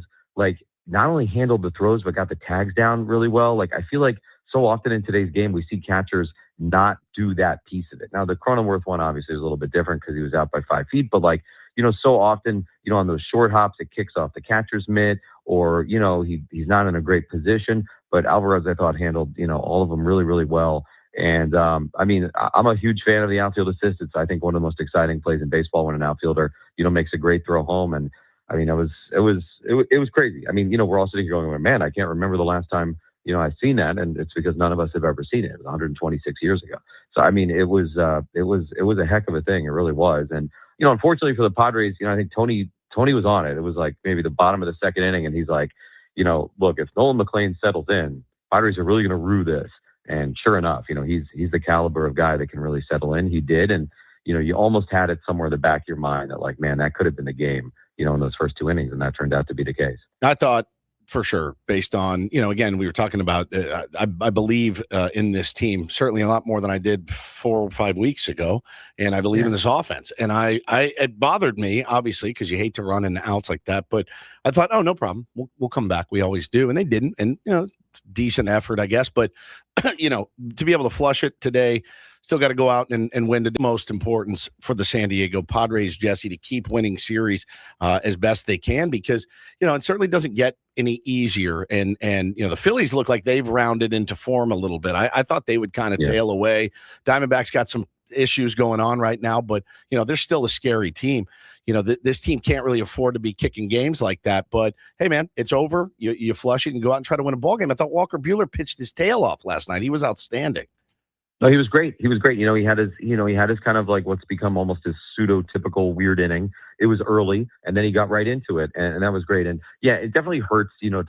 Speaker 19: not only handled the throws, but got the tags down really well. I feel like so often in today's game, we see catchers not do that piece of it. Now, the Cronenworth one obviously is a little bit different because he was out by 5 feet, but so often, on those short hops, it kicks off the catcher's mitt or, he's not in a great position, but Alvarez, I thought, handled, all of them really, really well. And, I mean, I'm a huge fan of the outfield assist. It's, I think, one of the most exciting plays in baseball when an outfielder, makes a great throw home. And I mean, it was crazy. I mean, we're all sitting here going, man, I can't remember the last time, I've seen that, and it's because none of us have ever seen it. It was 126 years ago. So, I mean, it was a heck of a thing. It really was. And, unfortunately for the Padres, I think Tony was on it. It was maybe the bottom of the second inning, and he's look, if Nolan McLean settles in, Padres are really going to rue this. And sure enough, he's the caliber of guy that can really settle in. He did. And, you almost had it somewhere in the back of your mind that man, that could have been the game, in those first 2 innings. And that turned out to be the case.
Speaker 1: I thought for sure. Based on, again, we were talking about, I believe in this team, certainly a lot more than I did 4 or 5 weeks ago. And I believe in this offense. And it bothered me, obviously, because you hate to run in outs like that. But I thought, oh, no problem. We'll come back. We always do. And they didn't. And, it's a decent effort, I guess. But, to be able to flush it today, still got to go out and win the most importance for the San Diego Padres, Jesse, to keep winning series as best they can, because, it certainly doesn't get any easier. And the Phillies look like they've rounded into form a little bit. I thought they would kind of tail away. Diamondbacks got some issues going on right now, but, they're still a scary team. This team can't really afford to be kicking games like that. But, hey, man, it's over. You flush it and go out and try to win a ball game. I thought Walker Buehler pitched his tail off last night. He was outstanding.
Speaker 19: No, he was great. He was great. He had his kind of like what's become almost his pseudo-typical weird inning. It was early, and then he got right into it, and that was great. And yeah, it definitely hurts, to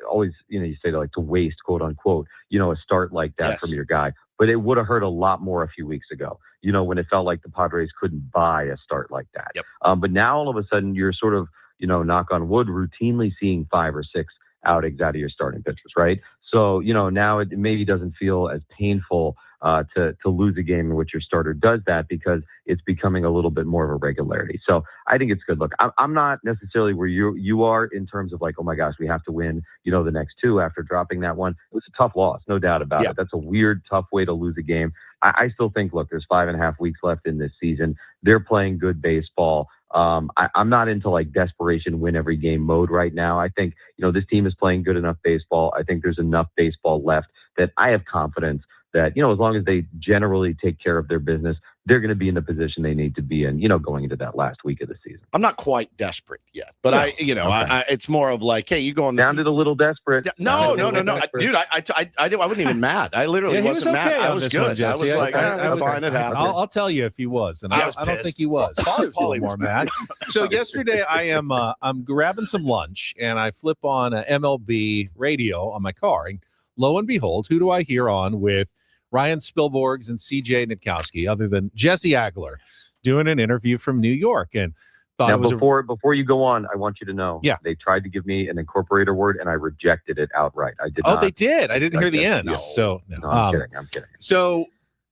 Speaker 19: always, you say to waste, quote unquote, a start like that from your guy. But it would have hurt a lot more a few weeks ago, when it felt like the Padres couldn't buy a start like that.
Speaker 1: Yep.
Speaker 19: But now all of a sudden you're sort of, knock on wood, routinely seeing 5 or 6 outings out of your starting pitchers, right? So, now it maybe doesn't feel as painful to lose a game in which your starter does that, because it's becoming a little bit more of a regularity. So I think it's good. Look, I'm not necessarily where you are in terms of like, oh my gosh, we have to win, the next 2 after dropping that one. It was a tough loss, no doubt about it. That's a weird, tough way to lose a game. I still think, look, there's 5.5 weeks left in this season. They're playing good baseball. I'm not into like desperation win every game mode right now. I think, this team is playing good enough baseball. I think there's enough baseball left that I have confidence that, as long as they generally take care of their business, they're going to be in the position they need to be in, going into that last week of the season.
Speaker 1: I'm not quite desperate yet, but it's more of like, hey, you go on.
Speaker 19: Sounded a little desperate.
Speaker 1: No. Dude, I wasn't even mad. I literally wasn't mad. I was good.
Speaker 3: One,
Speaker 1: I was like, I'm fine. It happens.
Speaker 3: I'll tell you if he was, and I don't think he was. Paulie was a little more mad. So yesterday, I'm grabbing some lunch, and I flip on MLB radio on my car, and lo and behold, who do I hear on with Ryan Spielborgs and CJ Nitkowski, other than Jesse Agler, doing an interview from New York? And thought
Speaker 19: before you go on, I want you to know, they tried to give me an incorporator word, and I rejected it outright. I did.
Speaker 3: Oh, they did. I didn't hear the end.
Speaker 19: No.
Speaker 3: So
Speaker 19: no, I'm kidding.
Speaker 3: So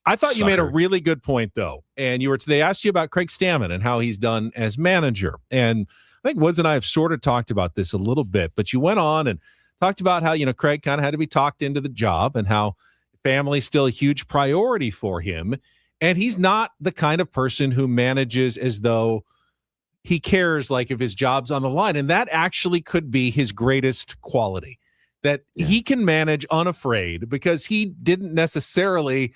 Speaker 3: I thought you made a really good point, though, and they asked you about Craig Stammen and how he's done as manager, and I think Woods and I have sort of talked about this a little bit, but you went on and talked about how Craig kind of had to be talked into the job, and how family's still a huge priority for him. And he's not the kind of person who manages as though he cares, like if his job's on the line. And that actually could be his greatest quality, that he can manage unafraid, because he didn't necessarily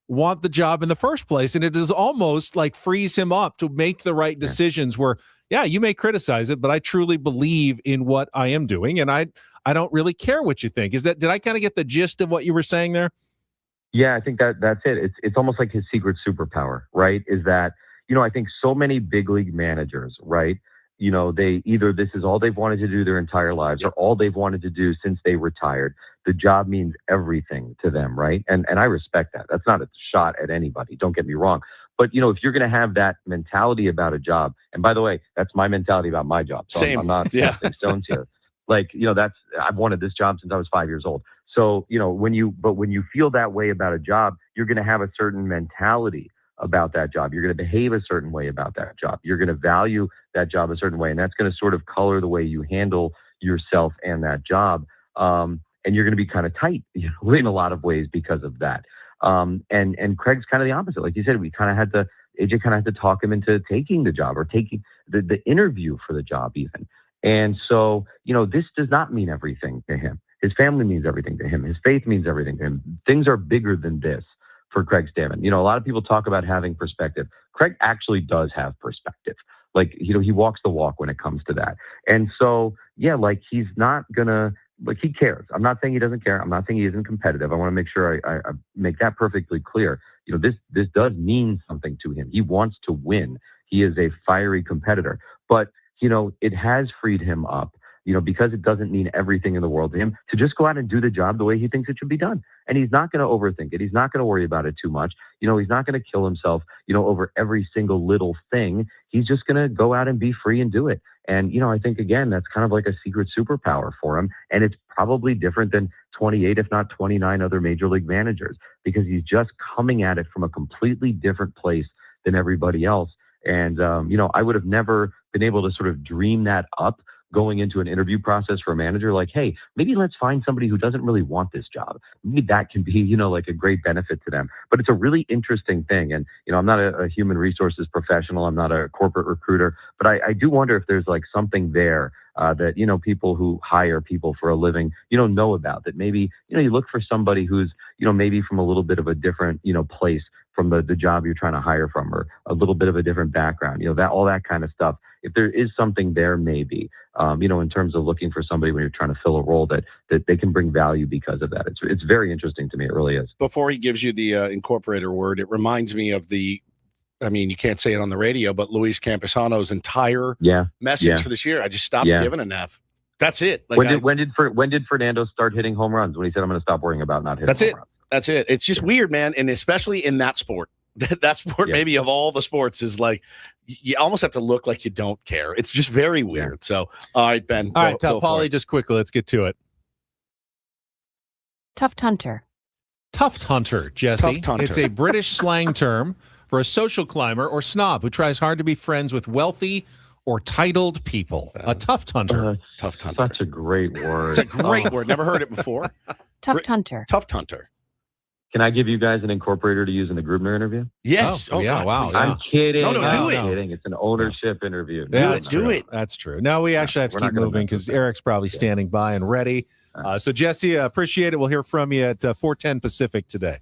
Speaker 3: want the job in the first place. And it is almost like frees him up to make the right decisions where, you may criticize it, but I truly believe in what I am doing. And I don't really care what you think. Did I kind of get the gist of what you were saying there?
Speaker 19: Yeah, I think that's it. It's almost like his secret superpower, right? Is that, I think so many big league managers, right? They either this is all they've wanted to do their entire lives, or all they've wanted to do since they retired. The job means everything to them, right? And I respect that. That's not a shot at anybody. Don't get me wrong. But, if you're going to have that mentality about a job, and by the way, that's my mentality about my job. So I'm not casting stones here. Like, I've wanted this job since I was 5 years old. So, when you feel that way about a job, you're going to have a certain mentality about that job. You're going to behave a certain way about that job. You're going to value that job a certain way. And that's going to sort of color the way you handle yourself and that job. And you're going to be kind of tight, in a lot of ways because of that. And Craig's kind of the opposite. Like you said, AJ kind of had to talk him into taking the job, or taking the interview for the job even. And so, this does not mean everything to him. His family means everything to him. His faith means everything to him. Things are bigger than this for Craig Stammen. A lot of people talk about having perspective. Craig actually does have perspective. Like, he walks the walk when it comes to that. And so, he's not gonna, he cares. I'm not saying he doesn't care. I'm not saying he isn't competitive. I want to make sure I make that perfectly clear. This does mean something to him. He wants to win. He is a fiery competitor, but it has freed him up because it doesn't mean everything in the world to him, to just go out and do the job the way he thinks it should be done. And he's not going to overthink it. He's not going to worry about it too much. He's not going to kill himself, over every single little thing. He's just going to go out and be free and do it. And, I think, again, that's kind of like a secret superpower for him. And it's probably different than 28, if not 29 other major league managers, because he's just coming at it from a completely different place than everybody else. And, I would have never been able to sort of dream that up going into an interview process for a manager, like, hey, maybe let's find somebody who doesn't really want this job. Maybe that can be, like a great benefit to them. But it's a really interesting thing. And, I'm not a human resources professional. I'm not a corporate recruiter, but I do wonder if there's like something there that, people who hire people for a living, know about, that maybe, you look for somebody who's, maybe from a little bit of a different, place from the job you're trying to hire from, or a little bit of a different background, that all that kind of stuff. If there is something there, maybe, in terms of looking for somebody when you're trying to fill a role that they can bring value because of that. It's very interesting to me. It really is.
Speaker 1: Before he gives you the incorporator word, it reminds me of you can't say it on the radio, but Luis Camposano's entire message for this year. I just stopped giving an F. That's it. Like
Speaker 19: when did Fernando start hitting home runs? When he said, I'm going to stop worrying about not hitting home runs.
Speaker 1: That's it. It's just weird, man. And especially in that sport. That sport, maybe of all the sports, is like you almost have to look like you don't care. It's just very weird. So, all right, Ben.
Speaker 3: All right, Paulie, just quickly, let's get to it.
Speaker 20: Tuft hunter.
Speaker 3: Tuft hunter, Jesse.
Speaker 1: Tuft hunter.
Speaker 3: It's a British slang term for a social climber or snob who tries hard to be friends with wealthy or titled people. A tuft hunter.
Speaker 1: Tuft hunter.
Speaker 19: That's a great word.
Speaker 1: It's a great word. Never heard it before.
Speaker 20: Tuft hunter.
Speaker 1: Tuft hunter.
Speaker 19: Can I give you guys an incorporator to use in the Grubner interview?
Speaker 1: Yes.
Speaker 3: Oh yeah.
Speaker 1: God,
Speaker 3: wow.
Speaker 19: I'm kidding.
Speaker 1: No, do it.
Speaker 19: I'm kidding. It's an ownership interview.
Speaker 3: Yeah,
Speaker 1: do it.
Speaker 3: That's true. No, we actually have to keep moving because Eric's probably standing by and ready. So, Jesse, appreciate it. We'll hear from you at 4:10 Pacific today.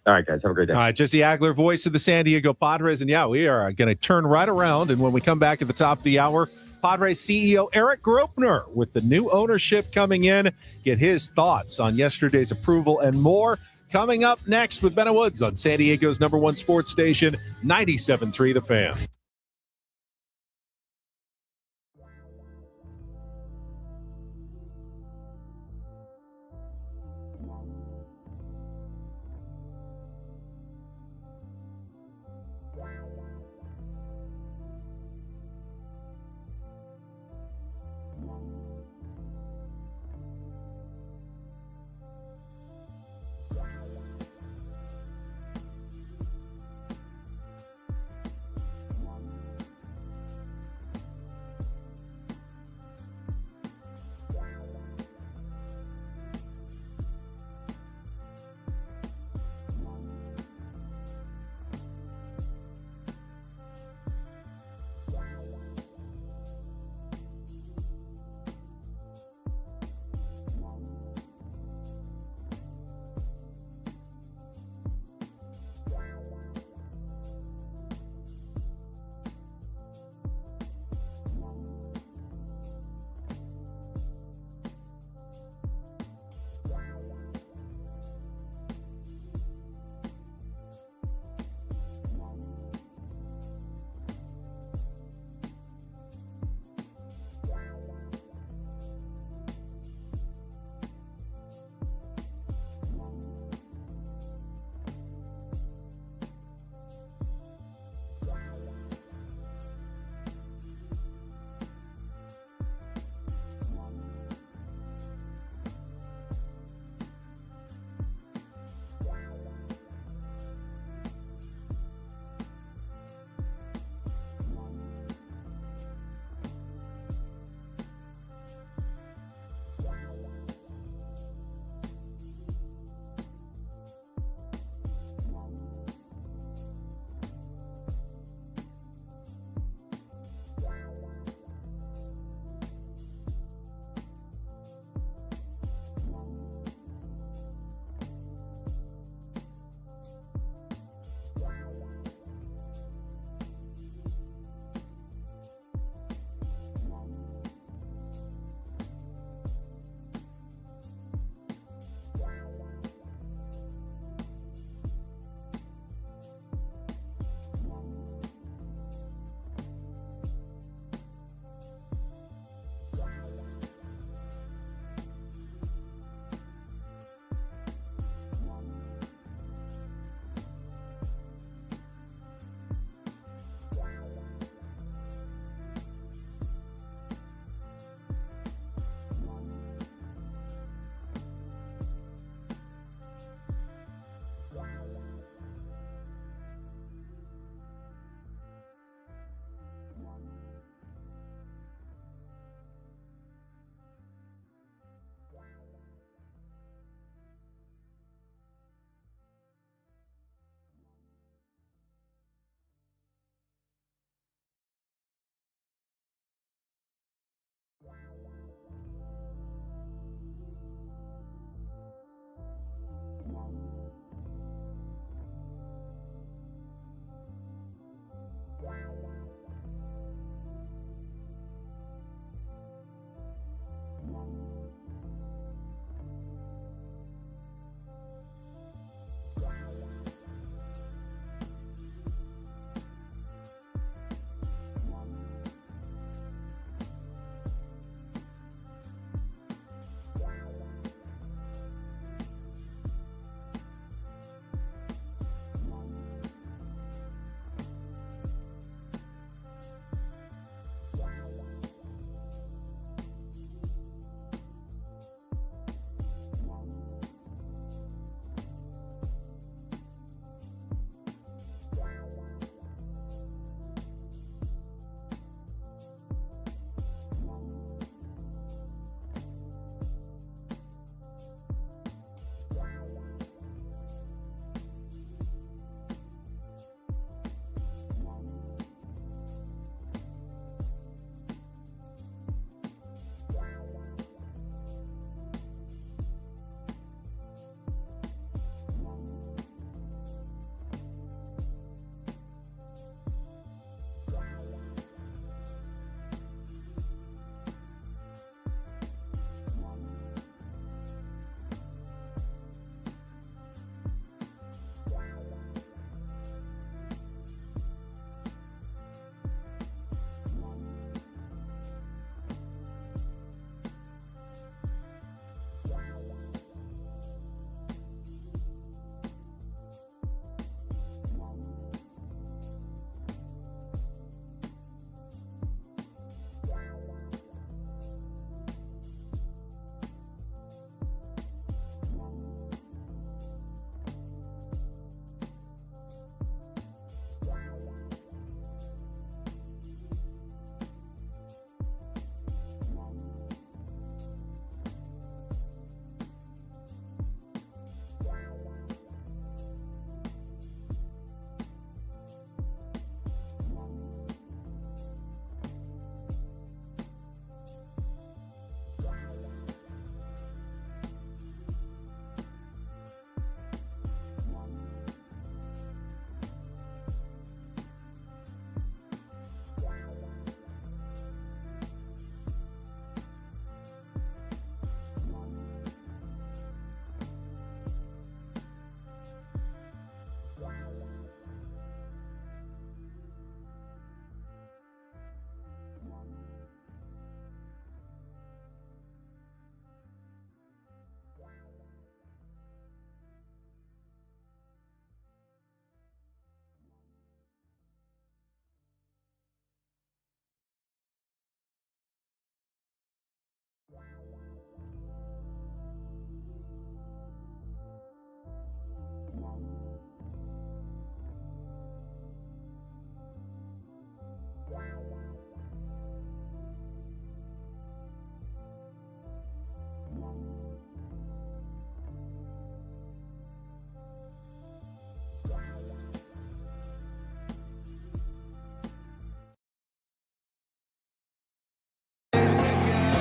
Speaker 19: All right, guys. Have a great day.
Speaker 3: All right, Jesse Agler, voice of the San Diego Padres. And, we are going to turn right around. And when we come back at the top of the hour, Padres CEO Eric Grubner, with the new ownership coming in, get his thoughts on yesterday's approval and more. Coming up next with Ben Woods on San Diego's #1 sports station, 97.3 The Fan.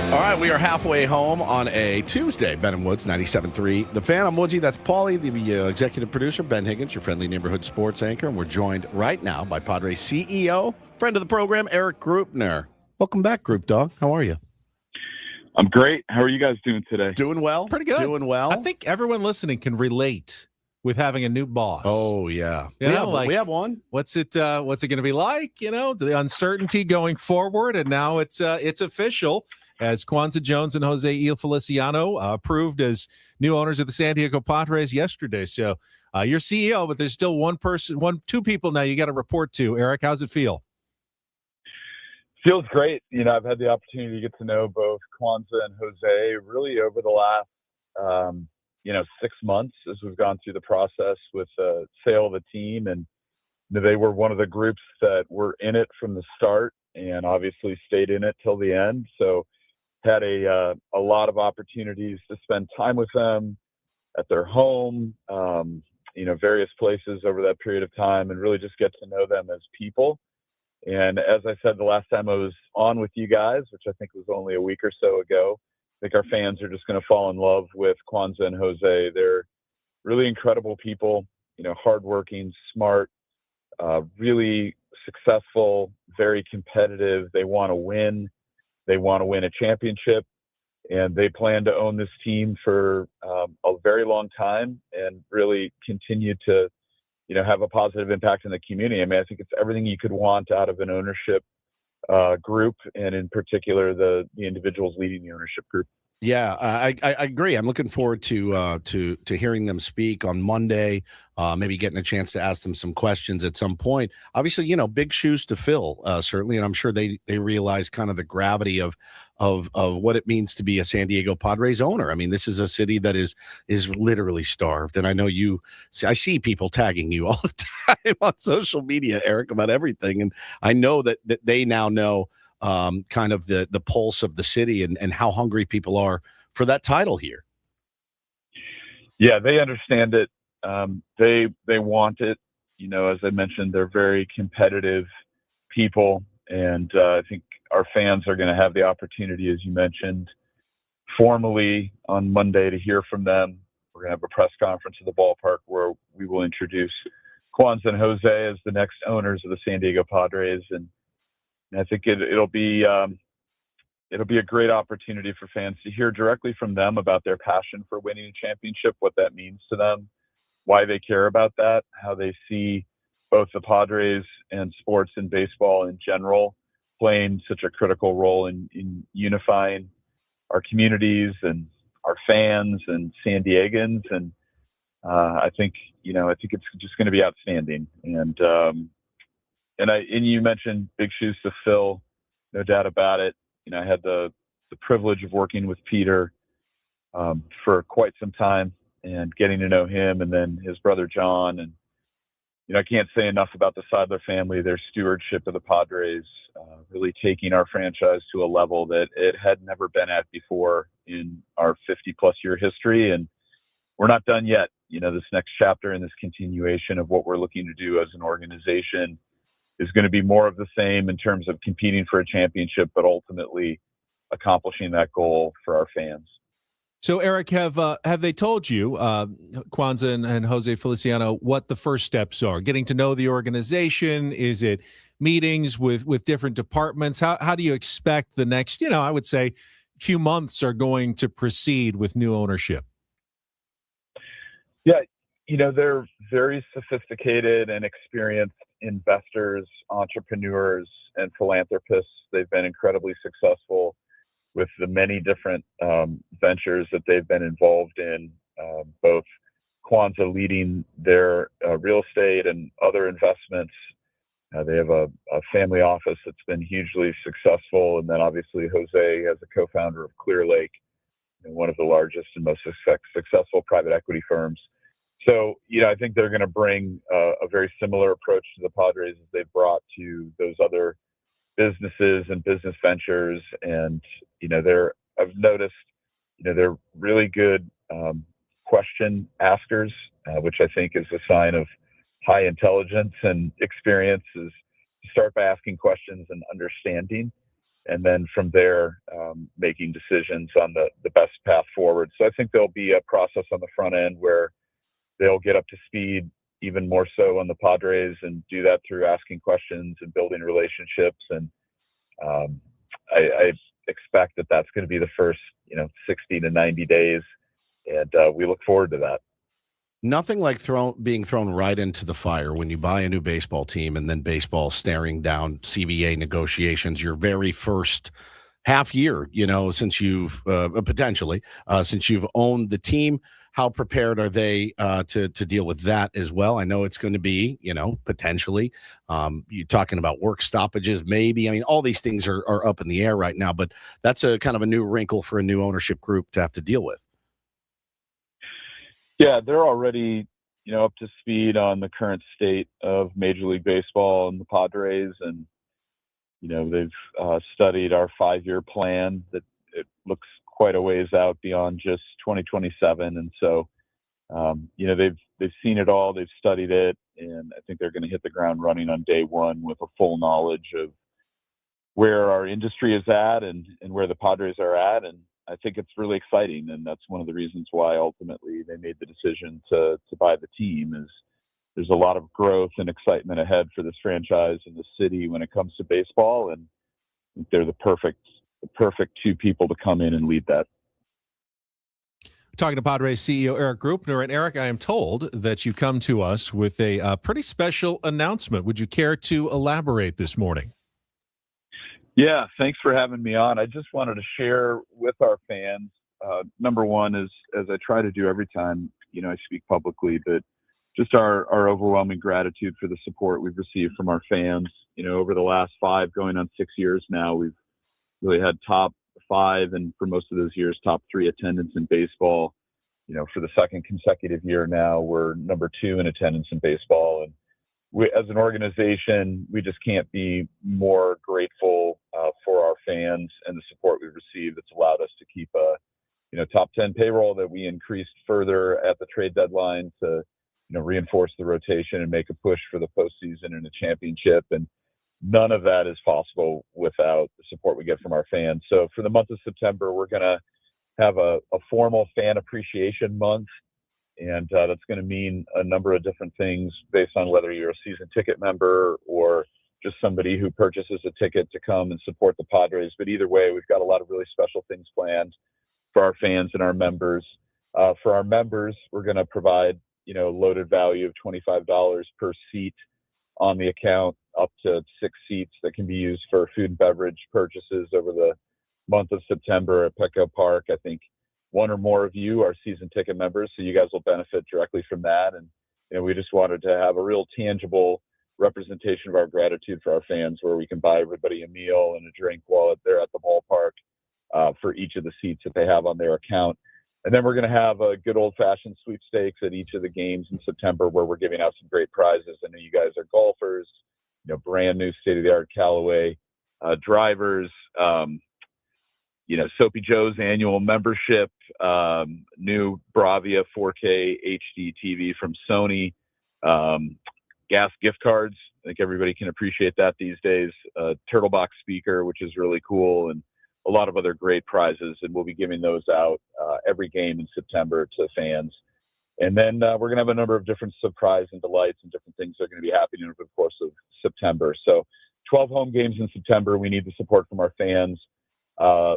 Speaker 1: All right, we are halfway home on a Tuesday. Ben and Woods, 97.3. The Fan, I'm Woodsy. That's Paulie, the executive producer. Ben Higgins, your friendly neighborhood sports anchor. And we're joined right now by Padres CEO, friend of the program, Eric Grupner. Welcome back, Group Dog. How are you?
Speaker 20: I'm great. How are you guys doing today?
Speaker 1: Doing well.
Speaker 3: Pretty good.
Speaker 1: Doing well.
Speaker 3: I think everyone listening can relate with having a new boss.
Speaker 1: Oh, yeah.
Speaker 3: We have
Speaker 1: one.
Speaker 3: What's it going to be like? The uncertainty going forward. And now it's official, as Kwanzaa Jones and Jose Feliciano approved as new owners of the San Diego Padres yesterday. So you're CEO, but there's still two people now you got to report to. Eric, how's it feel?
Speaker 20: Feels great. I've had the opportunity to get to know both Kwanzaa and Jose really over the last, 6 months as we've gone through the process with the sale of the team. And they were one of the groups that were in it from the start and obviously stayed in it till the end. So had a lot of opportunities to spend time with them at their home, various places over that period of time, and really just get to know them as people. And as I said the last time I was on with you guys, which I think was only a week or so ago, I think our fans are just going to fall in love with Kwanzaa and Jose. They're really incredible people, hardworking, smart, really successful, very competitive. They want to win. They want to win a championship, and they plan to own this team for a very long time and really continue to, have a positive impact in the community. I mean, I think it's everything you could want out of an ownership group, and in particular, the individuals leading the ownership group.
Speaker 1: Yeah, I agree. I'm looking forward to hearing them speak on Monday. Maybe getting a chance to ask them some questions at some point. Obviously, big shoes to fill, certainly, and I'm sure they realize kind of the gravity of what it means to be a San Diego Padres owner. I mean, this is a city that is literally starved, and I know I see people tagging you all the time on social media, Eric, about everything, and I know that they now know kind of the pulse of the city and how hungry people are for that title here.
Speaker 20: Yeah, they understand it. They want it. As I mentioned, they're very competitive people, and I think our fans are going to have the opportunity, as you mentioned, formally on Monday to hear from them. We're going to have a press conference at the ballpark where we will introduce Kwanzaa and Jose as the next owners of the San Diego Padres, and I think it'll be a great opportunity for fans to hear directly from them about their passion for winning a championship, what that means to them, why they care about that, how they see both the Padres and sports and baseball in general playing such a critical role in unifying our communities and our fans and San Diegans. And I think it's just going to be outstanding. And you mentioned big shoes to fill, no doubt about it. I had the privilege of working with Peter for quite some time and getting to know him, and then his brother John. And I can't say enough about the Seidler family, their stewardship of the Padres, really taking our franchise to a level that it had never been at before in our 50-plus year history. And we're not done yet. This next chapter and this continuation of what we're looking to do as an organization is going to be more of the same in terms of competing for a championship, but ultimately accomplishing that goal for our fans.
Speaker 3: So, Eric, have they told you, Kwanzaa and Jose Feliciano, what the first steps are? Getting to know the organization? Is it meetings with different departments? How do you expect the next, I would say, few months are going to proceed with new ownership?
Speaker 20: Yeah, they're very sophisticated and experienced investors, entrepreneurs, and philanthropists. They've been incredibly successful with the many different ventures that they've been involved in, both Kwanzaa leading their real estate and other investments. They have a family office that's been hugely successful. And then obviously Jose as a co-founder of Clear Lake, one of the largest and most successful private equity firms. So, I think they're going to bring a very similar approach to the Padres as they've brought to those other businesses and business ventures. And, I've noticed, they're really good question askers, which I think is a sign of high intelligence and experience, is to start by asking questions and understanding. and then from there, making decisions on the best path forward. So I think there'll be a process on the front end where they'll get up to speed even more so on the Padres and do that through asking questions and building relationships. And I expect that that's going to be the first, 60 to 90 days. And we look forward to that.
Speaker 1: Nothing like being thrown right into the fire when you buy a new baseball team and then baseball staring down CBA negotiations your very first half year, since you've potentially since you've owned the team. How prepared are they to deal with that as well? I know it's going to be, potentially you're talking about work stoppages, maybe. I mean, all these things are up in the air right now, but that's a kind of a new wrinkle for a new ownership group to have to deal with.
Speaker 20: Yeah, they're already, up to speed on the current state of Major League Baseball and the Padres, and they've studied our 5-year plan that it looks quite a ways out beyond just 2027, and so they've seen it all, they've studied it, and I think they're going to hit the ground running on day one with a full knowledge of where our industry is at and where the Padres are at, and I think it's really exciting, and that's one of the reasons why ultimately they made the decision to buy the team. Is there's a lot of growth and excitement ahead for this franchise and the city when it comes to baseball, and they're the perfect two people to come in and lead that.
Speaker 3: Talking to Padres CEO Eric Grupner. And Eric, I am told that you come to us with a pretty special announcement. Would you care to elaborate this morning?
Speaker 20: Yeah, thanks for having me on. I just wanted to share with our fans, number one is, as I try to do every time, I speak publicly, but just our overwhelming gratitude for the support we've received from our fans. Over the last 5, going on 6 years now, we've really had top 5, and for most of those years, top 3 attendance in baseball. For the second consecutive year now, we're number 2 in attendance in baseball. And we, as an organization, we just can't be more grateful for our fans and the support we've received. It's allowed us to keep a top 10 payroll that we increased further at the trade deadline to reinforce the rotation and make a push for the postseason and a championship. And none of that is possible without the support we get from our fans. So for the month of September, we're going to have a formal fan appreciation month. And that's going to mean a number of different things based on whether you're a season ticket member or just somebody who purchases a ticket to come and support the Padres. But either way, we've got a lot of really special things planned for our fans and our members. For our members, we're going to provide, a loaded value of $25 per seat on the account, up to 6 seats that can be used for food and beverage purchases over the month of September at Petco Park. I think one or more of you are season ticket members, so you guys will benefit directly from that. And we just wanted to have a real tangible representation of our gratitude for our fans, where we can buy everybody a meal and a drink while they're at the ballpark for each of the seats that they have on their account. And then we're going to have a good old-fashioned sweepstakes at each of the games in September, where we're giving out some great prizes. I know you guys are golfers, brand new state-of-the-art Callaway drivers, Soapy Joe's annual membership, new Bravia 4K HD TV from Sony, gas gift cards. I think everybody can appreciate that these days. Turtle Box speaker, which is really cool, and a lot of other great prizes. And we'll be giving those out every game in September to fans. And then we're going to have a number of different surprise and delights and different things that are going to be happening over the course of September. So 12 home games in September. We need the support from our fans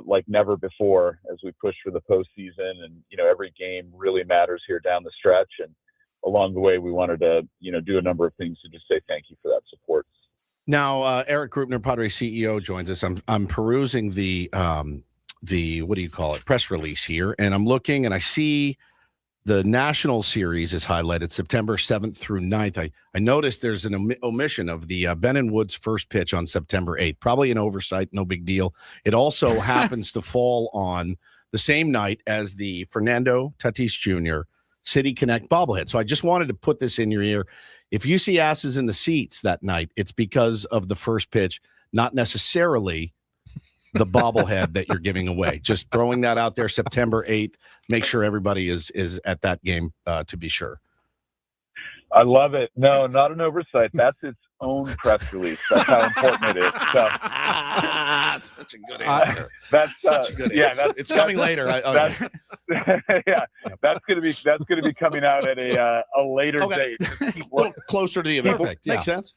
Speaker 20: like never before as we push for the postseason. And, every game really matters here down the stretch. And along the way, we wanted to, do a number of things to just say thank you for that support.
Speaker 1: Now, Eric Grupner, Padres CEO, joins us. I'm perusing the what do you call it, press release here, and I'm looking and I see the National Series is highlighted September 7th through 9th. I noticed there's an omission of the Ben and Woods first pitch on September 8th. Probably an oversight, no big deal. It also happens to fall on the same night as the Fernando Tatis Jr. City Connect bobblehead. So I just wanted to put this in your ear. If you see asses in the seats that night, it's because of the first pitch, not necessarily the bobblehead that you're giving away. Just throwing that out there, September 8th. Make sure everybody is at that game to be sure.
Speaker 20: I love it. No, not an oversight. That's its own press release. That's how important it is. So,
Speaker 1: That's such a good answer.
Speaker 20: That's
Speaker 1: Such a good answer. It's coming later.
Speaker 20: Yeah, that's gonna be coming out at a later
Speaker 1: Okay.
Speaker 20: date. Just keep
Speaker 1: A little closer to the event.
Speaker 3: Perfect,
Speaker 1: Makes sense.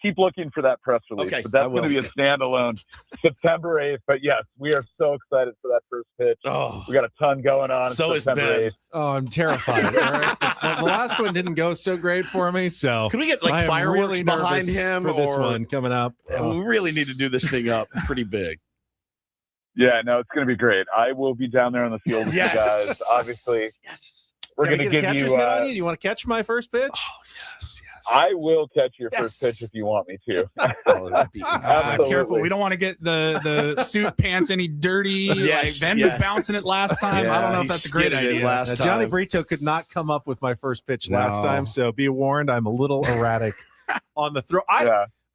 Speaker 20: keep looking for that press release.
Speaker 1: Okay,
Speaker 20: But that's
Speaker 1: I will.
Speaker 20: going to be a standalone September 8th. But yes, we are so excited for that first pitch.
Speaker 1: Oh,
Speaker 20: We got a ton going on.
Speaker 1: so is
Speaker 20: September
Speaker 1: Ben.
Speaker 20: 8th.
Speaker 3: Oh, I'm terrified. Eric. The last one didn't go so great for me. So
Speaker 1: Can we get
Speaker 3: I
Speaker 1: like
Speaker 3: am
Speaker 1: fireworks
Speaker 3: really
Speaker 1: behind
Speaker 3: nervous
Speaker 1: him
Speaker 3: for this
Speaker 1: or
Speaker 3: one coming up?
Speaker 1: We really need to do this thing up pretty big.
Speaker 20: Yeah, no, it's going to be great. I will be down there on the field with
Speaker 1: Yes.
Speaker 20: you guys. Obviously, we're
Speaker 3: Can I
Speaker 20: going to
Speaker 3: get a
Speaker 20: give
Speaker 3: catcher's
Speaker 20: you.
Speaker 3: mitt on you? Do you want to catch my first pitch?
Speaker 20: I will catch your first
Speaker 3: Yes.
Speaker 20: pitch if you want me to.
Speaker 2: Careful, we don't want to get the suit pants any dirty.
Speaker 1: Yes,
Speaker 2: Ben was bouncing it last time. I don't know if that's a great idea.
Speaker 3: Johnny Brito could not come up with my first pitch last time, so be warned. I'm a little erratic on the throw.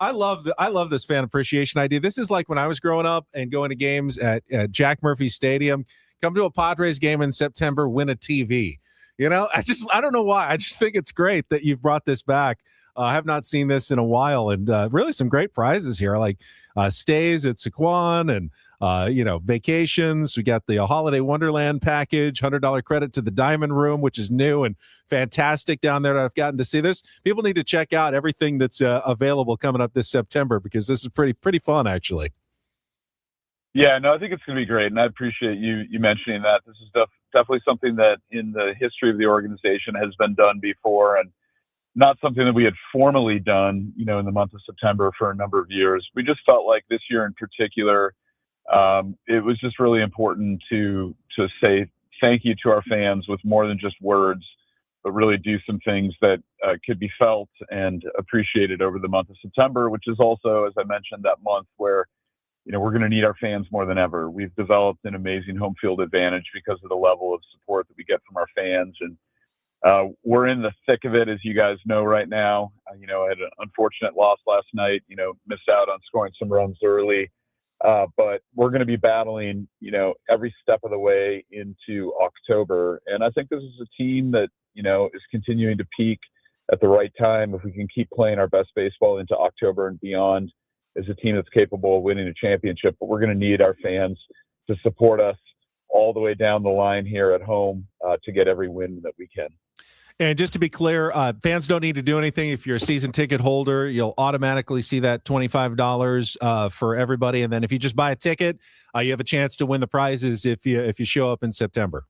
Speaker 3: I love this fan appreciation idea. This is like when I was growing up and going to games at Jack Murphy Stadium. Come to a Padres game in September, win a TV. You know, I don't know why. I just think it's great that you've brought this back. I have not seen this in a while, and really some great prizes here, like stays at Sequan and vacations. We got the Holiday Wonderland package, $100 credit to the Diamond Room, which is new and fantastic down there that I've gotten to see. This people need to check out everything that's available coming up this September, because this is pretty fun, actually.
Speaker 20: Yeah, no, I think it's going to be great, and I appreciate you mentioning that. This is definitely something that in the history of the organization has been done before, and not something that we had formally done, in the month of September for a number of years. We just felt like this year in particular, it was just really important to say thank you to our fans with more than just words, but really do some things that could be felt and appreciated over the month of September, which is also, as I mentioned, that month where we're going to need our fans more than ever. We've developed an amazing home field advantage because of the level of support that we get from our fans. And we're in the thick of it, as you guys know right now. I had an unfortunate loss last night, missed out on scoring some runs early. But we're going to be battling, every step of the way into October. And I think this is a team that, is continuing to peak at the right time. If we can keep playing our best baseball into October and beyond, as a team that's capable of winning a championship. But we're going to need our fans to support us all the way down the line here at home to get every win that we can.
Speaker 3: And just to be clear, fans don't need to do anything. If you're a season ticket holder, you'll automatically see that $25 for everybody. And then if you just buy a ticket, you have a chance to win the prizes if you show up in September.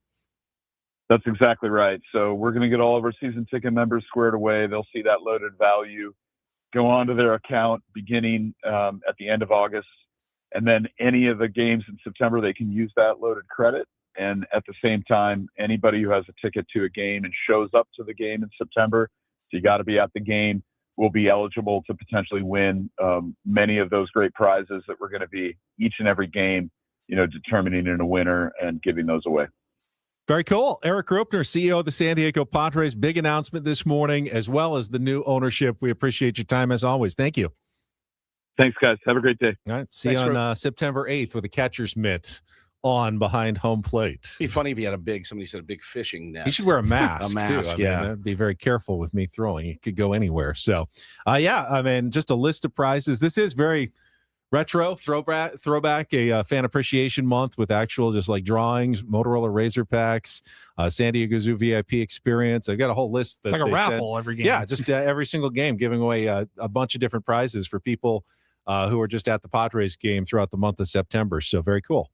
Speaker 20: That's exactly right. So we're going to get all of our season ticket members squared away. They'll see that loaded value go onto their account beginning at the end of August. And then any of the games in September, they can use that loaded credit. And at the same time, anybody who has a ticket to a game and shows up to the game in September, so you got to be at the game, will be eligible to potentially win many of those great prizes that we're going to be each and every game, determining in a winner and giving those away.
Speaker 3: Very cool. Eric Gropner, CEO of the San Diego Padres. Big announcement this morning, as well as the new ownership. We appreciate your time as always. Thank you.
Speaker 20: Thanks, guys. Have a great day.
Speaker 3: All right. See you on September 8th with a catcher's mitt on behind home plate.
Speaker 1: It'd be funny if he had somebody said a big fishing net.
Speaker 3: He should wear a mask.
Speaker 1: A mask,
Speaker 3: too. I mean, be very careful with me throwing. It could go anywhere. So, just a list of prizes. This is very retro throwback, a fan appreciation month with actual just like drawings, Motorola Razor packs, San Diego Zoo VIP experience. I've got a whole list. That
Speaker 2: it's like a raffle
Speaker 3: said,
Speaker 2: every game.
Speaker 3: Yeah, just every single game, giving away a bunch of different prizes for people who are just at the Padres game throughout the month of September. So very cool.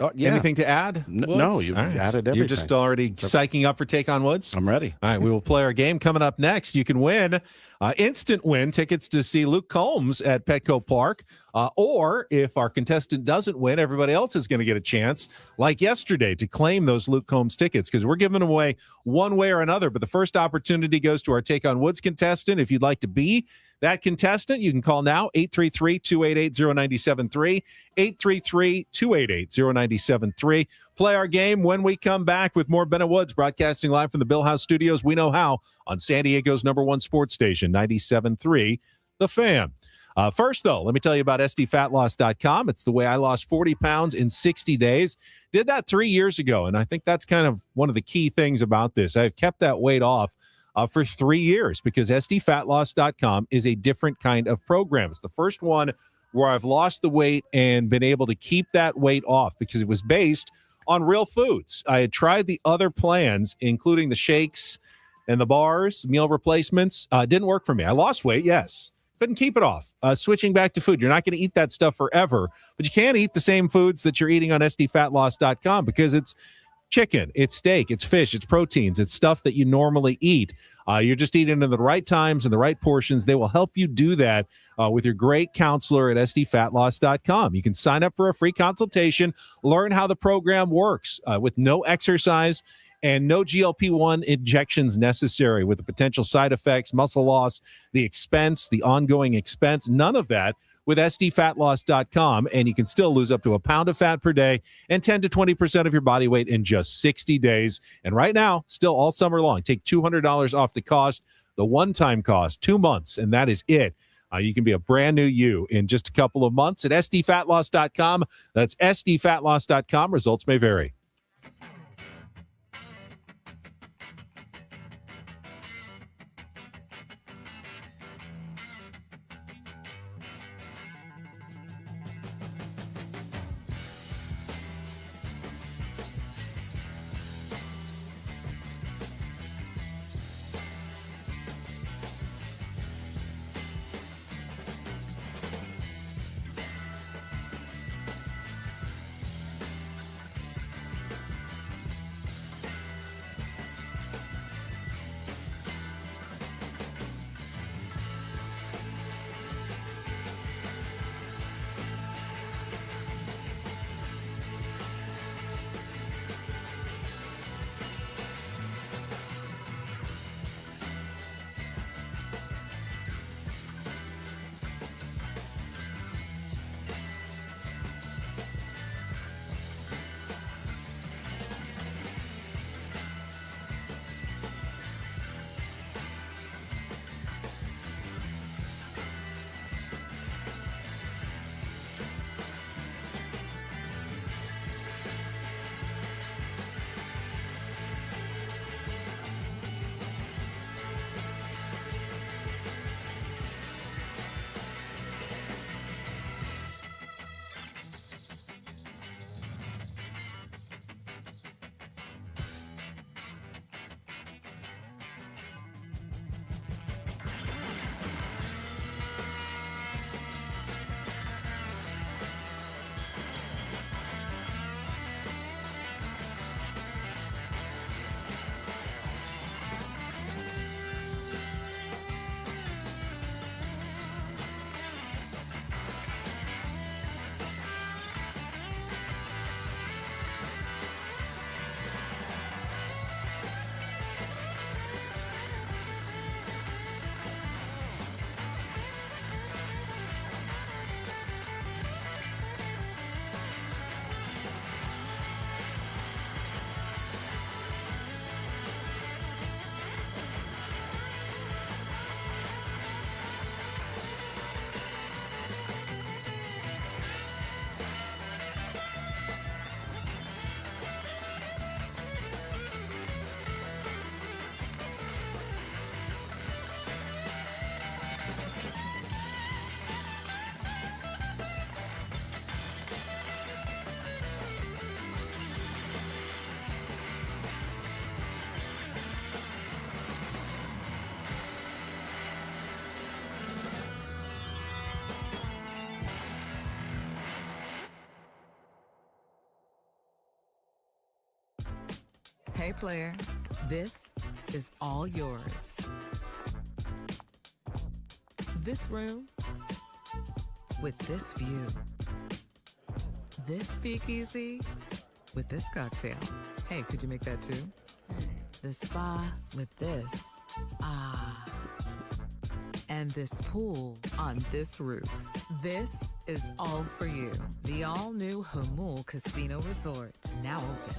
Speaker 1: Oh, yeah.
Speaker 3: Anything to add?
Speaker 1: No, you added everything.
Speaker 3: You're just already psyching up for Take on Woods?
Speaker 1: I'm ready.
Speaker 3: All right, we will play our game. Coming up next, you can win instant win tickets to see Luke Combs at Petco Park. Or if our contestant doesn't win, everybody else is going to get a chance, like yesterday, to claim those Luke Combs tickets, because we're giving them away one way or another. But the first opportunity goes to our Take on Woods contestant. If you'd like to be that contestant, you can call now, 833-288-0973, 833-288-0973. Play our game when we come back with more Ben & Woods, broadcasting live from the Bill House Studios. We know how on San Diego's #1 sports station, 97.3, The Fan. First, though, let me tell you about SDFatLoss.com. It's the way I lost 40 pounds in 60 days. Did that 3 years ago, and I think that's kind of one of the key things about this. I've kept that weight off for 3 years because SDFatLoss.com is a different kind of program. It's the first one where I've lost the weight and been able to keep that weight off because it was based on real foods. I had tried the other plans, including the shakes and the bars, meal replacements. Didn't work for me. I lost weight, yes. Couldn't keep it off. Switching back to food. You're not going to eat that stuff forever, but you can't eat the same foods that you're eating on SDFatLoss.com because it's chicken, it's steak, it's fish, it's proteins, it's stuff that you normally eat. You're just eating in the right times and the right portions. They will help you do that with your great counselor at SDFatLoss.com. You can sign up for a free consultation, learn how the program works with no exercise and no GLP-1 injections necessary with the potential side effects, muscle loss, the expense, the ongoing expense, none of that with SDFatLoss.com, and you can still lose up to a pound of fat per day and 10 to 20% of your body weight in just 60 days. And right now, still all summer long, take $200 off the cost, the one-time cost, 2 months, and that is it. You can be a brand new you in just a couple of months at SDFatLoss.com. That's SDFatLoss.com. Results may vary.
Speaker 5: Hey, player, this is all yours. This room with this view. This speakeasy with this cocktail. Hey, could you make that too? The spa with this. Ah. And this pool on this roof. This is all for you. The all-new Hamul Casino Resort, now open.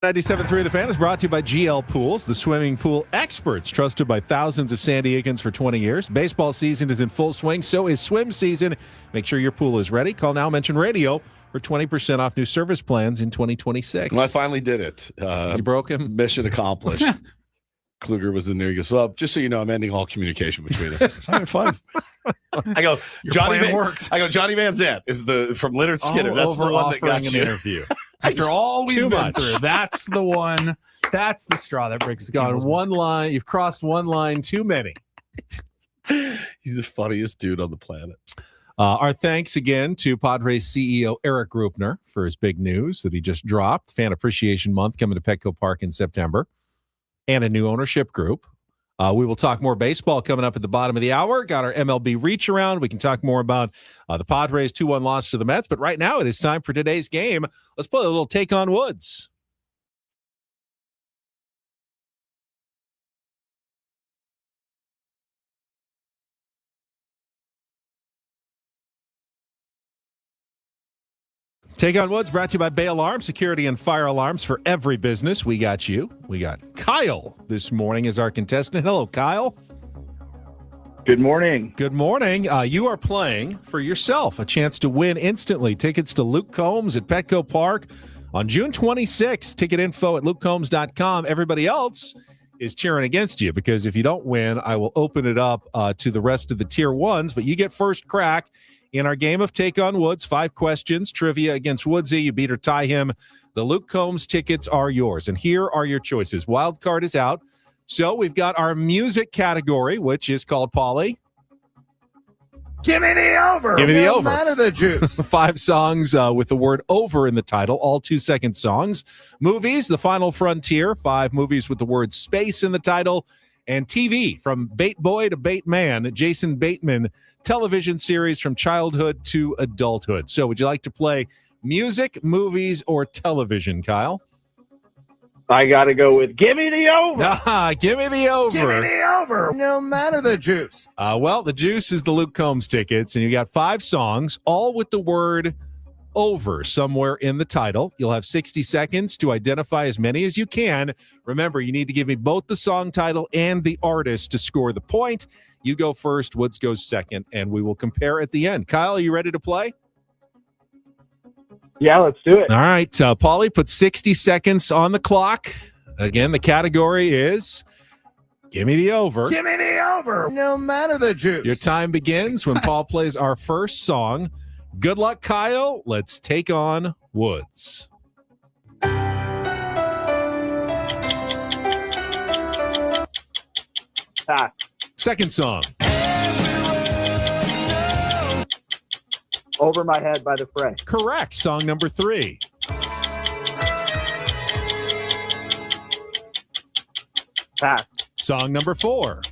Speaker 3: 97.3 The Fan is brought to you by GL Pools, the swimming pool experts trusted by thousands of San Diegans for 20 years. Baseball season is in full swing, so is swim season. Make sure your pool is ready. Call now, mention radio for 20% off new service plans in 2026.
Speaker 1: Well, I finally did it.
Speaker 3: You broke him?
Speaker 1: Mission accomplished. Kluger was in there. He goes, well, just so you know, I'm ending all communication between us. I said, all right, fine. I go, Johnny Van Zant is from Leonard Skinner. That's the one that got you.
Speaker 3: An interview.
Speaker 2: After all we've been
Speaker 3: much.
Speaker 2: through, that's the one. That's the straw that breaks the
Speaker 3: Gone
Speaker 2: camel's
Speaker 3: one line. You've crossed one line too many.
Speaker 1: He's the funniest dude on the planet.
Speaker 3: Our thanks again to Padres CEO Eric Grupner for his big news that he just dropped. Fan Appreciation Month coming to Petco Park in September, and a new ownership group. We will talk more baseball coming up at the bottom of the hour. Got our MLB reach around. We can talk more about the Padres 2-1 loss to the Mets. But right now it is time for today's game. Let's play a little Take on Woods. Take on Woods brought to you by Bay Alarm, security and fire alarms for every business. We got you. We got Kyle this morning as our contestant. Hello, Kyle.
Speaker 21: Good morning.
Speaker 3: Good morning. You are playing for yourself, a chance to win instantly. Tickets to Luke Combs at Petco Park on June 26th. Ticket info at lukecombs.com. Everybody else is cheering against you because if you don't win, I will open it up to the rest of the tier ones, but you get first crack in our game of Take on Woods. 5 questions, trivia against Woodsy. You beat or tie him. The Luke Combs tickets are yours. And here are your choices. Wild card is out. So we've got our music category, which is called Pauly.
Speaker 4: Give me the over.
Speaker 3: Give me the over.
Speaker 4: Matter the juice.
Speaker 3: 5 songs with the word over in the title, all 2-second songs. Movies, The Final Frontier, 5 movies with the word space in the title. And TV, from Bait Boy to Bait Man, Jason Bateman television series from childhood to adulthood. So would you like to play music, movies, or television, Kyle?
Speaker 21: I got to go with give me the over.
Speaker 3: Give me the over.
Speaker 4: Give me the over. No matter the juice.
Speaker 3: Well, the juice is the Luke Combs tickets, and you got 5 songs, all with the word over somewhere in the title. You'll have 60 seconds to identify as many as you can. Remember, you need to give me both the song title and the artist to score the point. You go first, Woods goes second, and we will compare at the end. Kyle, are you ready to play?
Speaker 21: Yeah, let's do it.
Speaker 3: All right, Pauly, put 60 seconds on the clock. Again, the category is give me the over.
Speaker 4: Give me the over. No matter the juice.
Speaker 3: Your time begins when Paul plays our first song. Good luck, Kyle. Let's take on Woods.
Speaker 21: Pass.
Speaker 3: Second song.
Speaker 21: Over My Head by The Fray.
Speaker 3: Correct. Song number 3.
Speaker 21: Pass.
Speaker 3: Song number 4.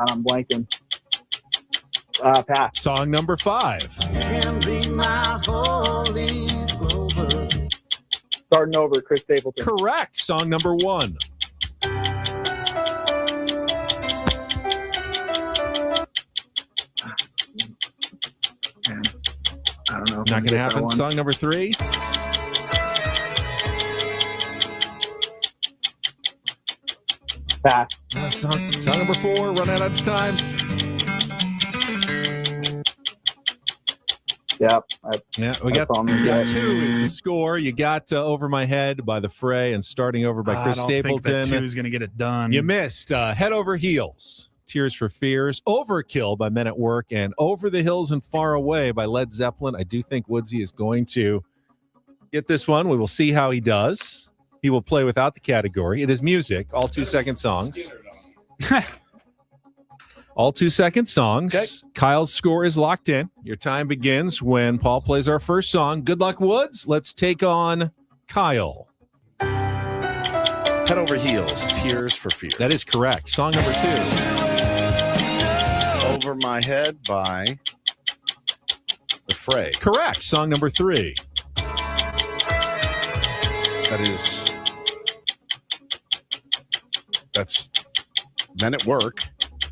Speaker 21: I'm blanking. Pass.
Speaker 3: Song number 5.
Speaker 21: Starting Over, Chris Stapleton.
Speaker 3: Correct. Song number 1.
Speaker 21: I don't know.
Speaker 3: Not going to happen. Song number 3.
Speaker 21: Pass.
Speaker 3: Song number 4. Run out of time.
Speaker 21: Yep.
Speaker 3: We got 2 is the score. You got Over My Head by The Fray and Starting Over by Chris Stapleton.
Speaker 2: I don't think that 2 is going to get it done.
Speaker 3: You missed Head Over Heels, Tears for Fears, Overkill by Men at Work, and Over the Hills and Far Away by Led Zeppelin. I do think Woodsy is going to get this one. We will see how he does. He will play without the category. It is music, all 2-second songs. All 2-second songs. Okay. Kyle's score is locked in. Your time begins when Paul plays our first song. Good luck, Woods. Let's take on Kyle.
Speaker 1: Head Over Heels, Tears for Fears.
Speaker 3: That is correct. Song number 2.
Speaker 1: Over My Head by The Fray.
Speaker 3: Correct. Song number 3.
Speaker 1: That's Men at Work.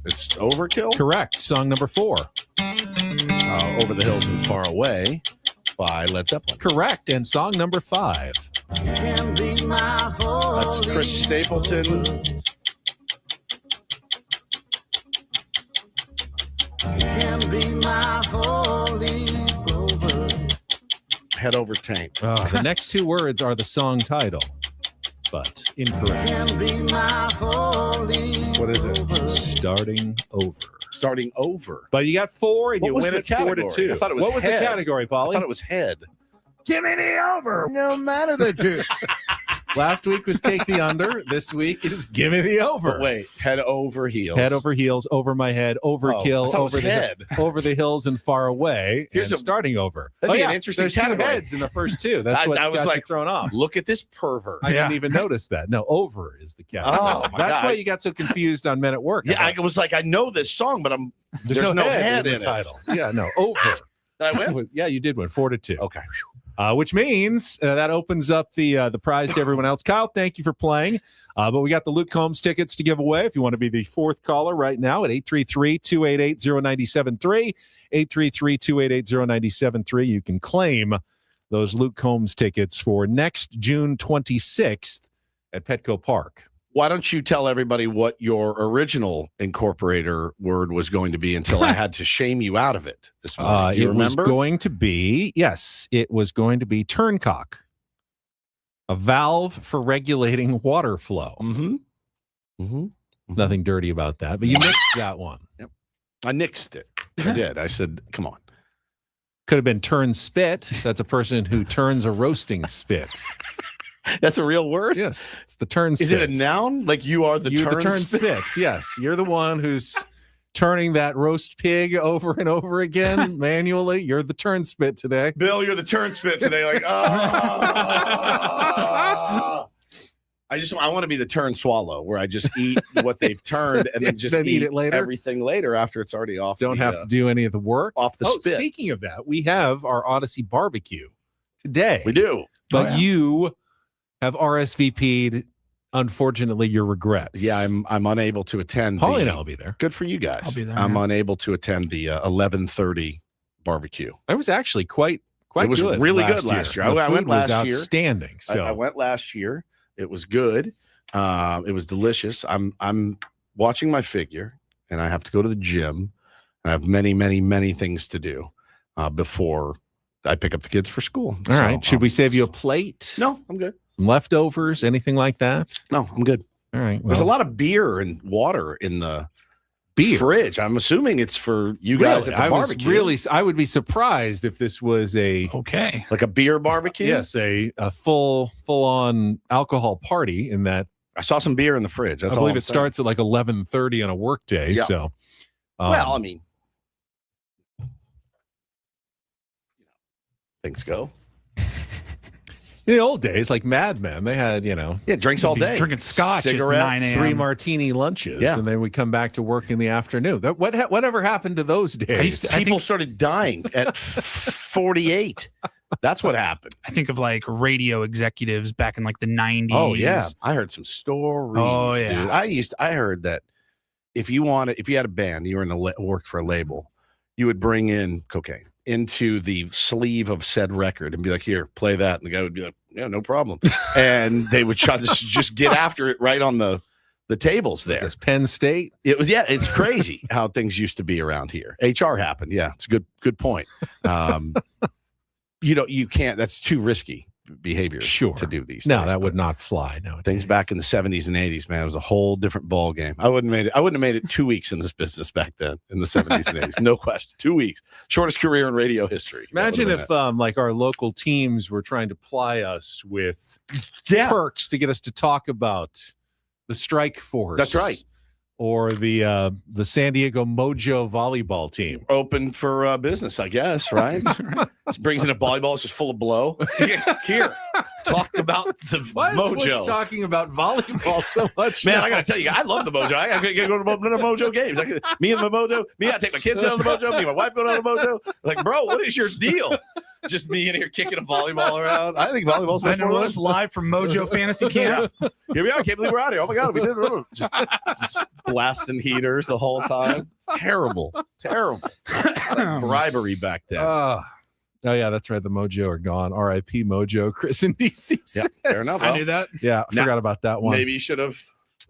Speaker 1: It's Overkill?
Speaker 3: Correct. Song number 4.
Speaker 1: Over the Hills and Far Away by Led Zeppelin.
Speaker 3: Correct. And song number 5.
Speaker 1: That's Chris Stapleton. Head Over Tank.
Speaker 3: The next 2 words are the song title, but incorrect.
Speaker 1: What is it?
Speaker 3: Starting Over.
Speaker 1: Starting Over.
Speaker 3: But you got 4, and
Speaker 1: What
Speaker 3: you
Speaker 1: was
Speaker 3: win
Speaker 1: the
Speaker 3: it 4-2.
Speaker 1: category? I thought it was
Speaker 3: What was
Speaker 1: head.
Speaker 3: the category,
Speaker 1: I
Speaker 3: Paulie?
Speaker 1: thought it was head.
Speaker 4: Give me the over, no matter the juice.
Speaker 3: Last week was Take the Under. This week is Give Me the Over.
Speaker 1: But wait, Head Over Heels.
Speaker 3: Head over heels, over my head, overkill,
Speaker 1: I thought it was
Speaker 3: over
Speaker 1: head.
Speaker 3: over the hills and far away.
Speaker 1: Here's
Speaker 3: and
Speaker 1: a-
Speaker 3: starting over.
Speaker 1: That'd be an interesting
Speaker 3: There's
Speaker 1: category.
Speaker 3: 2 heads in the first 2. That's what
Speaker 1: I was
Speaker 3: got
Speaker 1: like,
Speaker 3: you thrown off.
Speaker 1: Look at this pervert.
Speaker 3: I didn't even notice that. No, over is the category.
Speaker 1: Oh, my
Speaker 3: That's
Speaker 1: God.
Speaker 3: why you got so confused on Men at Work.
Speaker 1: Yeah, I was like, I know this song, but there's no head in
Speaker 3: the title. Yeah, no, over.
Speaker 1: Did I win?
Speaker 3: Yeah, you did win 4-2.
Speaker 1: Okay.
Speaker 3: Which means that opens up the prize to everyone else. Kyle, thank you for playing. But we got the Luke Combs tickets to give away. If you want to be the 4th caller right now at 833-288-0973, 833-288-0973, you can claim those Luke Combs tickets for next June 26th at Petco Park.
Speaker 1: Why don't you tell everybody what your original incorporator word was going to be until I had to shame you out of it this morning? You
Speaker 3: It
Speaker 1: remember?
Speaker 3: was going to be, yes, it was going to be turncock, a valve for regulating water flow.
Speaker 1: Mm-hmm. Mm-hmm.
Speaker 3: Nothing dirty about that, but you mixed that one.
Speaker 1: Yep. I nixed it. I did. I said, come on.
Speaker 3: Could have been turn spit. That's a person who turns a roasting spit.
Speaker 1: That's a real word?
Speaker 3: Yes. It's the turn spit.
Speaker 1: Is it a noun? Like you are
Speaker 3: You're
Speaker 1: turn
Speaker 3: the turn
Speaker 1: spit?
Speaker 3: spits. Yes. You're the one who's turning that roast pig over and over again manually. You're the turn spit today.
Speaker 1: Bill, you're the turn spit today. Like, I want to be the turn swallow where I just eat what they've turned and then just
Speaker 3: Then eat
Speaker 1: eat
Speaker 3: it later?
Speaker 1: everything later after it's already off.
Speaker 3: Don't
Speaker 1: the,
Speaker 3: have to do any of the work.
Speaker 1: off the spit.
Speaker 3: Speaking of that, we have our Odyssey barbecue today.
Speaker 1: We do.
Speaker 3: But you have RSVP'd, unfortunately, your regrets.
Speaker 1: Yeah, I'm unable to attend.
Speaker 3: Paulie and I'll be there.
Speaker 1: Good for you guys.
Speaker 2: I'll be there,
Speaker 1: I'm
Speaker 2: yeah.
Speaker 1: unable to attend the 11:30 barbecue.
Speaker 3: It was actually quite
Speaker 1: It was
Speaker 3: good.
Speaker 1: really good last year.
Speaker 3: The
Speaker 1: I went
Speaker 3: food was
Speaker 1: last year.
Speaker 3: outstanding. So
Speaker 1: I went last year. It was good. It was delicious. I'm watching my figure, and I have to go to the gym. I have many, many, many things to do before I pick up the kids for school.
Speaker 3: all right. Should we save you a plate?
Speaker 1: No, I'm good.
Speaker 3: Some leftovers? Anything like that?
Speaker 1: No, I'm good.
Speaker 3: All right.
Speaker 1: There's a
Speaker 3: well,
Speaker 1: lot of beer and water in the
Speaker 3: beer.
Speaker 1: fridge. I'm assuming it's for you guys
Speaker 3: Really?
Speaker 1: at the
Speaker 3: I was
Speaker 1: barbecue.
Speaker 3: really. I would be surprised if this was a
Speaker 2: Okay.
Speaker 1: Like a beer barbecue?
Speaker 3: yes, a full on alcohol party. In that,
Speaker 1: I saw some beer in the fridge. That's
Speaker 3: I
Speaker 1: all
Speaker 3: believe
Speaker 1: I'm
Speaker 3: it
Speaker 1: saying.
Speaker 3: starts at like 11:30 on a work day.
Speaker 1: Yeah.
Speaker 3: So,
Speaker 1: Well, I mean, things go.
Speaker 3: in the old days, like Mad Men, they had
Speaker 1: Yeah, drinks all
Speaker 2: He's
Speaker 1: day.
Speaker 2: drinking scotch at
Speaker 1: Cigarettes,
Speaker 2: 9 a.m.
Speaker 3: 3 martini lunches,
Speaker 1: Yeah.
Speaker 3: and then we come back to work in the afternoon. Whatever happened to those days?
Speaker 1: People started dying at 48. That's what happened.
Speaker 2: I think of like radio executives back in like the 90s.
Speaker 1: Oh yeah, I heard some stories.
Speaker 2: Oh, yeah.
Speaker 1: dude. I heard that if you had a band, you were worked for a label, you would bring in cocaine into the sleeve of said record and be like, "Here, play that," and the guy would be like, "Yeah, no problem," and they would try to just get after it right on the tables there.
Speaker 3: This Penn State.
Speaker 1: It was it's crazy how things used to be around here. HR happened. Yeah, it's a good point. You can't. That's too risky behavior.
Speaker 3: Sure.
Speaker 1: To do these.
Speaker 3: No,
Speaker 1: things,
Speaker 3: that
Speaker 1: but
Speaker 3: would not fly. No,
Speaker 1: things back in the 70s and 80s, man, it was a whole different ball game. I wouldn't have made it 2 weeks in this business back then in the 70s and 80s. No question. 2 weeks. Shortest career in radio history.
Speaker 3: Imagine if like our local teams were trying to ply us with perks to get us to talk about the strike force.
Speaker 1: That's right.
Speaker 3: Or the San Diego Mojo volleyball team.
Speaker 1: Open for business, I guess, right? Brings in a volleyball, it's just full of blow. Here, talk about the
Speaker 3: Why is
Speaker 1: Mojo.
Speaker 3: Woods talking about volleyball so much?
Speaker 1: Man,
Speaker 3: now?
Speaker 1: I gotta tell you, I love the Mojo. I gotta go to the Mojo games. Me and the Mojo. I take my kids down to the Mojo. Me and my wife go down to the Mojo. Like, bro, what is your deal? Just me in here kicking a volleyball around. I think volleyball's much
Speaker 2: Ben
Speaker 1: more
Speaker 2: Woods
Speaker 1: fun.
Speaker 2: live from Mojo Fantasy Camp.
Speaker 1: Here we are. I can't believe we're out here. Oh my god, we did it. Just blasting heaters the whole time. It's terrible. Bribery back then.
Speaker 3: Oh, yeah, that's right. The Mojo are gone. R.I.P. Mojo, Chris in DC.
Speaker 1: Yeah, fair enough.
Speaker 2: I knew that.
Speaker 3: Yeah, I forgot about that one.
Speaker 1: Maybe you should have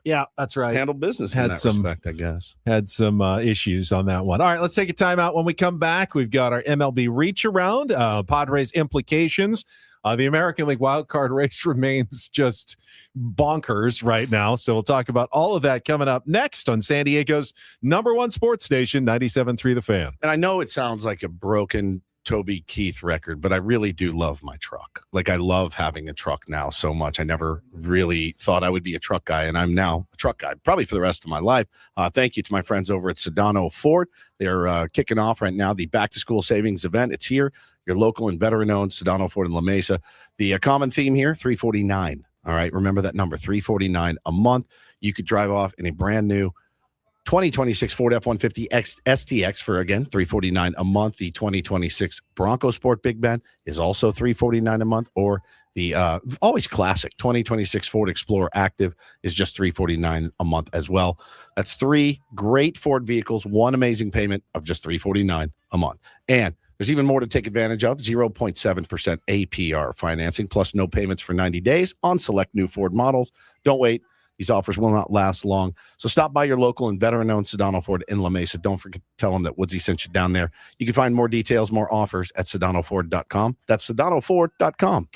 Speaker 3: Yeah, that's right.
Speaker 1: handled business in that respect, I guess.
Speaker 3: Had some issues on that one. All right, let's take a timeout. When we come back, we've got our MLB reach around, Padres implications. The American League wildcard race remains just bonkers right now. So we'll talk about all of that coming up next on San Diego's #1 sports station, 97.3 The Fan.
Speaker 1: And I know it sounds like a broken Toby Keith record, but I really do love my truck. Like, I love having a truck now so much. I never really thought I would be a truck guy, and I'm now a truck guy, probably for the rest of my life. Thank you to my friends over at Sedano Ford. They're kicking off right now the back-to-school savings event. It's here, your local and veteran-owned Sedano Ford in La Mesa. The common theme here, $349. All right, remember that number, $349 a month. You could drive off in a brand-new 2026 Ford F-150 STX for, again, $349 a month. The 2026 Bronco Sport Big Ben is also $349 a month, or the always classic 2026 Ford Explorer Active is just $349 a month as well. That's 3 great Ford vehicles, one amazing payment of just $349 a month. And there's even more to take advantage of, 0.7% APR financing, plus no payments for 90 days on select new Ford models. Don't wait. These offers will not last long. So stop by your local and veteran-owned Sedano Ford in La Mesa. Don't forget to tell them that Woodsy sent you down there. You can find more details, more offers at SedanoFord.com. That's SedanoFord.com.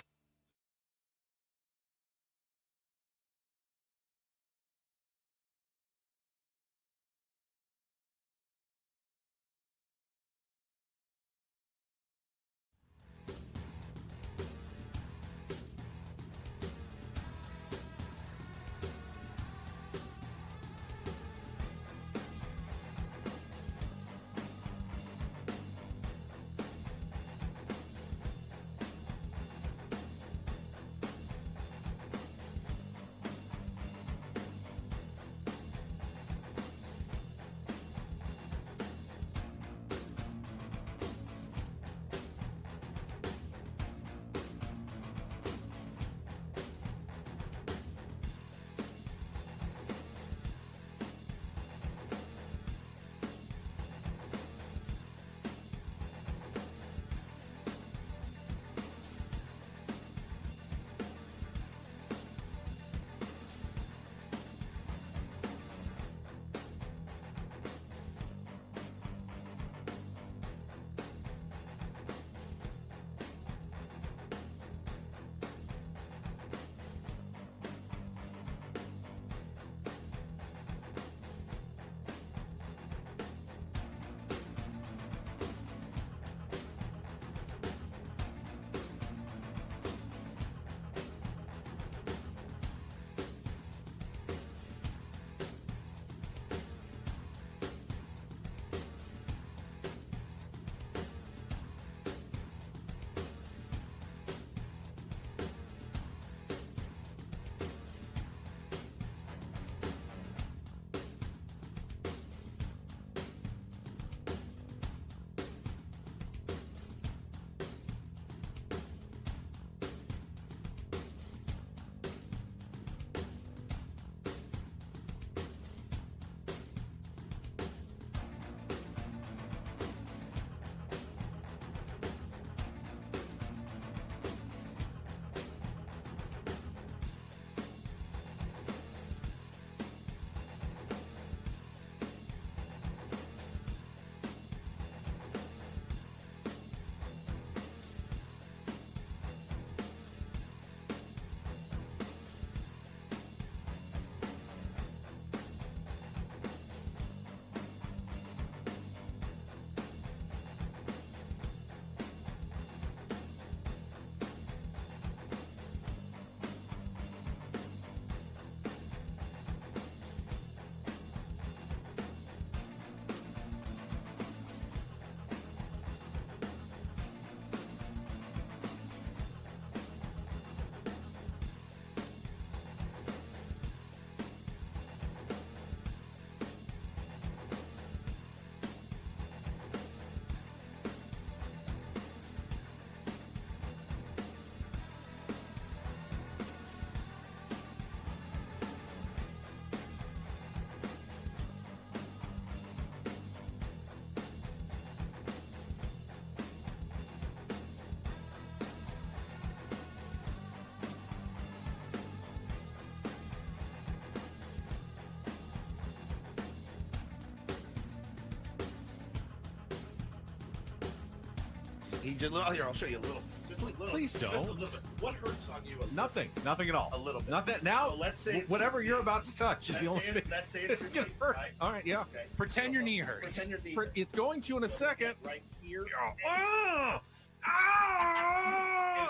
Speaker 1: He just here. I'll show you a little. Just a little.
Speaker 3: Please
Speaker 1: Just a
Speaker 3: don't.
Speaker 1: little bit. What hurts on you?
Speaker 3: Nothing at all.
Speaker 1: A little bit.
Speaker 3: Not that now.
Speaker 1: So let's say
Speaker 3: whatever you're about to touch is the only thing.
Speaker 1: Let's say
Speaker 3: It's gonna hurt.
Speaker 1: Right?
Speaker 3: All right, yeah.
Speaker 1: Okay.
Speaker 2: Pretend your knee hurts.
Speaker 1: Pretend your knee.
Speaker 3: It's going to in a second.
Speaker 1: Right here.
Speaker 3: Oh,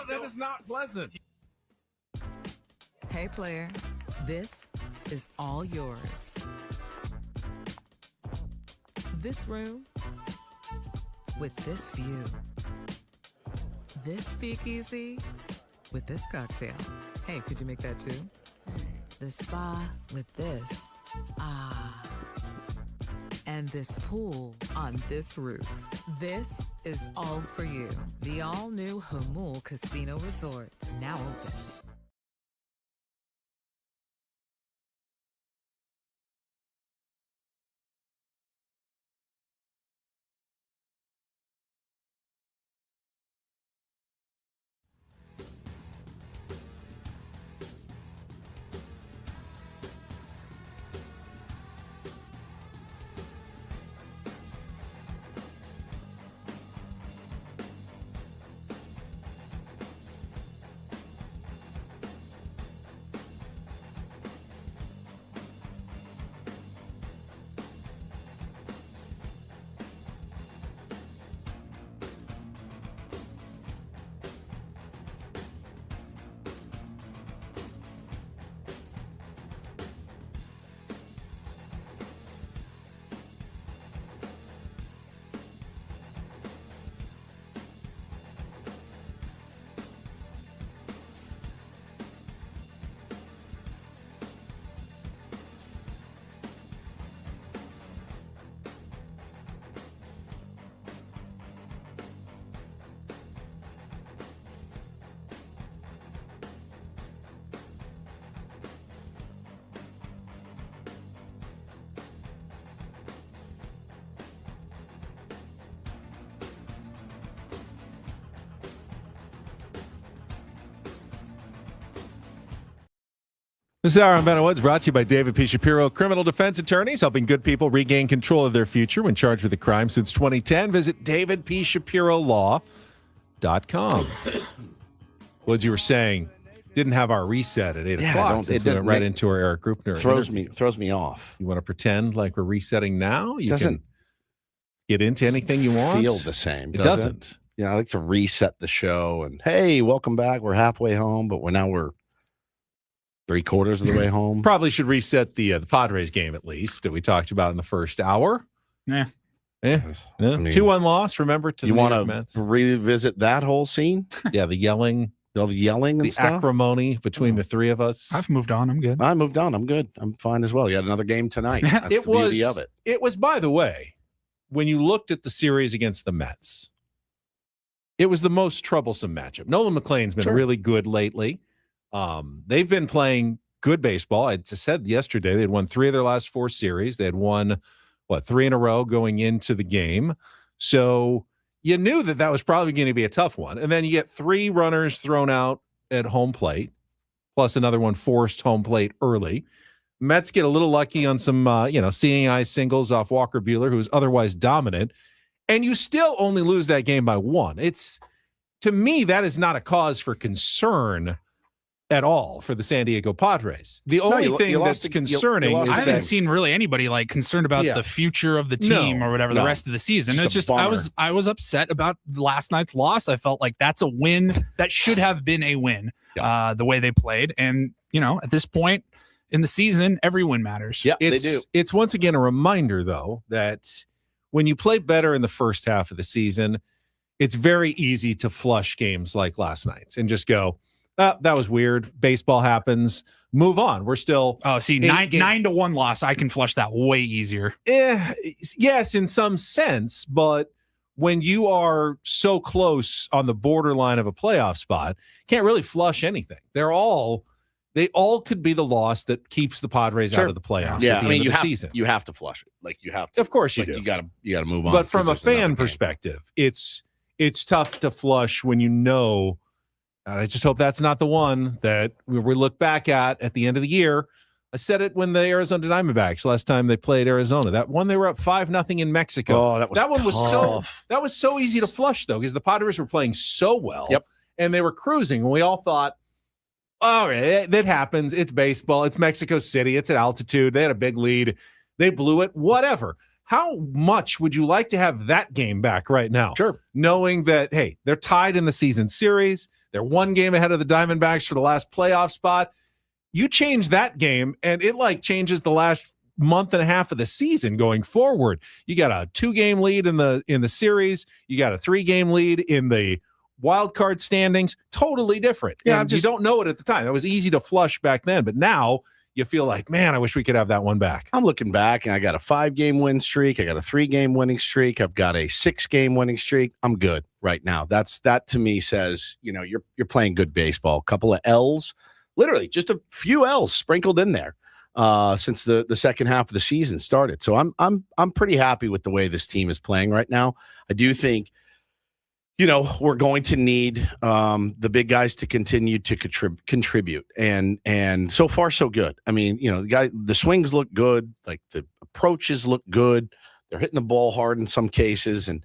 Speaker 3: that is not pleasant.
Speaker 5: Hey, player, this is all yours. This room with this view. This speakeasy with this cocktail. Hey, could you make that too? The spa with this. Ah. And this pool on this roof. This is all for you. The all-new Hamul Casino Resort, now open.
Speaker 3: This hour on Ben Woods brought to you by David P. Shapiro, criminal defense attorneys helping good people regain control of their future when charged with a crime since 2010. Visit davidpshapirolaw.com. Woods, you were saying, didn't have our reset at 8 o'clock. It went right into our Eric Grupner.
Speaker 1: Throws me off.
Speaker 3: You want to pretend like we're resetting now? You
Speaker 1: Doesn't
Speaker 3: can get into anything you want.
Speaker 1: Feel the same.
Speaker 3: It doesn't.
Speaker 1: Yeah, I like to reset the show and hey, welcome back. We're halfway home, but we're 3/4 of the way home.
Speaker 3: Probably should reset the Padres game at least that we talked about in the first hour.
Speaker 2: Yeah.
Speaker 3: I mean, 2-1 loss. Remember to
Speaker 1: you
Speaker 3: the
Speaker 1: want to revisit that whole scene?
Speaker 3: Yeah, the yelling,
Speaker 1: and
Speaker 3: the
Speaker 1: stuff?
Speaker 3: acrimony between the three of us.
Speaker 2: I've moved on. I'm good.
Speaker 1: I moved on. I'm good. I'm fine as well. You got another game tonight. That's the beauty of it.
Speaker 3: It was, by the way, when you looked at the series against the Mets, it was the most troublesome matchup. Nolan McLean's been really good lately. They've been playing good baseball. I just said yesterday they had won 3 of their last 4 series. They had won, 3 in a row going into the game. So you knew that was probably going to be a tough one. And then you get 3 runners thrown out at home plate, plus another one forced home plate early. Mets get a little lucky on some, seeing eye singles off Walker Buehler, who was otherwise dominant. And you still only lose that game by 1. To me, that is not a cause for concern at all for the San Diego Padres. The only thing that's concerning is
Speaker 2: I haven't seen really anybody concerned about the future of the team or whatever the rest of the season.
Speaker 1: Just
Speaker 2: It's just I was upset about last night's loss. I felt like that's a win that should have been a win. The way they played, and at this point in the season, every win matters.
Speaker 1: Yeah, they do.
Speaker 3: It's once again a reminder, though, that when you play better in the first half of the season, it's very easy to flush games like last night's and just go, that was weird. Baseball happens. Move on. We're still
Speaker 2: 9-1 loss. I can flush that way easier.
Speaker 3: Yes, in some sense, but when you are so close on the borderline of a playoff spot, can't really flush anything. They all could be the loss that keeps the Padres out of the playoffs at the end of the season.
Speaker 1: You have to flush it. You have to.
Speaker 3: Of course you do.
Speaker 1: You got to move on.
Speaker 3: But from a fan perspective, it's tough to flush when I just hope that's not the one that we look back at the end of the year. I said it when the Arizona Diamondbacks last time they played Arizona. That one they were up 5-0 in Mexico.
Speaker 1: Oh,
Speaker 3: that one was
Speaker 1: tough.
Speaker 3: that was so easy to flush though, because the Padres were playing so well.
Speaker 1: Yep.
Speaker 3: And they were cruising, and we all thought, all right, that happens. It's baseball. It's Mexico City. It's at altitude. They had a big lead. They blew it. Whatever. How much would you like to have that game back right now?
Speaker 1: Sure.
Speaker 3: Knowing that, hey, they're tied in the season series. They're one game ahead of the Diamondbacks for the last playoff spot. You change that game, and it changes the last month and a half of the season going forward. You got a 2-game lead in the series. You got a 3-game lead in the wild card standings. Totally different.
Speaker 1: Yeah,
Speaker 3: and you don't know it at the time. That was easy to flush back then, but now you feel like, man, I wish we could have that one back.
Speaker 1: I'm looking back, and I got a 5-game win streak. I got a 3-game winning streak. I've got a 6-game winning streak. I'm good right now. That to me says, you're playing good baseball. A couple of L's, literally just a few L's sprinkled in there since the second half of the season started. So I'm pretty happy with the way this team is playing right now. I do think, we're going to need the big guys to continue to contribute, and so far so good. I mean, the swings look good, like the approaches look good. They're hitting the ball hard in some cases, and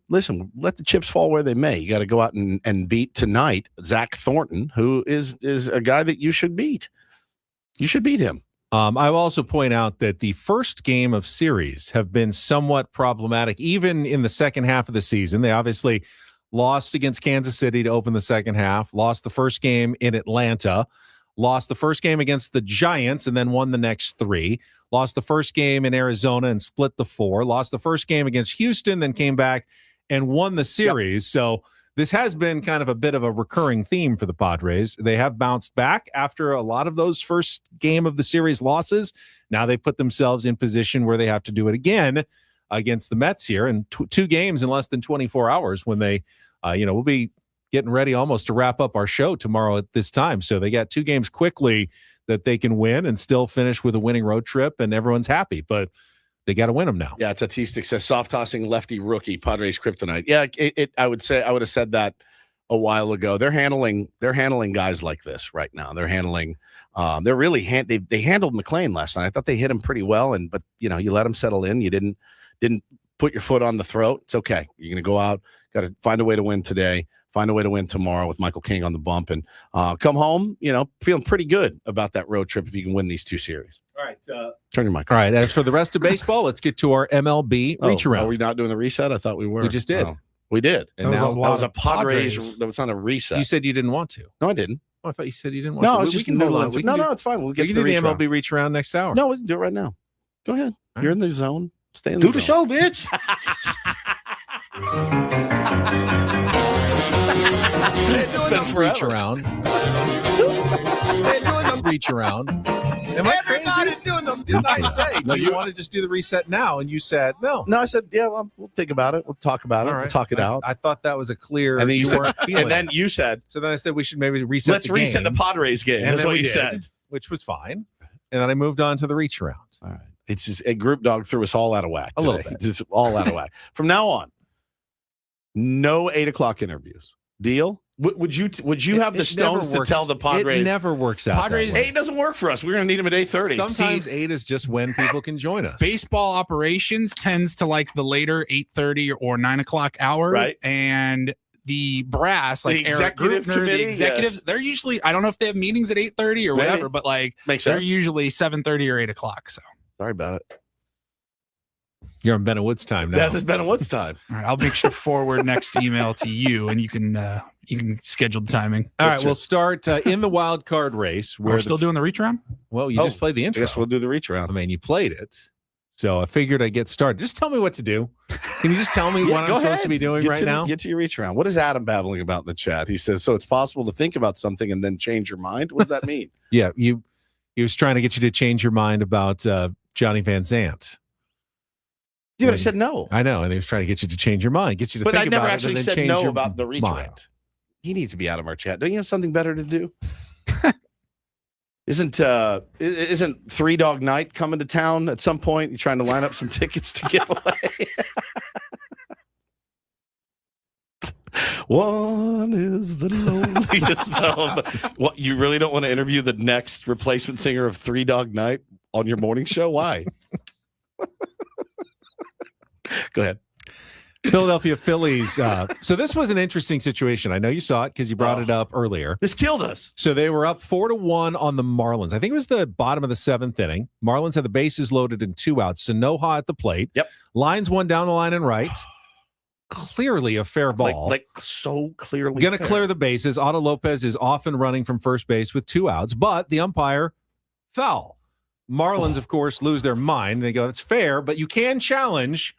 Speaker 1: listen, let the chips fall where they may. You got to go out and beat tonight Zach Thornton, who is a guy that you should beat. You should beat him.
Speaker 3: I will also point out that the first game of series have been somewhat problematic, even in the second half of the season. They obviously lost against Kansas City to open the second half, lost the first game in Atlanta, lost the first game against the Giants and then won the next 3, lost the first game in Arizona and split the 4, lost the first game against Houston, then came back and won the series. Yep. So this has been kind of a bit of a recurring theme for the Padres. They have bounced back after a lot of those first game of the series losses. Now they've put themselves in position where they have to do it again against the Mets here in 2 games in less than 24 hours when they, we'll be getting ready almost to wrap up our show tomorrow at this time. So they got 2 games quickly that they can win and still finish with a winning road trip, and everyone's happy. But they got to win them now.
Speaker 1: Yeah, Tatistic says soft tossing lefty rookie Padres kryptonite. Yeah, I would have said that a while ago. They're handling guys like this right now. They're handling. They're really they handled McLean last night. I thought they hit him pretty well, but you let him settle in. You didn't put your foot on the throat. It's okay. You're gonna go out. Got to find a way to win today. Find a way to win tomorrow with Michael King on the bump, and come home, feeling pretty good about that road trip if you can win these 2 series.
Speaker 3: All right.
Speaker 1: Turn your mic.
Speaker 3: All right. As for the rest of baseball, let's get to our MLB reach around.
Speaker 1: Are we not doing the reset? I thought we were.
Speaker 3: We just did.
Speaker 1: Oh, we did.
Speaker 3: And
Speaker 1: that
Speaker 3: now
Speaker 1: was a Padres. That was not a reset.
Speaker 3: You said you didn't want to.
Speaker 1: No, I didn't.
Speaker 3: Oh, I thought you said you didn't want
Speaker 1: to.
Speaker 3: No,
Speaker 1: I was just hold on. No, it's fine. We'll get to the
Speaker 3: MLB reach around next hour.
Speaker 1: No, we can do it right now. Go ahead. You're in the zone. Stay in
Speaker 7: the
Speaker 1: zone.
Speaker 7: show, bitch.
Speaker 3: Reach around. Reach around. Am I crazy?
Speaker 7: Doing them.
Speaker 3: Didn't I say? Do you want to just do the reset now? And you said no.
Speaker 1: No, I said yeah. Well, we'll think about it. We'll talk about it.
Speaker 3: All right.
Speaker 1: We'll talk it out.
Speaker 3: I thought that was a clear.
Speaker 1: And then you
Speaker 3: weren't
Speaker 1: said,
Speaker 3: feeling
Speaker 1: and then
Speaker 3: it.
Speaker 1: you said.
Speaker 3: So then I said we should maybe reset.
Speaker 1: Let's reset the Padres game.
Speaker 3: And
Speaker 1: That's what you said,
Speaker 3: which was fine. And then I moved on to the reach around.
Speaker 1: All right. It's just a group dog threw us all out of whack.
Speaker 3: A little bit.
Speaker 1: Just all out of whack. From now on, no 8:00 interviews. Deal? Would you have the stones to tell the Padres?
Speaker 3: It never works out.
Speaker 2: Padres
Speaker 1: 8 doesn't work for us. We're going to need them at 8:30.
Speaker 3: Sometimes 8 is just when people can join us.
Speaker 2: Baseball operations tends to like the later 8:30 or 9:00 hour,
Speaker 1: right?
Speaker 2: And the brass, like
Speaker 1: the
Speaker 2: Eric
Speaker 1: executive
Speaker 2: Grutner,
Speaker 1: committee,
Speaker 2: the executives, they're usually, I don't know if they have meetings at 8:30 or whatever, but like
Speaker 1: makes
Speaker 2: they're
Speaker 1: sense.
Speaker 2: usually 7:30 or 8:00. So
Speaker 1: sorry about it.
Speaker 3: You're on Ben and Wood's time now.
Speaker 1: Yeah, this is Ben and Wood's time.
Speaker 2: All right, I'll make sure to forward next email to you, and you can schedule the timing.
Speaker 3: All right, we'll start in the wild card race.
Speaker 2: We're still doing the reach around.
Speaker 3: Well, you just played the intro.
Speaker 1: I guess we'll do the reach around.
Speaker 3: I mean, you played it, so I figured I'd get started. Just tell me what to do. Can you just tell me what I'm supposed to be doing now?
Speaker 1: Get to your reach around. What is Adam babbling about in the chat? He says, so it's possible to think about something and then change your mind. What does that mean?
Speaker 3: Yeah, he was trying to get you to change your mind about Johnny Van Zant.
Speaker 1: Yeah, but I said no.
Speaker 3: I know, and he was trying to get you to change your mind, get you to
Speaker 1: but
Speaker 3: think
Speaker 1: I never
Speaker 3: about
Speaker 1: actually
Speaker 3: it, and then
Speaker 1: said
Speaker 3: change
Speaker 1: no
Speaker 3: your
Speaker 1: about the reach
Speaker 3: mind.
Speaker 1: around. He needs to be out of our chat. Don't you have something better to do? Isn't 3 Dog Night coming to town at some point? You're trying to line up some tickets to give away. One is the loneliest of. What, you really don't want to interview the next replacement singer of Three Dog Night on your morning show? Why? Go ahead.
Speaker 3: Philadelphia Phillies. So this was an interesting situation. I know you saw it because you brought it up earlier.
Speaker 1: This killed us.
Speaker 3: So they were up 4-1 on the Marlins. I think it was the bottom of the 7th inning. Marlins had the bases loaded and 2 outs. Sanoja at the plate.
Speaker 1: Yep.
Speaker 3: Lines one down the line and right. Clearly a fair ball.
Speaker 1: Like so clearly
Speaker 3: Going to
Speaker 1: fair.
Speaker 3: clear the bases. Otto Lopez is off and running from first base with 2 outs, but the umpire foul. Marlins, of course, lose their mind. They go, it's fair, but you can challenge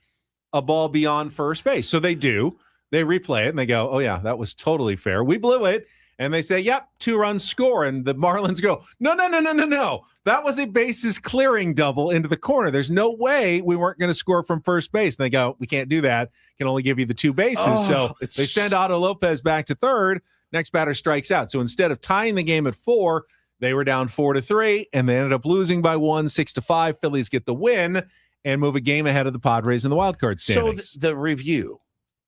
Speaker 3: a ball beyond first base. So they do. They replay it and they go, oh, yeah, that was totally fair. We blew it. And they say, yep, 2-run score. And the Marlins go, no. That was a bases clearing double into the corner. There's no way we weren't going to score from first base. And they go, we can't do that. Can only give you the 2 bases. So they send Otto Lopez back to third. Next batter strikes out. So instead of tying the game at 4, they were down 4-3, and they ended up losing by 1, 6-5. Phillies get the win and move a game ahead of the Padres in the wild card standings.
Speaker 1: So the review,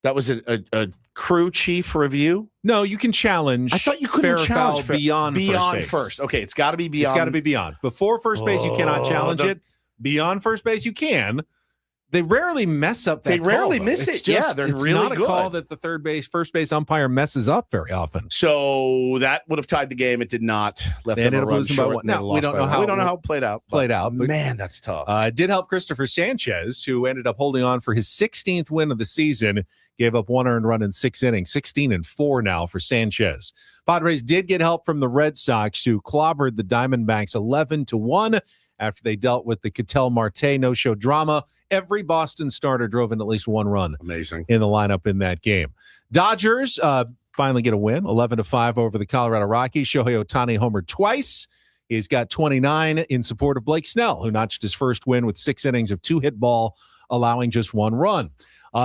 Speaker 1: that was a crew chief review?
Speaker 3: No, you can challenge.
Speaker 1: I thought you couldn't challenge
Speaker 3: beyond first base.
Speaker 1: first. Okay, it's got to be beyond.
Speaker 3: It's got to be beyond. Before first base, you cannot challenge it. Beyond first base, you can. They rarely mess up that
Speaker 1: They rarely
Speaker 3: call,
Speaker 1: miss
Speaker 3: it's
Speaker 1: it.
Speaker 3: Just,
Speaker 1: They're
Speaker 3: it's
Speaker 1: really
Speaker 3: not
Speaker 1: good.
Speaker 3: a call that the first base umpire messes up very often.
Speaker 1: So that would have tied the game. It did not. Left
Speaker 3: They
Speaker 1: them
Speaker 3: ended
Speaker 1: a
Speaker 3: up
Speaker 1: run
Speaker 3: losing by
Speaker 1: short,
Speaker 3: 1.
Speaker 1: and they
Speaker 3: No,
Speaker 1: lost
Speaker 3: we don't
Speaker 1: by
Speaker 3: know
Speaker 1: 1.
Speaker 3: how
Speaker 1: We don't know how it played out.
Speaker 3: But
Speaker 1: man, that's tough.
Speaker 3: It did help Christopher Sanchez, who ended up holding on for his 16th win of the season. Gave up 1 earned run in 6 innings, 16-4 now for Sanchez. Padres did get help from the Red Sox, who clobbered the Diamondbacks 11-1 after they dealt with the Ketel Marte no-show drama. Every Boston starter drove in at least 1 run.
Speaker 1: Amazing.
Speaker 3: In the lineup in that game. Dodgers finally get a win, 11-5 over the Colorado Rockies. Shohei Ohtani homered twice. He's got 29 in support of Blake Snell, who notched his first win with 6 innings of 2-hit ball, allowing just 1 run.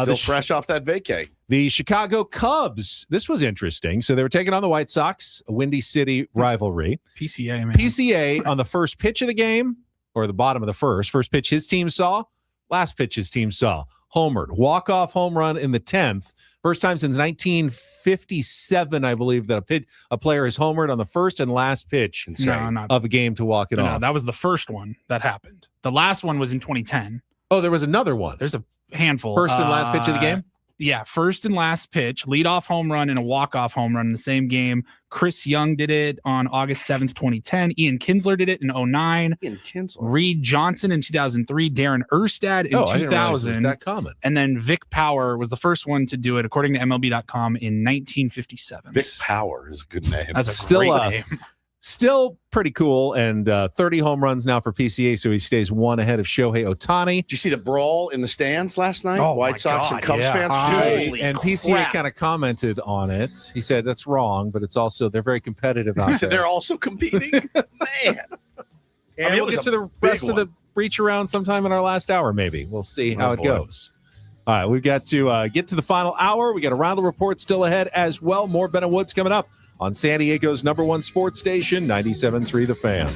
Speaker 1: Still fresh off that vacay.
Speaker 3: The Chicago Cubs, this was interesting. So they were taking on the White Sox, a Windy City rivalry.
Speaker 2: PCA, man.
Speaker 3: PCA on the first pitch of the game, or the bottom of the first pitch his team saw, last pitch his team saw. Homered, walk-off home run in the 10th. First time since 1957, I believe, that a player has homered on the first and last pitch of a game to walk it off.
Speaker 2: No, that was the first one that happened. The last one was in 2010.
Speaker 3: Oh, there was another one.
Speaker 2: There's a handful.
Speaker 3: First and last pitch of the game?
Speaker 2: Yeah, first and last pitch, leadoff home run and a walk-off home run in the same game. Chris Young did it on August 7th, 2010. Ian Kinsler did it in 2009.
Speaker 1: Ian Kinsler.
Speaker 2: Reed Johnson in 2003. Darren Erstad in 2000.
Speaker 3: I didn't realize it was that common.
Speaker 2: And then Vic Power was the first one to do it, according to MLB.com, in 1957.
Speaker 1: Vic Power is a good name.
Speaker 2: That's a great name.
Speaker 3: Still pretty cool, and 30 home runs now for PCA, so he stays 1 ahead of Shohei Ohtani.
Speaker 1: Did you see the brawl in the stands last night?
Speaker 2: Oh,
Speaker 1: White
Speaker 2: my
Speaker 1: Sox
Speaker 2: God,
Speaker 1: and Cubs
Speaker 2: yeah.
Speaker 1: fans? Holy
Speaker 3: And
Speaker 1: crap.
Speaker 3: PCA kind of commented on it. He said that's wrong, but it's also they're very competitive out
Speaker 1: He said
Speaker 3: there.
Speaker 1: they're also competing? Man.
Speaker 3: And
Speaker 1: it
Speaker 3: we'll
Speaker 1: was
Speaker 3: get to
Speaker 1: a
Speaker 3: the
Speaker 1: big
Speaker 3: rest of
Speaker 1: one.
Speaker 3: the reach around sometime in our last hour, maybe. We'll see how
Speaker 1: Oh,
Speaker 3: it
Speaker 1: boy.
Speaker 3: goes. All right, we've got to get to the final hour. We got a round of reports still ahead as well. More Ben and Woods coming up on San Diego's #1 sports station, 97.3 The Fan.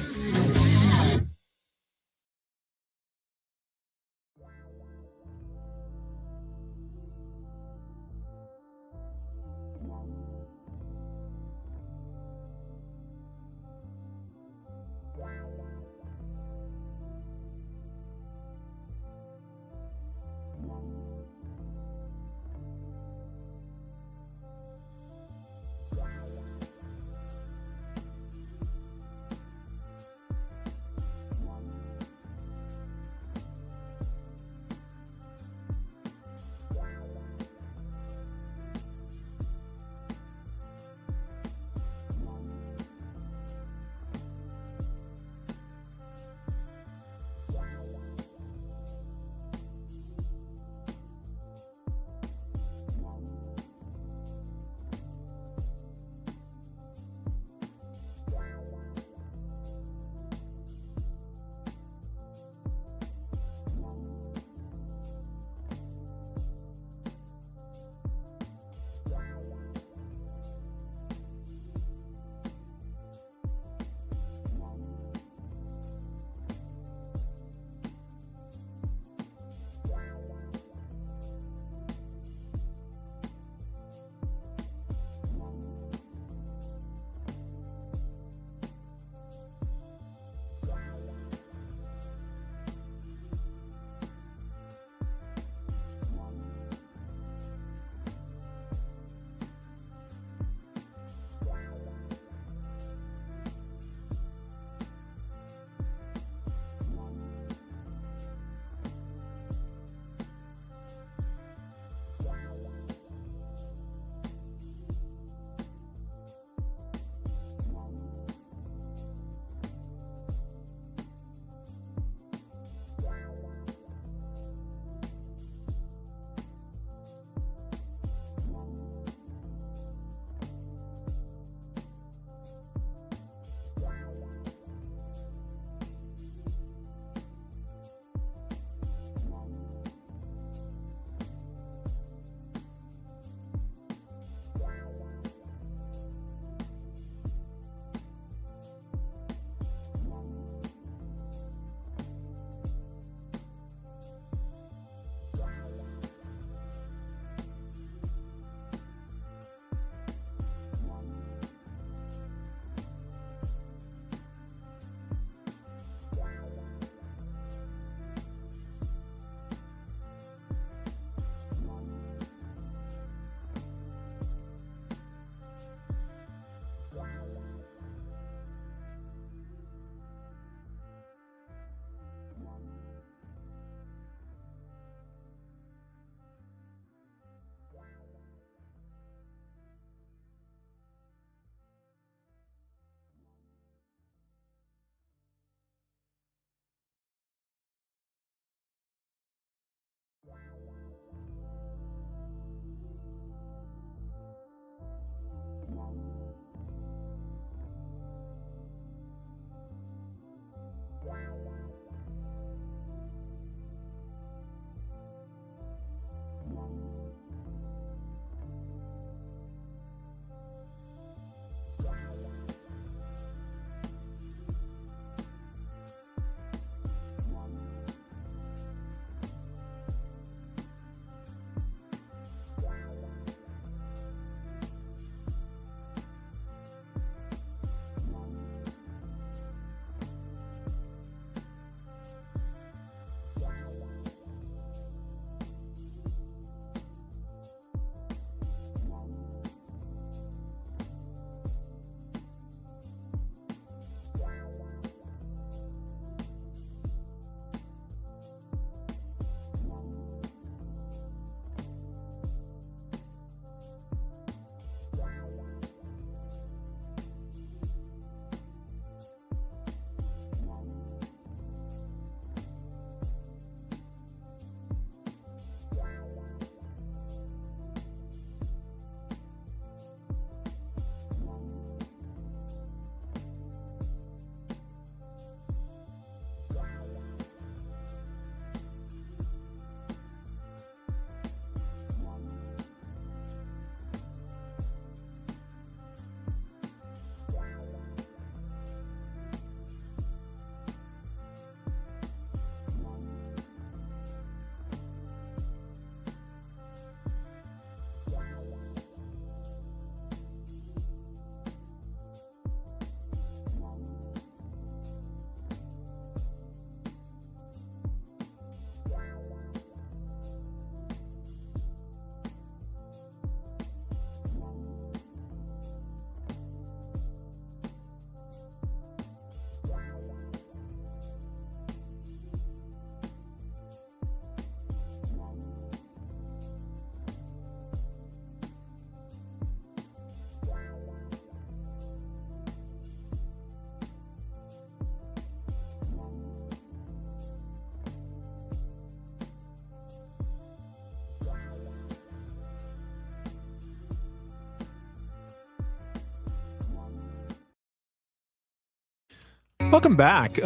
Speaker 3: Welcome back.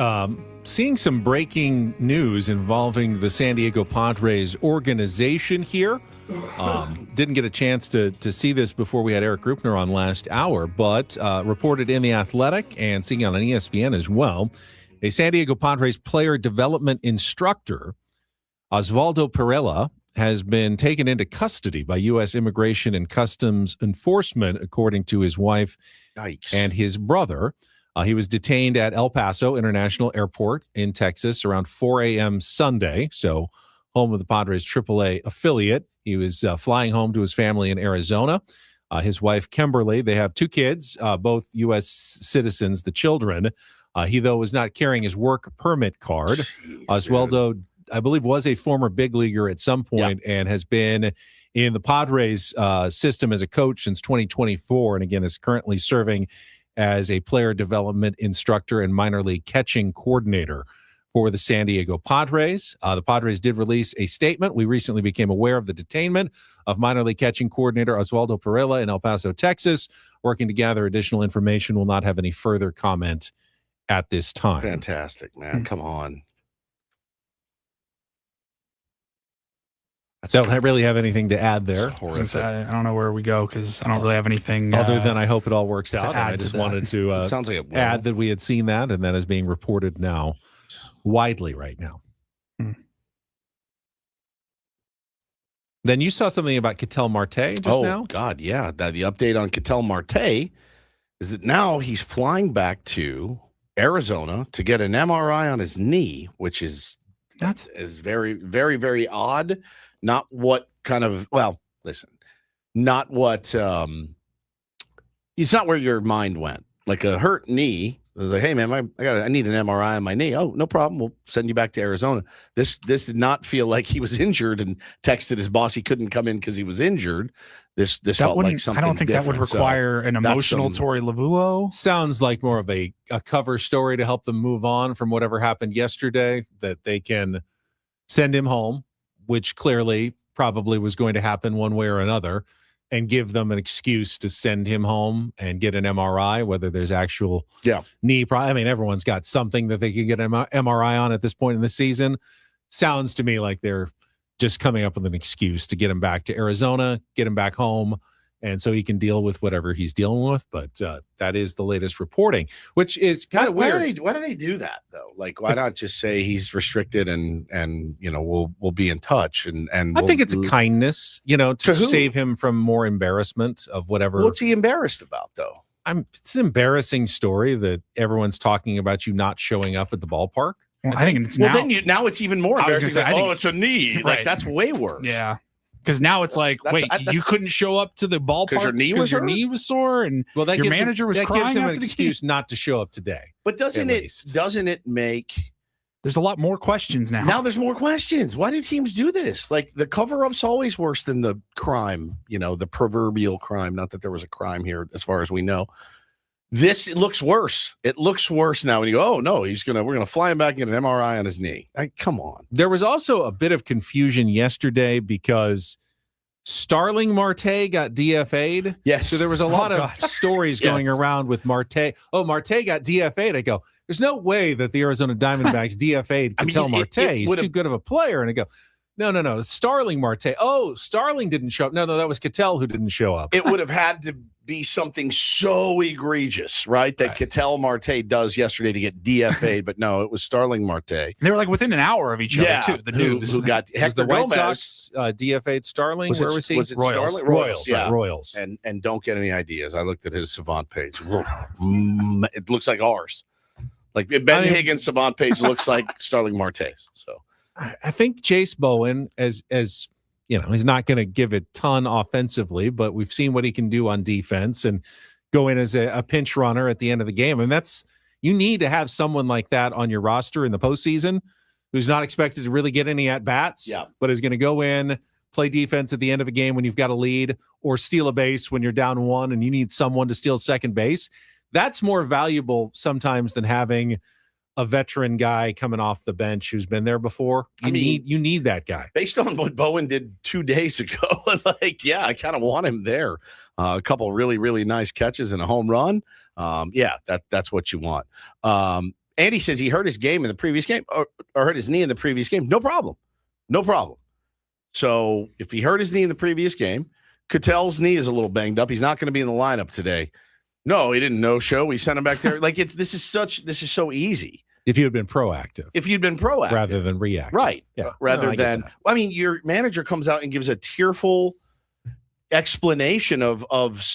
Speaker 3: Seeing some breaking news involving the San Diego Padres organization here. Didn't get a chance to see this before we had Eric Grupner on last hour, but reported in The Athletic and seeing on ESPN as well. A San Diego Padres player development instructor, Osvaldo Perella, has been taken into custody by U.S. Immigration and Customs Enforcement, according to his wife and his brother. He was detained at El Paso International Airport in Texas around 4 a.m. Sunday, so home of the Padres AAA affiliate. He was flying home to his family in Arizona. His wife, Kimberly, they have 2 kids, both U.S. citizens, the children. He, though, was not carrying his work permit card.
Speaker 1: Jeez,
Speaker 3: Oswaldo, I believe, was a former big leaguer at some point and has been in the Padres system as a coach since 2024, and again is currently serving as a player development instructor and minor league catching coordinator for the San Diego Padres. The Padres did release a statement. We recently became aware of the detainment of minor league catching coordinator Osvaldo Perella in El Paso, Texas. Working to gather additional information. Will not have any further comment at this time.
Speaker 1: Fantastic, man. Come on.
Speaker 3: Don't really have anything to add there.
Speaker 2: I don't know where we go because I don't really have anything
Speaker 3: other than I hope it all works out. And I
Speaker 2: add
Speaker 3: just
Speaker 2: to that.
Speaker 3: wanted to
Speaker 1: It sounds like it will.
Speaker 3: add that we had seen that, and that is being reported now widely right now. Then you saw something about Ketel Marte just now?
Speaker 1: Oh, God, yeah. The update on Ketel Marte is that now he's flying back to Arizona to get an MRI on his knee, which is very, very, very odd. Not what kind of, well, listen, not what, it's not where your mind went. Like a hurt knee, it was like, hey, man, I need an MRI on my knee. Oh, no problem. We'll send you back to Arizona. This did not feel like he was injured and texted his boss he couldn't come in because he was injured. This felt like something
Speaker 2: I don't think
Speaker 1: different.
Speaker 2: that would require an emotional Torey Lavulo.
Speaker 3: Sounds like more of a cover story to help them move on from whatever happened yesterday, that they can send him home, which clearly probably was going to happen one way or another, and give them an excuse to send him home and get an MRI, whether there's actual knee problem. I mean, everyone's got something that they could get an MRI on at this point in the season. Sounds to me like they're just coming up with an excuse to get him back to Arizona, get him back home, and so he can deal with whatever he's dealing with. But that is the latest reporting, which is kind of weird.
Speaker 1: Why do they do that though? Like, why not just say he's restricted and you know we'll be in touch and
Speaker 3: I think it's a kindness, you know, to save him from more embarrassment of whatever.
Speaker 1: What's he embarrassed about though?
Speaker 3: It's an embarrassing story that everyone's talking about you not showing up at the ballpark.
Speaker 2: Well, I think it's
Speaker 1: now. Well, then now it's even more embarrassing.
Speaker 2: Say,
Speaker 1: like, it's a knee.
Speaker 2: Right.
Speaker 1: Like that's way worse.
Speaker 2: Yeah. Because now it's like, you couldn't show up to the ballpark
Speaker 1: because your knee was
Speaker 2: sore, and
Speaker 3: that
Speaker 2: your manager was crying.
Speaker 3: Gives him an
Speaker 2: after the
Speaker 3: excuse
Speaker 2: game.
Speaker 3: not to show up today.
Speaker 1: But doesn't it make?
Speaker 2: There's a lot more questions now.
Speaker 1: Now there's more questions. Why do teams do this? Like the cover-up's always worse than the crime. You know, the proverbial crime. Not that there was a crime here, as far as we know. It looks worse. It looks worse now. And you go, oh no, we're gonna fly him back and get an MRI on his knee. Come on.
Speaker 3: There was also a bit of confusion yesterday because Starling Marte got DFA'd.
Speaker 1: Yes.
Speaker 3: So there was a lot of stories going around with Marte. Oh, Marte got DFA'd. I go, there's no way that the Arizona Diamondbacks DFA'd Ketel Marte. He's too good of a player. And I go, no, Starling Marte. Oh, Starling didn't show up. No, that was Ketel who didn't show up.
Speaker 1: It would have had to be something so egregious, right? That Ketel Marte does yesterday to get DFA'd, but no, it was Starling Marte.
Speaker 2: They were like within an hour of each other, too. The news.
Speaker 1: Who got Hector
Speaker 3: the White
Speaker 1: Gomez.
Speaker 3: Sox DFA'd Starling? Where was he?
Speaker 1: Was it
Speaker 3: Royals.
Speaker 1: Starling?
Speaker 3: Royals.
Speaker 1: Yeah.
Speaker 3: Royals.
Speaker 1: And don't get any ideas. I looked at his Savant page. It looks like ours. Like Ben Higgins' Savant page looks like Starling Marte's. So
Speaker 3: I think Chase Bowen, as you know, he's not going to give a ton offensively, but we've seen what he can do on defense and go in as a pinch runner at the end of the game. And you need to have someone like that on your roster in the postseason who's not expected to really get any at bats, but is going to go in, play defense at the end of a game when you've got a lead, or steal a base when you're down one and you need someone to steal second base. That's more valuable sometimes than having a veteran guy coming off the bench who's been there before. You need that guy.
Speaker 1: Based on what Bowen did 2 days ago, I kind of want him there. A couple really, really nice catches and a home run. That's what you want. Andy says he hurt his game in the previous game or hurt his knee in the previous game. No problem. So if he hurt his knee in the previous game, Ketel's knee is a little banged up. He's not going to be in the lineup today. No, he didn't no-show. We sent him back there. Like this is so easy.
Speaker 3: If you had been proactive.
Speaker 1: Rather
Speaker 3: than reactive.
Speaker 1: Right.
Speaker 3: Yeah.
Speaker 1: Rather than, I mean, your manager comes out and gives a tearful explanation of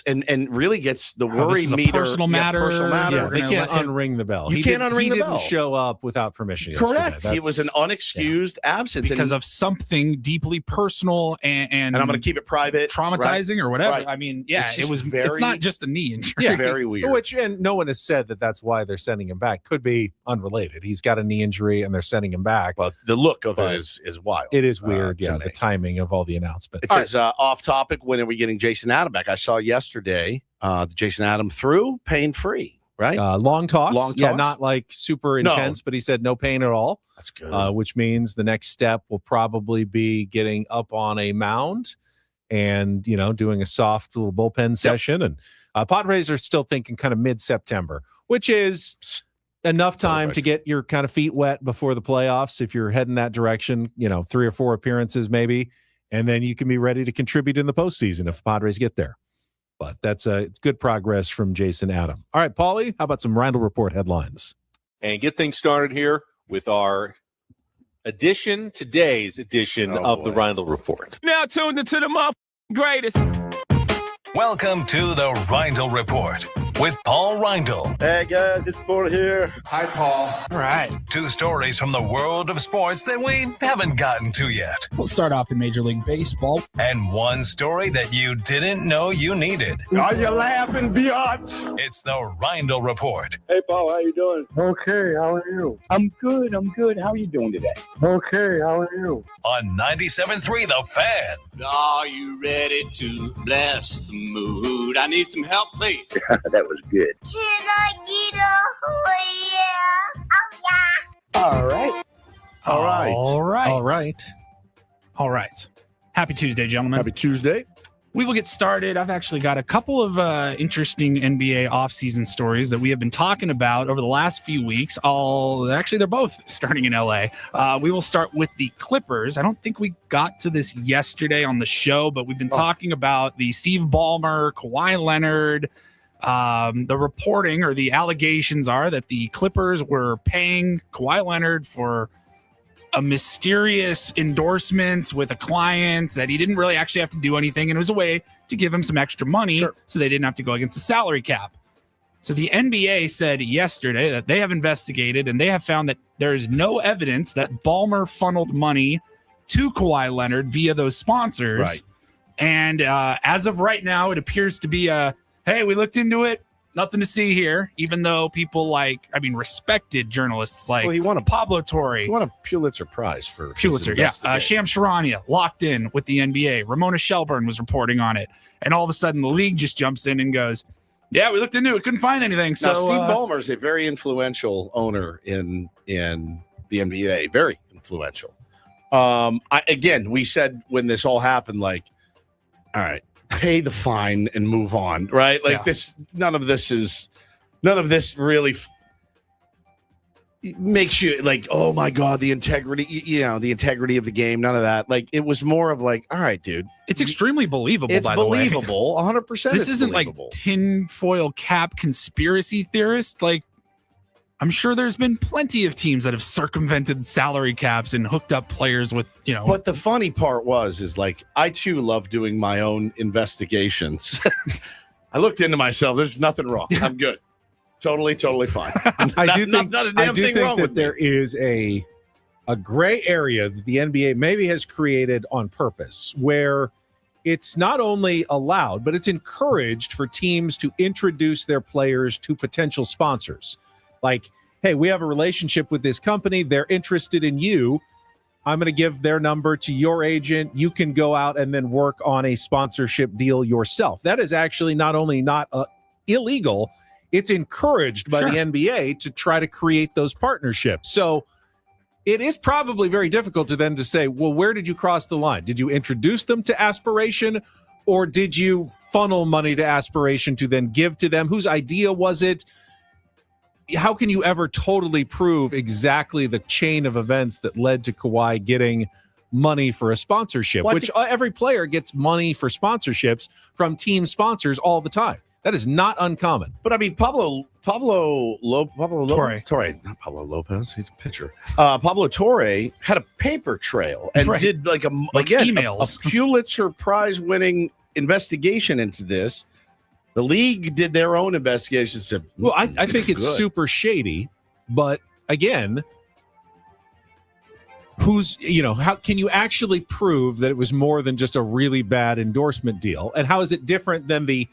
Speaker 1: and really gets the worry meter.
Speaker 2: Personal matter.
Speaker 3: Yeah, they can't unring the bell.
Speaker 1: You can't unring the bell.
Speaker 3: He didn't show up without permission.
Speaker 1: Correct. It was an unexcused absence
Speaker 2: because of something deeply personal and
Speaker 1: I'm going to keep it private,
Speaker 2: traumatizing or whatever.
Speaker 1: Right.
Speaker 2: I mean, yeah,
Speaker 1: it's
Speaker 2: it's not just a knee injury.
Speaker 3: Yeah,
Speaker 1: very weird.
Speaker 3: And no one has said that that's why they're sending him back. Could be unrelated. He's got a knee injury and they're sending him back.
Speaker 1: But the look of it is wild.
Speaker 3: It is weird. The timing of all the announcements.
Speaker 1: It says off topic. When are we getting Jason Adam back? I saw yesterday Jason Adam threw pain-free, right?
Speaker 3: Long toss. Yeah,
Speaker 1: toss?
Speaker 3: not like super intense, but he said no pain at all.
Speaker 1: That's good.
Speaker 3: Which means the next step will probably be getting up on a mound and, doing a soft little bullpen session. And Padres are still thinking kind of mid-September, which is enough time to get your kind of feet wet before the playoffs. If you're heading that direction, 3 or 4 appearances maybe. And then you can be ready to contribute in the postseason if the Padres get there. But it's good progress from Jason Adam. All right, Paulie, how about some Randall Report headlines?
Speaker 7: And get things started here with our today's edition of the Randall Report.
Speaker 22: Now tuned into the greatest.
Speaker 13: Welcome to the Rindle Report with Paul Rindle.
Speaker 23: Hey guys, it's Paul here.
Speaker 13: Hi, Paul.
Speaker 2: All right.
Speaker 13: 2 stories from the world of sports that we haven't gotten to yet.
Speaker 2: We'll start off in Major League Baseball.
Speaker 13: And 1 story that you didn't know you needed.
Speaker 23: Are you laughing, biatch?
Speaker 13: It's the Rindle Report.
Speaker 23: Hey Paul, how you doing? Okay, how are you? I'm good. How are you doing today? Okay, how are you?
Speaker 13: On 97.3 The Fan.
Speaker 22: Are you ready to bless the mood? I need some help, please.
Speaker 23: That was good.
Speaker 24: Can I get a oh yeah? Oh yeah.
Speaker 23: All right.
Speaker 2: All right. Happy Tuesday, gentlemen.
Speaker 1: Happy Tuesday.
Speaker 2: We will get started. I've actually got a couple of interesting NBA offseason stories that we have been talking about over the last few weeks. They're both starting in LA. We will start with the Clippers. I don't think we got to this yesterday on the show, but we've been talking about the Steve Ballmer, Kawhi Leonard. The reporting or the allegations are that the Clippers were paying Kawhi Leonard for a mysterious endorsement with a client that he didn't really actually have to do anything. And it was a way to give him some extra money so they didn't have to go against the salary cap. So the NBA said yesterday that they have investigated and they have found that there is no evidence that Ballmer funneled money to Kawhi Leonard via those sponsors.
Speaker 1: Right.
Speaker 2: And as of right now, it appears to be hey, we looked into it. Nothing to see here, even though people respected journalists like Pablo Torre.
Speaker 1: He won a Pulitzer Prize for
Speaker 2: Pulitzer, yeah. Shams Charania locked in with the NBA. Ramona Shelburne was reporting on it. And all of a sudden, the league just jumps in and goes, yeah, we looked into it. Couldn't find anything. So
Speaker 1: now, Steve Ballmer is a very influential owner in the NBA. Very influential. We said when this all happened, all right, pay the fine and move on, right? None of this really makes you oh my God, the integrity, the integrity of the game. None of that. It was more of all right, dude.
Speaker 2: It's extremely believable.
Speaker 1: It's
Speaker 2: by
Speaker 1: believable, 100%.
Speaker 2: This isn't
Speaker 1: believable.
Speaker 2: Tinfoil cap conspiracy theorist. I'm sure there's been plenty of teams that have circumvented salary caps and hooked up players with,
Speaker 1: But the funny part is I too love doing my own investigations. I looked into myself. There's nothing wrong. I'm good. Totally fine.
Speaker 3: I do think
Speaker 1: that
Speaker 3: there is a gray area that the NBA maybe has created on purpose where it's not only allowed, but it's encouraged for teams to introduce their players to potential sponsors. Hey, we have a relationship with this company. They're interested in you. I'm going to give their number to your agent. You can go out and then work on a sponsorship deal yourself. That is actually not only not illegal, it's encouraged by the NBA to try to create those partnerships. So it is probably very difficult to say, well, where did you cross the line? Did you introduce them to aspiration, or did you funnel money to aspiration to then give to them? Whose idea was it? how can you ever totally prove exactly the chain of events that led to Kawhi getting money for a sponsorship, which every player gets money for sponsorships from team sponsors all the time. That is not uncommon.
Speaker 1: But I mean, Pablo Torre, not Pablo Lopez, he's a pitcher. Pablo Torre had a paper trail and did like
Speaker 2: emails.
Speaker 1: A Pulitzer Prize winning investigation into this. The league did their own investigation. Said,
Speaker 3: well, I think it's super shady, but again, how can you actually prove that it was more than just a really bad endorsement deal? And how is it different than the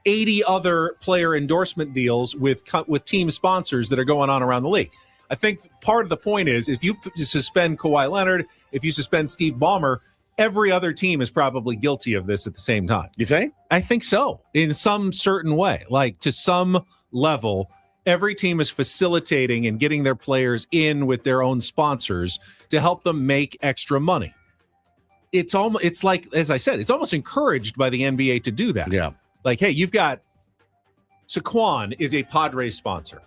Speaker 3: 80 other player endorsement deals with team sponsors that are going on around the league? I think part of the point is if you suspend Kawhi Leonard, if you suspend Steve Ballmer, every other team is probably guilty of this at the same time.
Speaker 1: You think?
Speaker 3: I think so. In some certain way, like to some level, every team is facilitating and getting their players in with their own sponsors to help them make extra money. It's like, as I said, it's almost encouraged by the NBA to do that.
Speaker 1: Yeah.
Speaker 3: Like, hey, you've got Saquon is a Padres sponsor.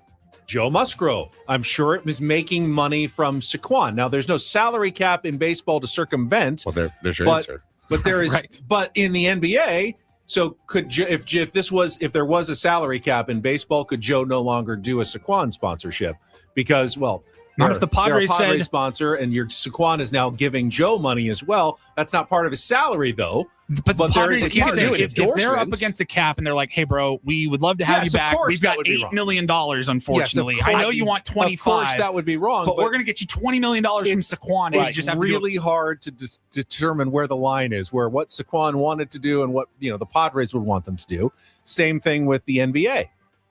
Speaker 3: Joe Musgrove, I'm sure it was making money from Saquon. Now, there's no salary cap in baseball to circumvent.
Speaker 1: Well, there's your answer.
Speaker 3: But there is. Right. But in the NBA, so if there was a salary cap in baseball, could Joe no longer do a Saquon sponsorship? Because, well,
Speaker 2: not if the Padres
Speaker 3: they're a Padres
Speaker 2: said
Speaker 3: sponsor, and your Saquon is now giving Joe money as well. That's not part of his salary, though.
Speaker 2: But the Padres
Speaker 3: there
Speaker 2: can't
Speaker 3: is
Speaker 2: say if they're up against the cap and they're like, "Hey, bro, we would love to have you back. We've got $8 million, unfortunately.
Speaker 3: Yes,
Speaker 2: I know you want 25.
Speaker 3: Of course, that would be wrong.
Speaker 2: But we're going to get you $20 million from Saquon.
Speaker 3: It's really hard to determine where the line is, where what Saquon wanted to do and what the Padres would want them to do. Same thing with the NBA.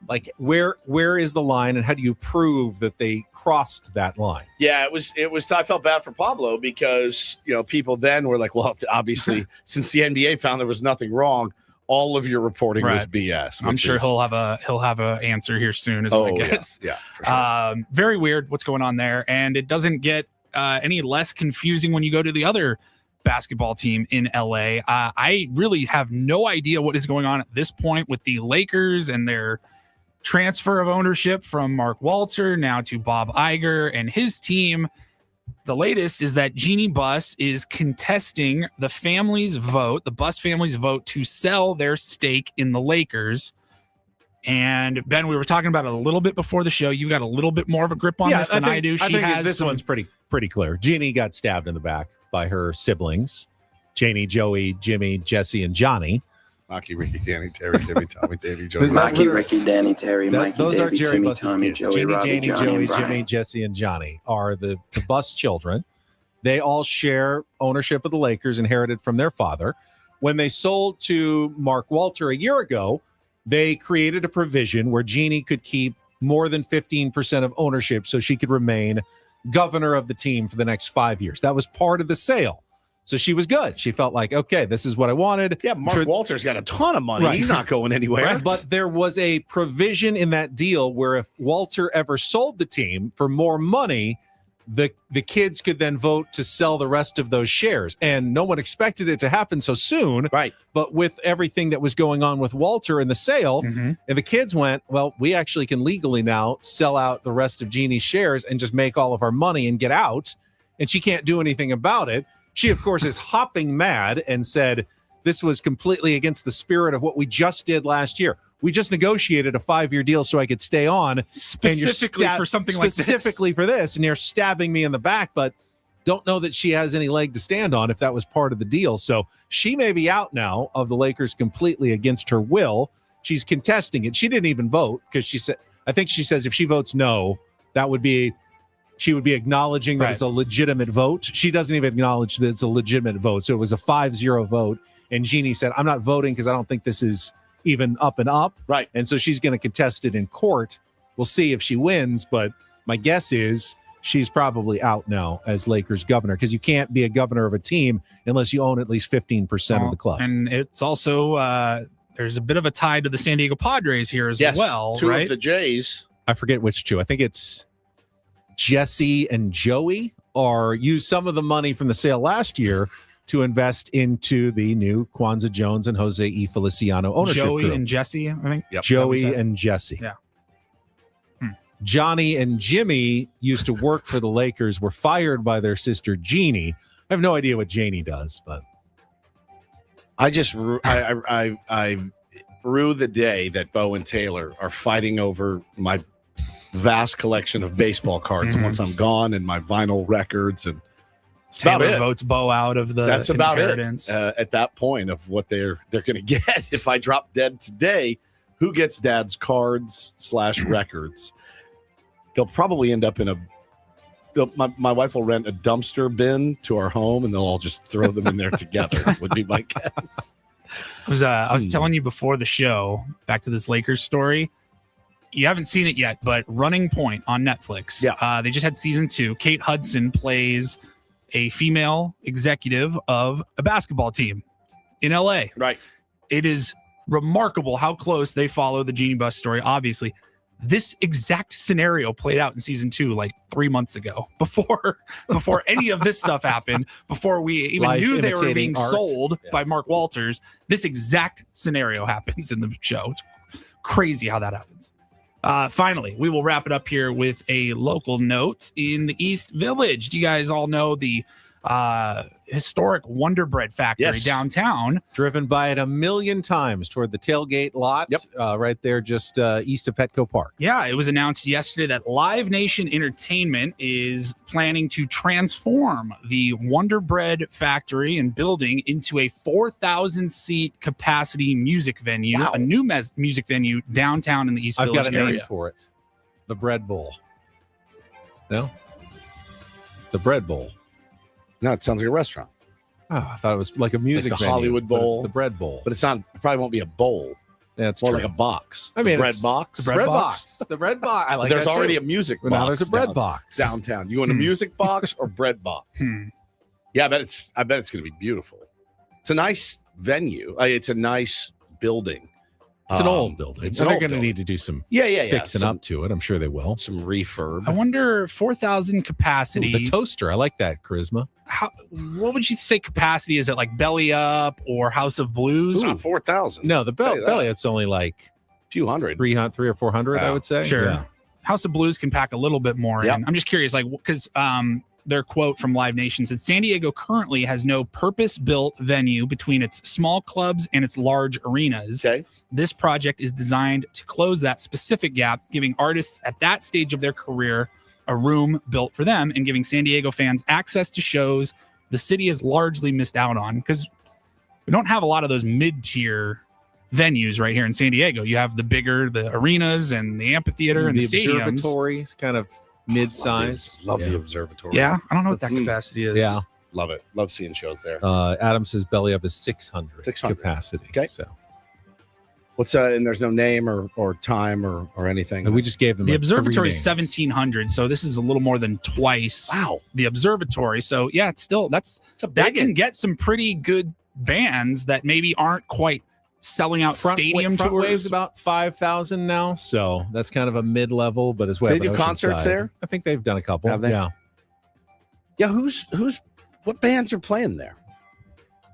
Speaker 3: Like where is the line, and how do you prove that they crossed that line?
Speaker 1: Yeah, it was. I felt bad for Pablo because people then were like, well, obviously, since the NBA found there was nothing wrong, all of your reporting was BS.
Speaker 2: I'm sure he'll have a answer here soon, is my guess.
Speaker 1: Yeah, for sure.
Speaker 2: Very weird what's going on there, and it doesn't get any less confusing when you go to the other basketball team in LA. I really have no idea what is going on at this point with the Lakers and their transfer of ownership from Mark Walter now to Bob Iger and his team. The latest is that Jeannie Buss is contesting the Buss family's vote to sell their stake in the Lakers. And Ben, we were talking about it a little bit before the show. You got a little bit more of a grip on this than I do.
Speaker 3: I think this one's pretty clear. Jeannie got stabbed in the back by her siblings, Janie, Joey, Jimmy, Jesse, and Johnny.
Speaker 1: Maki, Ricky, Danny, Terry, Timmy, Tommy, Davey, Joey.
Speaker 6: Maki, Ricky, Danny, Terry, Mikey,
Speaker 3: those
Speaker 6: Davey,
Speaker 3: are Jerry
Speaker 6: Timmy,
Speaker 3: Buss's
Speaker 6: Tommy,
Speaker 3: kids.
Speaker 6: Joey,
Speaker 3: Jeannie,
Speaker 6: Robbie,
Speaker 3: Janie,
Speaker 6: Johnny,
Speaker 3: Joey,
Speaker 6: and Brian.
Speaker 3: Jimmy, Jesse, and Johnny are the Buss children. They all share ownership of the Lakers, inherited from their father. When they sold to Mark Walter a year ago, they created a provision where Jeannie could keep more than 15% of ownership so she could remain governor of the team for the next 5 years. That was part of the sale. So she was good. She felt like, okay, this is what I wanted.
Speaker 1: Yeah, Mark Walter's got a ton of money. Right. He's not going anywhere.
Speaker 3: Right. But there was a provision in that deal where if Walter ever sold the team for more money, the kids could then vote to sell the rest of those shares. And no one expected it to happen so soon.
Speaker 1: Right.
Speaker 3: But with everything that was going on with Walter and the sale, and the kids went, well, we actually can legally now sell out the rest of Jeannie's shares and just make all of our money and get out. And she can't do anything about it. She, of course, is hopping mad and said this was completely against the spirit of what we just did last year. We just negotiated a 5-year deal so I could stay on.
Speaker 2: Specifically for something like this.
Speaker 3: Specifically for this. And you're stabbing me in the back, but don't know that she has any leg to stand on if that was part of the deal. So she may be out now of the Lakers completely against her will. She's contesting it. She didn't even vote because she said, I think she says if she votes no, she would be acknowledging that it's a legitimate vote. She doesn't even acknowledge that it's a legitimate vote. So it was a 5-0 vote. And Jeannie said, I'm not voting because I don't think this is even up and up.
Speaker 1: Right.
Speaker 3: And so she's going to contest it in court. We'll see if she wins. But my guess is she's probably out now as Lakers governor because you can't be a governor of a team unless you own at least 15% of the club.
Speaker 2: And it's also, there's a bit of a tie to the San Diego Padres here as well.
Speaker 1: Two
Speaker 2: right?
Speaker 1: of the Jays.
Speaker 3: I forget which two. I think it's Jesse and Joey used some of the money from the sale last year to invest into the new Kwanzaa Jones and Jose E. Feliciano ownership
Speaker 2: Joey
Speaker 3: group.
Speaker 2: and Jesse, I think.
Speaker 1: Yep.
Speaker 3: Joey and Jesse.
Speaker 2: Yeah.
Speaker 3: Johnny and Jimmy used to work for the Lakers, were fired by their sister Jeannie. I have no idea what Janie does, but
Speaker 1: I rue the day that Bo and Taylor are fighting over my vast collection of baseball cards once I'm gone and my vinyl records, and
Speaker 2: Taylor votes Bo out of the
Speaker 1: that's about
Speaker 2: inheritance.
Speaker 1: it at that point of what they're going to get. If I drop dead today, who gets Dad's cards / records? They'll probably end up in my wife will rent a dumpster bin to our home, and they'll all just throw them in there together. Would be my guess.
Speaker 2: I was telling you before the show, back to this Lakers story. You haven't seen it yet, but Running Point on Netflix.
Speaker 1: Yeah.
Speaker 2: They just had season 2. Kate Hudson plays a female executive of a basketball team in LA.
Speaker 1: Right.
Speaker 2: It is remarkable how close they follow the Jeannie Buss story. Obviously, this exact scenario played out in season 2 like 3 months ago, before any of this stuff happened, before we even knew they were being sold by Mark Walters. This exact scenario happens in the show. It's crazy how that happens. Finally, we will wrap it up here with a local note in the East Village. Do you guys all know the historic Wonder Bread factory downtown?
Speaker 3: Driven by it a million times toward the tailgate lot. Right there just east of Petco Park.
Speaker 2: Yeah, it was announced yesterday that Live Nation Entertainment is planning to transform the Wonder Bread factory and building into a 4,000-seat capacity music venue, a new music venue downtown in the East Village area.
Speaker 3: I've got a name for it. The Bread Bowl. No? The Bread Bowl.
Speaker 1: No, it sounds like a restaurant.
Speaker 3: Oh, I thought it was like a music
Speaker 1: like the
Speaker 3: venue,
Speaker 1: Hollywood
Speaker 3: but
Speaker 1: Bowl.
Speaker 3: it's the Bread Bowl.
Speaker 1: But it's not. It probably won't be a bowl.
Speaker 3: That's
Speaker 1: more
Speaker 3: true.
Speaker 1: like a box.
Speaker 3: I mean,
Speaker 1: bread
Speaker 3: it's
Speaker 1: box.
Speaker 3: the bread box. The bread box. I like
Speaker 1: There's
Speaker 3: that
Speaker 1: already
Speaker 3: too.
Speaker 1: a music
Speaker 3: Well,
Speaker 1: box.
Speaker 3: now there's a bread box
Speaker 1: downtown. You want a music box or bread box? Yeah, I bet it's going to be beautiful. It's a nice venue. It's a nice building.
Speaker 3: It's an old building.
Speaker 1: It's
Speaker 3: So
Speaker 1: an
Speaker 3: they're
Speaker 1: old
Speaker 3: going to
Speaker 1: building.
Speaker 3: need to do some
Speaker 1: Some-
Speaker 3: fixing up to it. I'm sure they will.
Speaker 1: Some refurb.
Speaker 2: I wonder, 4,000 capacity.
Speaker 3: Ooh, the toaster. I like that, Charisma.
Speaker 2: What would you say capacity is? It like Belly Up or House of Blues?
Speaker 1: It's not 4,000.
Speaker 3: No, the
Speaker 1: Tell you that.
Speaker 3: belly. It's only like
Speaker 1: a few hundred,
Speaker 3: 300 or 400. I
Speaker 1: Yeah.
Speaker 3: would say.
Speaker 2: Sure.
Speaker 3: Yeah.
Speaker 2: House of Blues can pack a little bit more
Speaker 1: Yep.
Speaker 2: in. I'm just curious, like, because their quote from Live Nation said San Diego currently has no purpose-built venue between its small clubs and its large arenas.
Speaker 1: Okay.
Speaker 2: This project is designed to close that specific gap, giving artists at that stage of their career a room built for them and giving San Diego fans access to shows the city has largely missed out on, because we don't have a lot of those mid-tier venues right here in San Diego. You have the arenas and the amphitheater and the stadiums.
Speaker 3: observatory is kind of mid-size.
Speaker 1: Love the observatory.
Speaker 2: Yeah, I don't know what that capacity is.
Speaker 3: Yeah.
Speaker 1: Love it. Love seeing shows there.
Speaker 3: Adam says belly up is 600
Speaker 1: 600.
Speaker 3: capacity.
Speaker 1: Okay.
Speaker 3: So
Speaker 1: What's and there's no name or time or anything.
Speaker 3: and we just gave them
Speaker 2: The
Speaker 3: like
Speaker 2: observatory is
Speaker 3: 3 names.
Speaker 2: 1,700, so this is a little more than twice
Speaker 1: Wow.
Speaker 2: the observatory. So yeah, it's still that can get some pretty good bands that maybe aren't quite selling out stadium
Speaker 3: front
Speaker 2: tours.
Speaker 3: wave's about 5,000 now, so that's kind of a mid-level, but as well.
Speaker 1: They do concerts there?
Speaker 3: I think they've done a couple.
Speaker 1: Have they?
Speaker 3: Yeah.
Speaker 1: Yeah, what bands are playing there?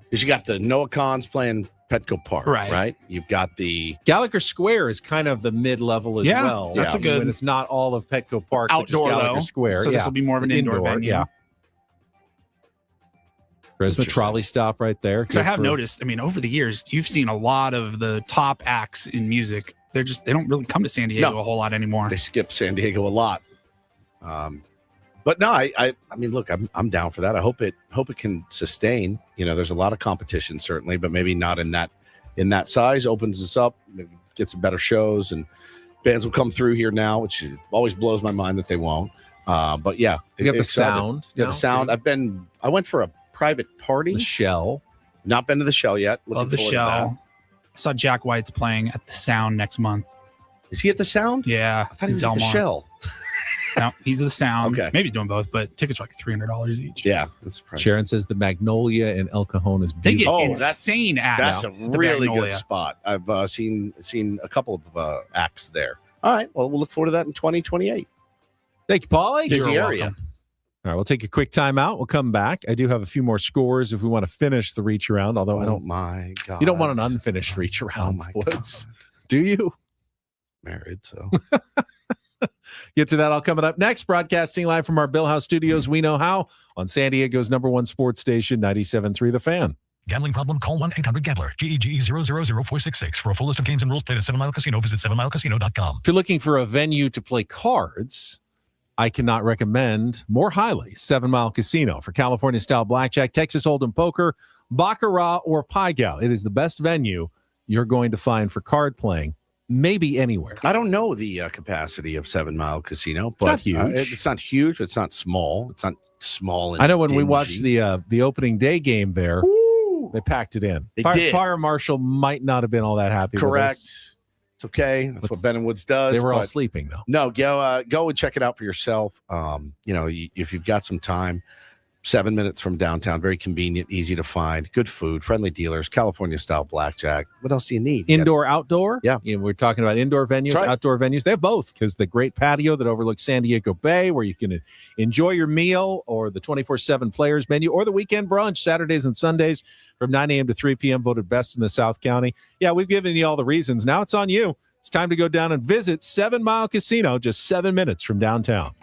Speaker 1: Because you got the Noah Kahns playing Petco Park, right? You've got the
Speaker 3: Gallagher Square is kind of the mid-level as
Speaker 2: Yeah,
Speaker 3: well.
Speaker 2: that's a good-
Speaker 3: when it's not all of Petco Park,
Speaker 2: Outdoor,
Speaker 3: but just Gallagher
Speaker 2: though.
Speaker 3: Square.
Speaker 2: So this will be more of an indoor venue.
Speaker 3: Yeah. Charisma trolley stop right there.
Speaker 2: Because I
Speaker 3: Good
Speaker 2: have
Speaker 3: for-
Speaker 2: noticed, I mean, over the years, you've seen a lot of the top acts in music. They don't really come to San Diego a whole lot anymore.
Speaker 1: They skip San Diego a lot. But no, I mean, look, I'm down for that. I hope it can sustain. You know, there's a lot of competition certainly, but maybe not in that size. Opens us up, maybe get some better shows, and bands will come through here now, which always blows my mind that they won't. But yeah,
Speaker 3: You got the
Speaker 1: excited.
Speaker 3: sound
Speaker 1: Yeah,
Speaker 3: now,
Speaker 1: the sound.
Speaker 3: too.
Speaker 1: I went for a private party.
Speaker 3: The Shell.
Speaker 1: Not been to the Shell yet.
Speaker 2: Love the
Speaker 1: Looking forward to
Speaker 2: Shell. I saw Jack White's playing at the Sound next month.
Speaker 1: Is he at the Sound?
Speaker 2: Yeah.
Speaker 1: I thought he was
Speaker 2: in
Speaker 1: at the
Speaker 2: Del Mar.
Speaker 1: Shell.
Speaker 2: No, he's at the Sound.
Speaker 1: Okay.
Speaker 2: Maybe he's doing both, but tickets are like $300 each.
Speaker 1: Yeah, that's pricey.
Speaker 3: Sharon says the Magnolia in El Cajon is
Speaker 2: They get
Speaker 3: beautiful.
Speaker 2: insane acts.
Speaker 1: That's a
Speaker 2: at the
Speaker 1: really
Speaker 2: Magnolia.
Speaker 1: good spot. I've seen a couple of acts there. All right, well, we'll look forward to that in 2028.
Speaker 3: Thank you, Paulie.
Speaker 1: Busy
Speaker 3: You're
Speaker 1: area.
Speaker 3: welcome. All right, we'll take a quick time out. We'll come back. I do have a few more scores if we want to finish the reach around, although I
Speaker 1: Oh
Speaker 3: don't.
Speaker 1: my God.
Speaker 3: You don't want an unfinished reach around,
Speaker 1: my
Speaker 3: Woods. Do you?
Speaker 1: Married, so.
Speaker 3: Get to that all coming up next. Broadcasting live from our Bill House studios, We Know How, on San Diego's #1 sports station, 97.3 The Fan.
Speaker 13: Gambling problem? Call 1-800-GAMBLER. GEGE 0000466. For a full list of games and rules, play at 7 Mile Casino. Visit 7milecasino.com.
Speaker 3: If you're looking for a venue to play cards, I cannot recommend more highly 7 Mile Casino for California-style blackjack, Texas Hold'em poker, baccarat, or pai gow. It is the best venue you're going to find for card playing, maybe anywhere.
Speaker 1: I don't know the capacity of 7 Mile Casino, but
Speaker 3: not huge.
Speaker 1: It's not huge. It's not small. It's not small. And
Speaker 3: I know when we
Speaker 1: dingy.
Speaker 3: watched the opening day game there, they packed it in.
Speaker 1: They did.
Speaker 3: Fire Marshal might not have been all that happy.
Speaker 1: Correct.
Speaker 3: With us.
Speaker 1: It's okay. That's what Ben and Woods does.
Speaker 3: They were all
Speaker 1: but
Speaker 3: sleeping though.
Speaker 1: No, go and check it out for yourself. If you've got some time, 7 minutes from downtown, very convenient, easy to find, good food, friendly dealers, California style blackjack. What else do you need?
Speaker 3: Indoor, outdoor.
Speaker 1: Yeah.
Speaker 3: We're talking about indoor venues,
Speaker 1: That's right.
Speaker 3: outdoor venues. They have both, because the great patio that overlooks San Diego Bay, where you can enjoy your meal, or the 24/7 players menu, or the weekend brunch, Saturdays and Sundays from 9 a.m. to 3 p.m., voted best in the South County. Yeah, we've given you all the reasons. Now it's on you. It's time to go down and visit 7 Mile Casino, just 7 minutes from downtown.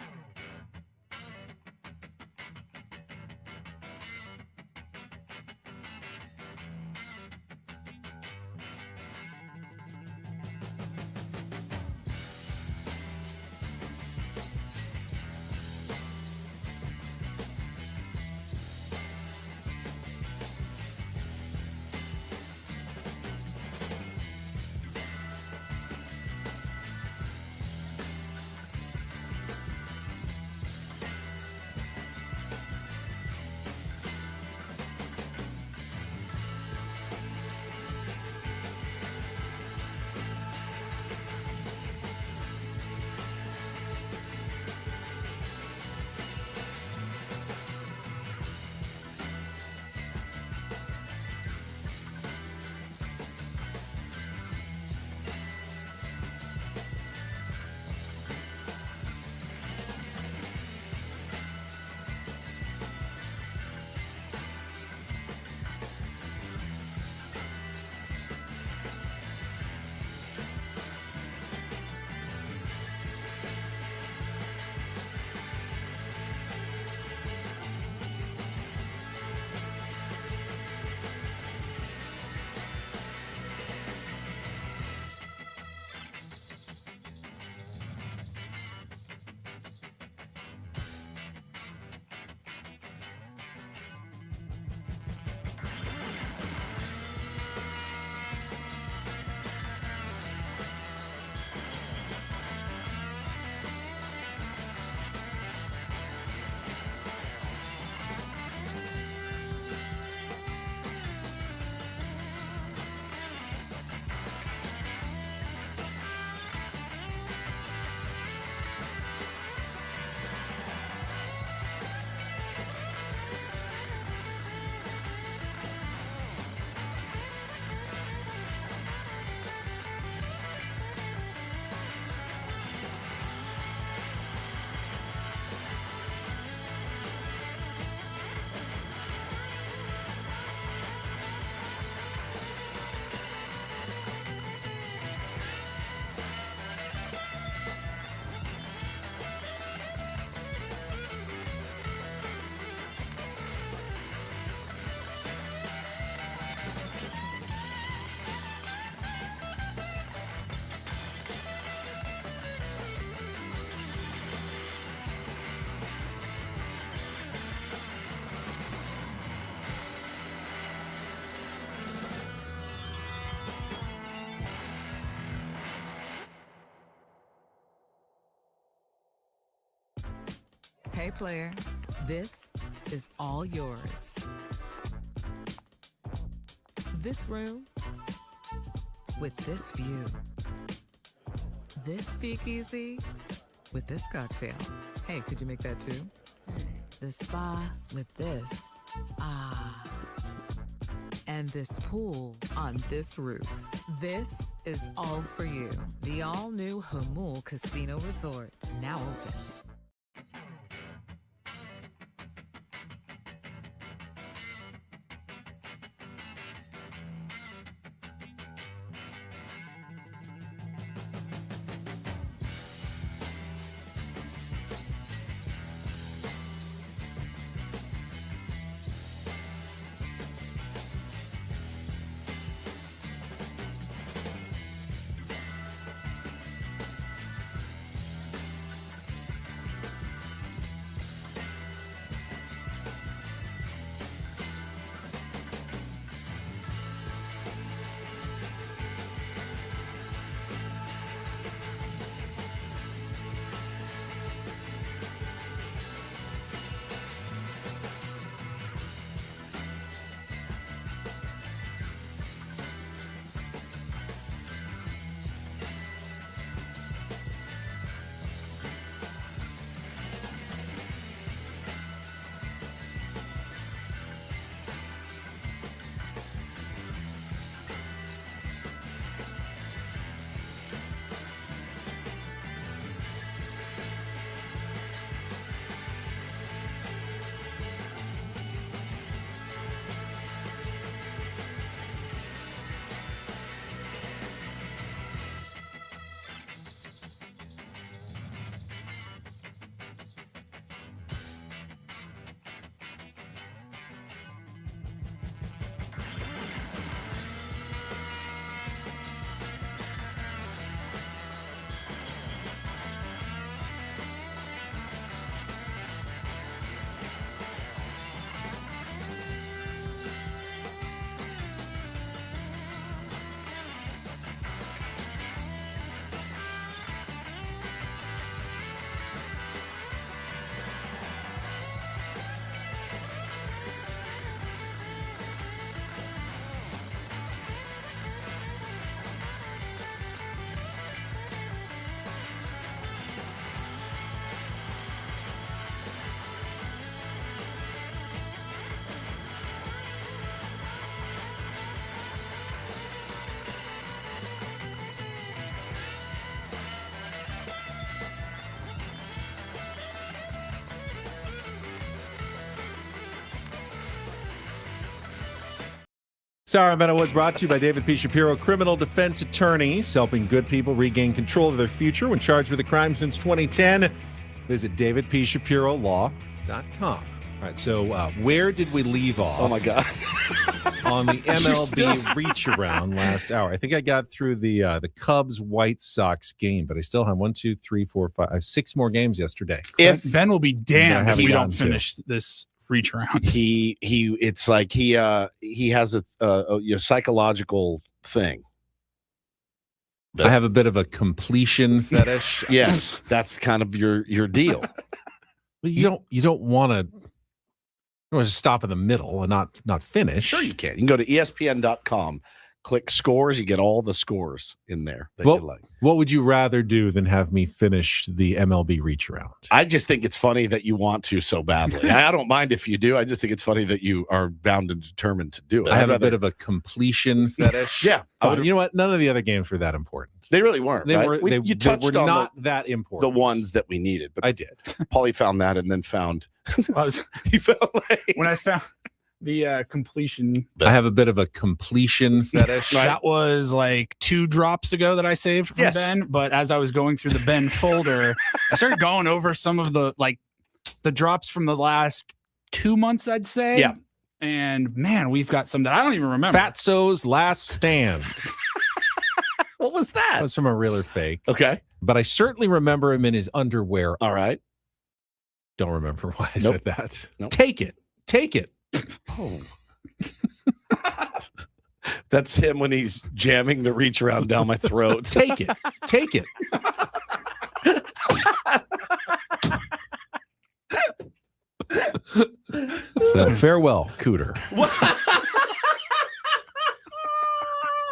Speaker 5: Hey player, this is all yours. This room with this view. This speakeasy with this cocktail. Hey, could you make that too? The spa with this. Ah. And this pool on this roof. This is all for you. The all-new Hamul Casino Resort, now open.
Speaker 3: Sarah Meadow Woods brought to you by David P. Shapiro, criminal defense attorneys, helping good people regain control of their future when charged with a crime since 2010. Visit davidpshapirolaw.com. All right, so where did we leave off?
Speaker 1: Oh, my God.
Speaker 3: On the MLB reach around last hour. I think I got through the Cubs-White Sox game, but I still have 1, 2, 3, 4, 5, 6 more games yesterday.
Speaker 2: If Ben will be damned if we don't
Speaker 3: to.
Speaker 2: finish this reach around.
Speaker 1: It's like he has a psychological thing.
Speaker 3: I have a bit of a completion fetish.
Speaker 1: Yes, that's kind of your deal.
Speaker 3: But you don't want to stop in the middle and not finish.
Speaker 1: Sure you can. You can go to ESPN.com, click scores, you get all the scores in there that you like.
Speaker 3: What would you rather do than have me finish the MLB reach around?
Speaker 1: I just think it's funny that you want to so badly. I don't mind if you do. I just think it's funny that you are bound and determined to do it.
Speaker 3: I have a bit of a completion fetish.
Speaker 1: Yeah.
Speaker 3: You know what? None of the other games were that important.
Speaker 1: They really weren't.
Speaker 3: They
Speaker 1: right?
Speaker 3: were.
Speaker 1: You touched
Speaker 3: were
Speaker 1: on
Speaker 3: not that important.
Speaker 1: The ones that we needed. But
Speaker 3: I did.
Speaker 1: Paulie found that and then found.
Speaker 2: He found when I found the completion.
Speaker 3: I have a bit of a completion fetish.
Speaker 2: That was like 2 drops ago that I saved from Ben. But as I was going through the Ben folder, I started going over some of the drops from the last 2 months, I'd say.
Speaker 1: Yeah.
Speaker 2: And man, we've got some that I don't even remember.
Speaker 3: Fatso's Last Stand.
Speaker 1: What was that?
Speaker 3: That was from a real or fake.
Speaker 1: Okay.
Speaker 3: But I certainly remember him in his underwear.
Speaker 1: All right.
Speaker 3: Don't remember why I said that.
Speaker 1: Nope.
Speaker 3: Take it.
Speaker 1: Oh. That's him when he's jamming the reach around down my throat.
Speaker 3: Take it. So farewell, Cooter.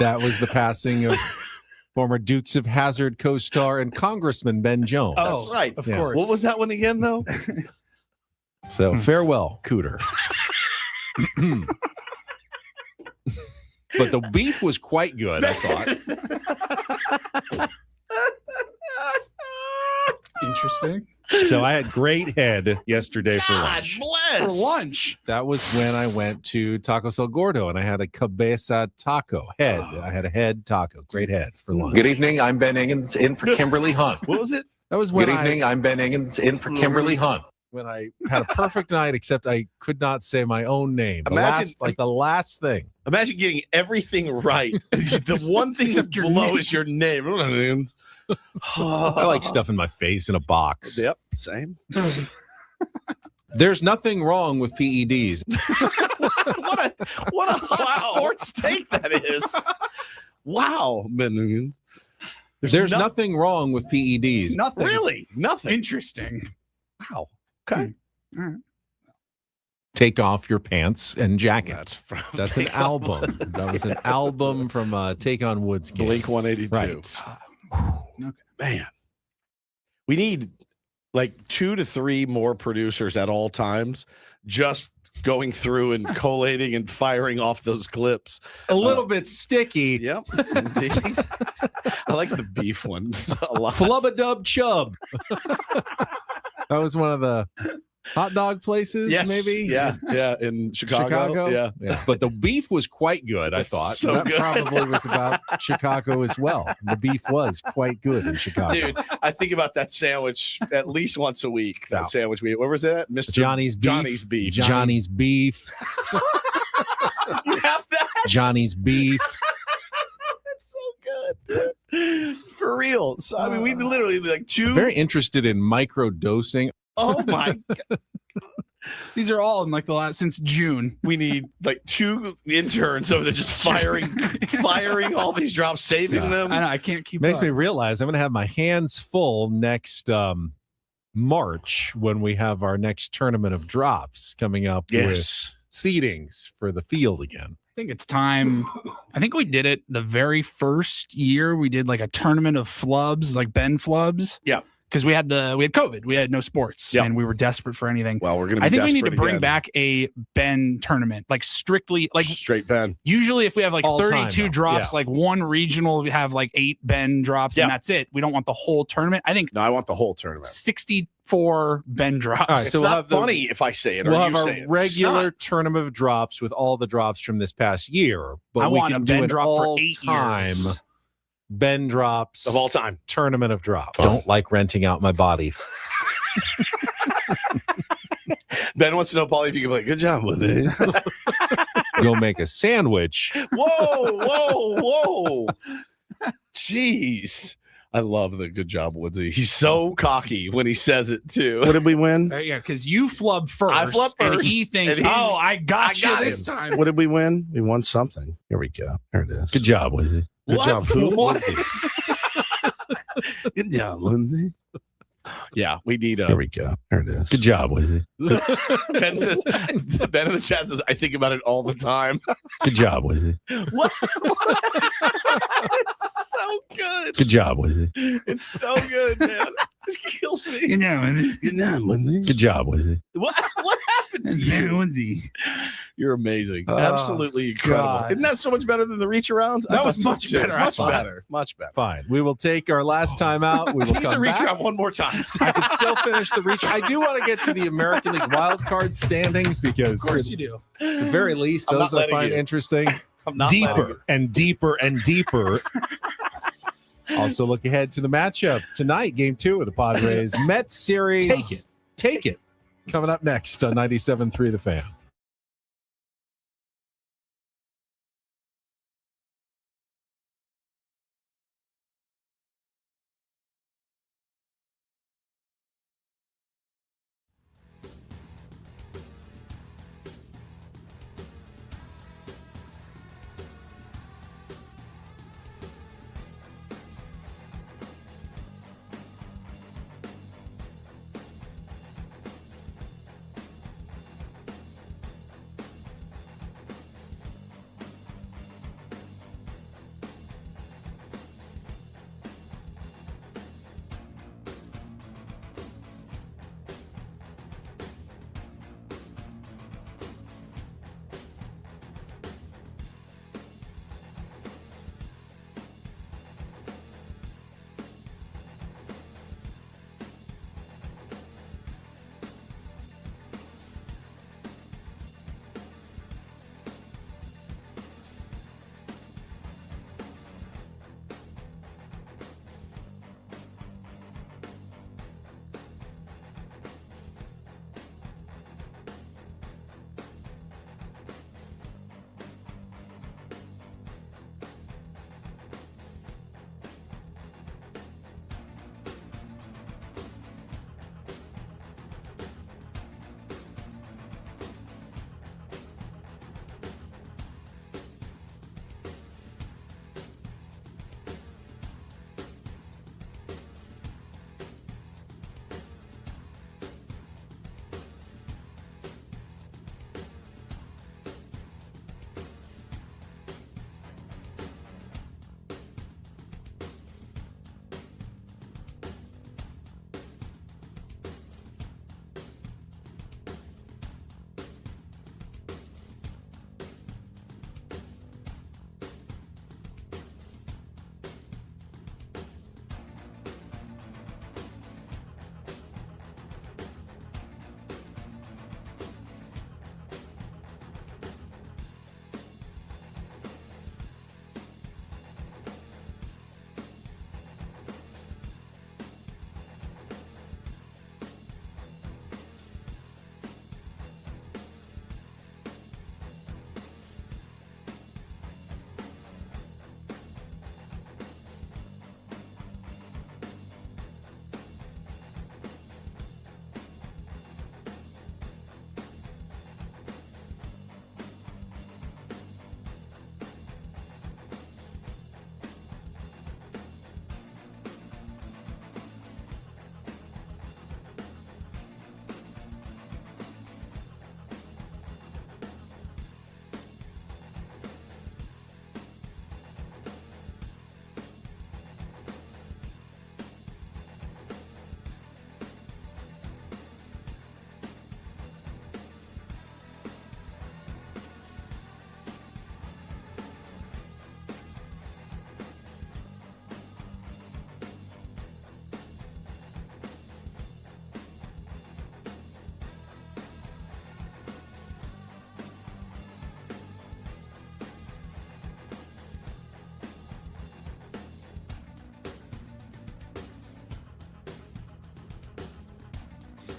Speaker 3: That was the passing of former Dukes of Hazzard co-star and Congressman Ben Jones.
Speaker 2: Oh,
Speaker 1: That's right.
Speaker 2: Of course.
Speaker 1: What was that one again, though?
Speaker 3: So farewell, Cooter. But the beef was quite good, I thought.
Speaker 2: Interesting.
Speaker 3: So I had great head yesterday for lunch.
Speaker 2: For lunch.
Speaker 3: That was when I went to Tacos El Gordo and I had a cabeza taco head. I had a head taco. Great head for lunch.
Speaker 7: Good evening. I'm Ben Higgins in for Kimberly Hunt.
Speaker 1: What was it?
Speaker 3: That was when
Speaker 7: Good evening. I'm Ben Higgins in for Kimberly Hunt.
Speaker 3: When I had a perfect night, except I could not say my own name. The last thing.
Speaker 1: Imagine getting everything right. The one thing that below is your name.
Speaker 3: I like stuff in my face in a box.
Speaker 1: Yep, same.
Speaker 3: There's nothing wrong with PEDs.
Speaker 1: what a hot sports take that is. Wow.
Speaker 3: There's nothing wrong with PEDs.
Speaker 2: Nothing.
Speaker 1: Really? Nothing.
Speaker 2: Interesting.
Speaker 1: Wow. Okay.
Speaker 2: All right.
Speaker 3: Take Off Your Pants and Jacket. That's an album. That was an album from Take On Woods game.
Speaker 1: Blink 182.
Speaker 3: Right.
Speaker 2: Okay.
Speaker 1: Man. We need like 2 to 3 more producers at all times just going through and collating and firing off those clips.
Speaker 3: A little bit sticky.
Speaker 1: Yep. Indeed. I like the beef ones a lot.
Speaker 3: Flub-a-dub chub. That was one of the hot dog places,
Speaker 1: Yes.
Speaker 3: maybe?
Speaker 1: Yeah. Yeah. In Chicago. Yeah.
Speaker 3: But the beef was quite good, I thought.
Speaker 1: so
Speaker 3: that
Speaker 1: good.
Speaker 3: probably was about Chicago as well. The beef was quite good in Chicago.
Speaker 1: Dude, I think about that sandwich at least once a week. That sandwich we ate. Where was it at? Mr.
Speaker 3: Johnny's beef.
Speaker 1: Johnny's beef.
Speaker 3: Johnny's beef.
Speaker 1: You have that?
Speaker 3: Johnny's beef.
Speaker 1: That's so good, dude. For real. So I mean, we literally like 2.
Speaker 3: I'm very interested in micro dosing.
Speaker 1: Oh my God.
Speaker 2: These are all in like the last since June.
Speaker 1: We need like 2 interns over there just firing all these drops, saving them.
Speaker 2: I know I can't keep
Speaker 3: Makes
Speaker 2: up.
Speaker 3: me realize I'm going to have my hands full next March when we have our next tournament of drops coming up with seedings for the field again.
Speaker 2: I think it's time. I think we did it the very first year. We did like a tournament of flubs, like Ben flubs.
Speaker 1: Yeah.
Speaker 2: Because we had COVID. We had no sports and we were desperate for anything.
Speaker 1: Well, we're going to be
Speaker 2: I think we need to
Speaker 1: desperate
Speaker 2: bring
Speaker 1: again.
Speaker 2: back a Ben tournament, like strictly like
Speaker 1: straight Ben.
Speaker 2: Usually if we have like
Speaker 3: All
Speaker 2: 32
Speaker 3: time, though.
Speaker 2: drops,
Speaker 3: Yeah.
Speaker 2: like one regional, we have like 8 Ben drops and that's it. We don't want the whole tournament. I think
Speaker 1: No, I want the whole tournament.
Speaker 2: 60 4 Ben drops.
Speaker 3: All right,
Speaker 1: It's
Speaker 3: so we'll
Speaker 1: not
Speaker 3: have the-
Speaker 1: funny if I say it or
Speaker 3: We'll
Speaker 1: you
Speaker 3: have our
Speaker 1: say it. It's
Speaker 3: regular
Speaker 1: not.
Speaker 3: tournament of drops with all the drops from this past year, but
Speaker 2: I
Speaker 3: we
Speaker 2: want
Speaker 3: can
Speaker 2: a
Speaker 3: do
Speaker 2: Ben
Speaker 3: an
Speaker 2: drop for 8
Speaker 3: all-time
Speaker 2: years.
Speaker 3: Ben drops
Speaker 1: Of all time.
Speaker 3: tournament of drops. Don't like renting out my body.
Speaker 1: Ben wants to know, Paulie, if you can be like, good job with it.
Speaker 3: Go make a sandwich.
Speaker 1: Whoa. Jeez. I love the good job, Woodsy. He's so cocky when he says it, too. What did we win?
Speaker 2: Yeah, because you flubbed first.
Speaker 1: I flubbed
Speaker 2: And
Speaker 1: first,
Speaker 2: he thinks,
Speaker 1: and he's-
Speaker 2: oh, I got you this
Speaker 1: him.
Speaker 2: time.
Speaker 1: What did we win? We won something. Here we go. There it is.
Speaker 3: Good job, Lindsay.
Speaker 1: Good
Speaker 2: What?
Speaker 1: job. Who?
Speaker 2: What?
Speaker 1: Lindsay. Good job, Lindsay. Yeah, we need a. Here we go. There it is.
Speaker 3: Good job, Lindsay.
Speaker 1: Ben says, Ben in the chat says, I think about it all the time.
Speaker 3: Good job, Lindsay.
Speaker 1: What? It's so good.
Speaker 3: Good job, Lindsay.
Speaker 1: It's so good, man. It kills me.
Speaker 2: You know,
Speaker 3: Good job, Lindsay.
Speaker 1: What happened to you? You're amazing.
Speaker 2: Oh,
Speaker 1: Absolutely incredible.
Speaker 2: God.
Speaker 1: Isn't that so much better than the reach around?
Speaker 2: That
Speaker 1: I
Speaker 2: was
Speaker 1: thought so,
Speaker 2: much
Speaker 1: too.
Speaker 2: better,
Speaker 1: Much
Speaker 2: actually.
Speaker 1: better. Much better.
Speaker 3: Fine. We will take our last time out. We will
Speaker 1: Tease the
Speaker 3: come
Speaker 1: reach
Speaker 3: back.
Speaker 1: around one more time.
Speaker 3: I can still finish the reach. I do want to get to the American League wildcard standings because,
Speaker 2: Of course you do.
Speaker 3: at the very least,
Speaker 1: I'm
Speaker 3: those
Speaker 1: not
Speaker 3: I
Speaker 1: letting
Speaker 3: find
Speaker 1: you.
Speaker 3: interesting.
Speaker 1: I'm not letting you.
Speaker 3: Deeper and deeper and deeper. Also, look ahead to the matchup tonight, Game 2 of the Padres Mets series. Take it. Coming up next on 97.3 The Fan.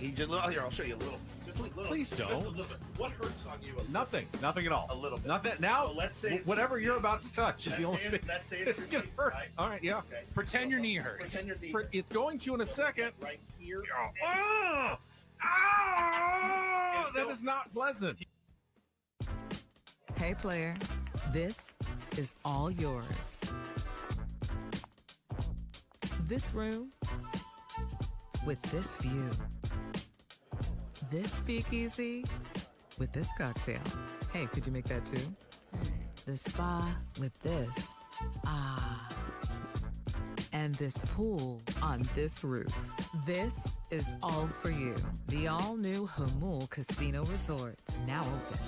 Speaker 1: He just here. I'll show you a little. Just a little.
Speaker 3: Please don't.
Speaker 1: Just a little bit. What hurts on you?
Speaker 3: Nothing at all.
Speaker 1: A little bit.
Speaker 3: Not that now.
Speaker 1: So let's say
Speaker 3: whatever you're about to touch is the only thing.
Speaker 1: Let's say
Speaker 3: It's gonna hurt.
Speaker 1: Right?
Speaker 3: All right, yeah.
Speaker 1: Okay.
Speaker 2: Pretend your knee hurts.
Speaker 1: Pretend your knee.
Speaker 3: It's going to in a second.
Speaker 1: Right here.
Speaker 3: Oh, that is not pleasant.
Speaker 5: Hey, player, this is all yours. This room with this view. This speakeasy with this cocktail. Hey, could you make that too? The spa with this. Ah. And this pool on this roof. This is all for you. The all-new Hamul Casino Resort, now open.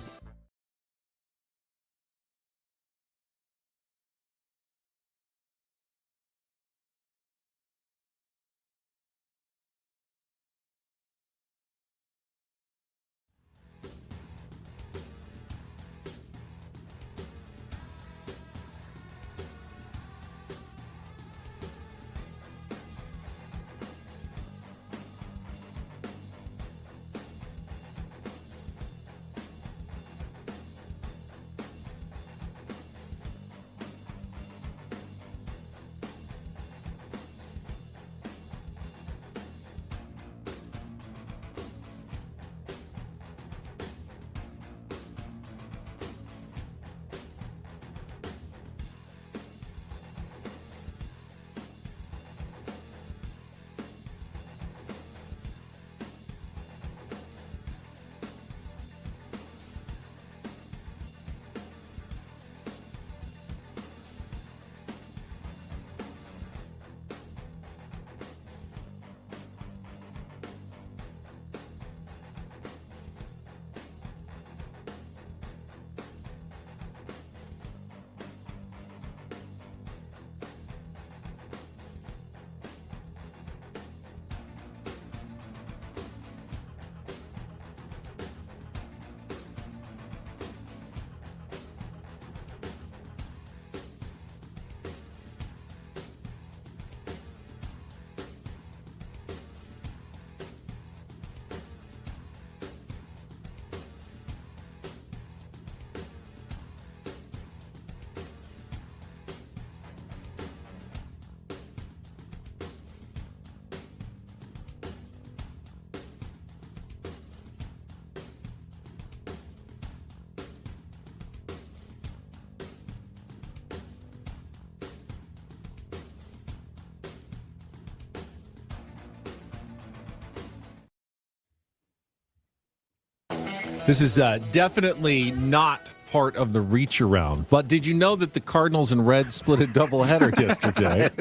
Speaker 3: This is definitely not part of the reach around. But did you know that the Cardinals and Reds split a doubleheader yesterday?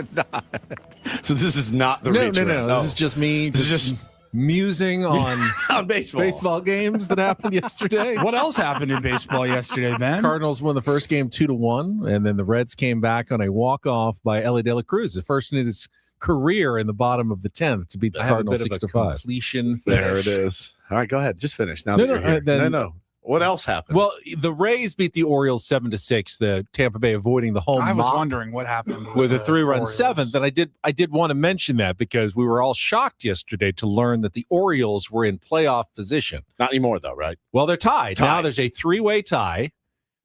Speaker 1: So this is not the
Speaker 3: No.
Speaker 1: reach-around.
Speaker 3: This is just me.
Speaker 1: This is just
Speaker 3: musing on
Speaker 1: on baseball
Speaker 3: games that happened yesterday.
Speaker 2: What else happened in baseball yesterday, Ben?
Speaker 3: Cardinals won the first game 2-1, and then the Reds came back on a walk-off by Ellie De La Cruz, the first in his career in the bottom of the 10th to beat the Cardinals 6-5.
Speaker 1: Completion. There it is. All right, go ahead. Just finish. Now
Speaker 3: No,
Speaker 1: that you're
Speaker 3: no,
Speaker 1: here.
Speaker 3: then-
Speaker 1: no. What else happened?
Speaker 3: Well, the Rays beat the Orioles 7-6. The Tampa Bay avoiding the home.
Speaker 2: I was
Speaker 3: mop
Speaker 2: wondering what happened
Speaker 3: with a
Speaker 2: the
Speaker 3: 3-run
Speaker 2: Orioles.
Speaker 3: seventh, and I did want to mention that because we were all shocked yesterday to learn that the Orioles were in playoff position.
Speaker 1: Not anymore, though, right?
Speaker 3: Well, they're tied. Now there's a 3-way tie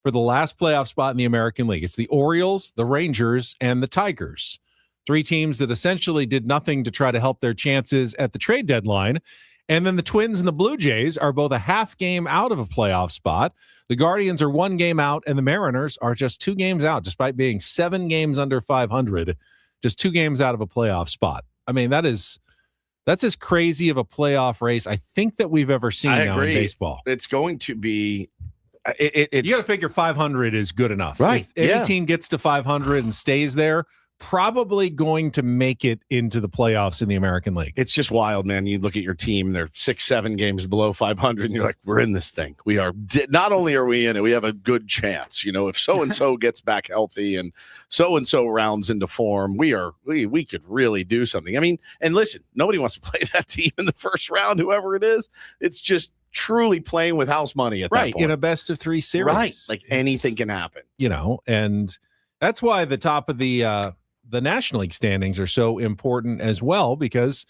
Speaker 3: for the last playoff spot in the American League. It's the Orioles, the Rangers, and the Tigers. 3 teams that essentially did nothing to try to help their chances at the trade deadline. And then the Twins and the Blue Jays are both a half game out of a playoff spot. The Guardians are 1 game out, and the Mariners are just 2 games out, despite being 7 games under 500, just 2 games out of a playoff spot. I mean, that's as crazy of a playoff race I think that we've ever seen
Speaker 1: I
Speaker 3: now
Speaker 1: agree.
Speaker 3: in baseball.
Speaker 1: It's going to be. It's,
Speaker 3: You got to figure 500 is good enough.
Speaker 1: Right,
Speaker 3: If any
Speaker 1: yeah.
Speaker 3: team gets to 500 and stays there, probably going to make it into the playoffs in the American League.
Speaker 1: It's just wild, man. You look at your team; they're 6-7 games below 500, and you're like, "We're in this thing. We are. Not only are we in it, we have a good chance. You know, if so and so gets back healthy, and so rounds into form, we could really do something. I mean, and listen, nobody wants to play that team in the first round, whoever it is. It's just truly playing with house money at that
Speaker 3: Right,
Speaker 1: point.
Speaker 3: in a best of 3 series.
Speaker 1: Right, like anything can happen.
Speaker 3: You know, and that's why the top of the National League standings are so important as well, because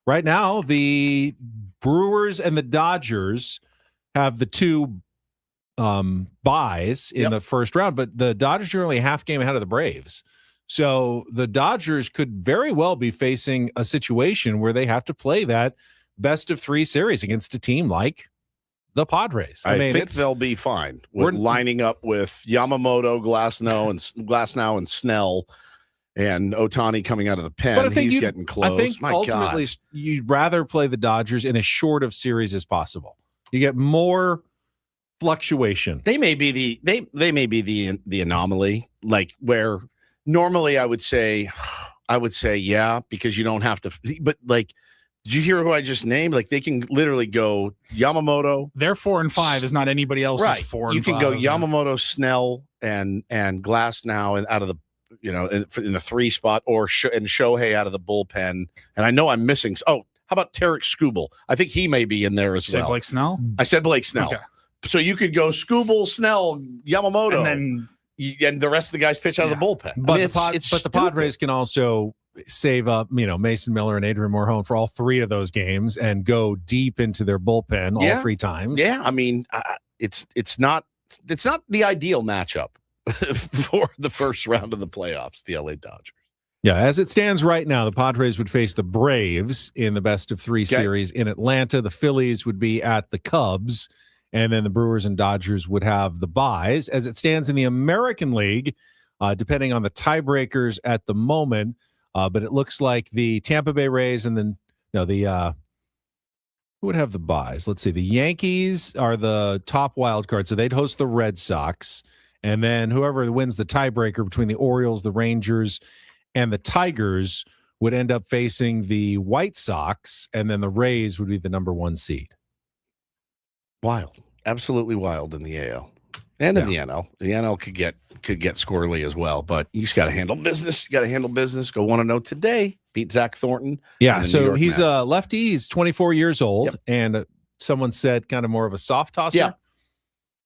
Speaker 3: right now, the Brewers and the Dodgers have the two buys in the first round, but the Dodgers are only a half game ahead of the Braves. So the Dodgers could very well be facing a situation where they have to play that best of 3 series against a team like the Padres.
Speaker 1: I
Speaker 3: mean,
Speaker 1: think they'll be fine. We're lining up with Yamamoto, Glasnow, and Snell, and Ohtani coming out of the pen.
Speaker 3: But I think
Speaker 1: he's getting close.
Speaker 3: I think
Speaker 1: My
Speaker 3: ultimately
Speaker 1: God.
Speaker 3: you'd rather play the Dodgers in as short of series as possible. You get more fluctuation.
Speaker 1: They may be the anomaly, like where normally I would say yeah, because you don't have to, but like, did you hear who I just named? Like, they can literally go Yamamoto.
Speaker 2: Their 4 and 5 is not anybody else's
Speaker 1: Right.
Speaker 2: 4 and 5.
Speaker 1: You can go Yamamoto, Snell, and Glass now, and out of the in the 3 spot, or and Shohei out of the bullpen. And I know I'm missing. Oh, how about Tarek Skubal? I think he may be in there as well.
Speaker 2: Blake Snell?
Speaker 1: I said Blake Snell.
Speaker 2: Okay.
Speaker 1: So you could go Skubal, Snell, Yamamoto,
Speaker 2: and
Speaker 1: then the rest of the guys pitch out of the bullpen.
Speaker 3: But,
Speaker 1: I mean,
Speaker 3: the Padres can also save up, Mason Miller and Adrian Morhone for all 3 of those games and go deep into their bullpen all 3 times.
Speaker 1: Yeah, I mean, it's not the ideal matchup for the first round of the playoffs, the LA Dodgers.
Speaker 3: Yeah, as it stands right now, the Padres would face the Braves in the best of 3 series in Atlanta. The Phillies would be at the Cubs, and then the Brewers and Dodgers would have the buys. As it stands in the American League, depending on the tiebreakers at the moment, but it looks like the Tampa Bay Rays and then who would have the buys? Let's see. The Yankees are the top wild card, so they'd host the Red Sox. And then whoever wins the tiebreaker between the Orioles, the Rangers, and the Tigers would end up facing the White Sox, and then the Rays would be the number 1 seed.
Speaker 1: Wild. Absolutely wild in the AL. And in the NL. The NL could get squirrely as well, but you just got to handle business. You got to handle business. Go 1-0 today. Beat Zach Thornton.
Speaker 3: Yeah, so he's a lefty. He's 24 years old, and someone said kind of more of a soft tosser.
Speaker 1: Yeah.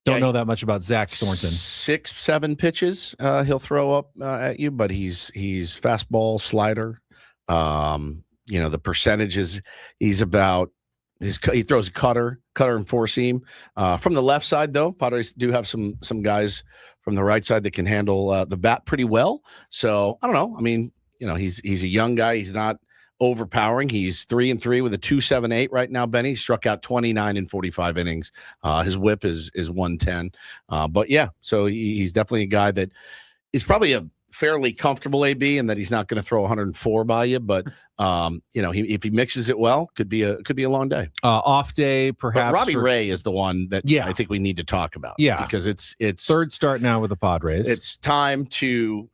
Speaker 3: Don't know that much about Zach Thornton.
Speaker 1: 6-7 pitches he'll throw up at you, but he's fastball, slider. The percentages he's about. He throws a cutter and 4-seam. From the left side, though, Padres do have some guys from the right side that can handle the bat pretty well. So I don't know. I mean, he's a young guy. He's not overpowering. He's 3-3 with a 2.78 right now. Benny struck out 29 in 45 innings. His WHIP is 110. But yeah, so he's definitely a guy that is probably a fairly comfortable AB, and that he's not going to throw 104 by you. But if he mixes it well, could be a long day.
Speaker 3: Off day, perhaps.
Speaker 1: But Robbie Ray is the one that I think we need to talk about.
Speaker 3: Yeah,
Speaker 1: because it's
Speaker 3: third start now with the Padres.
Speaker 1: It's time to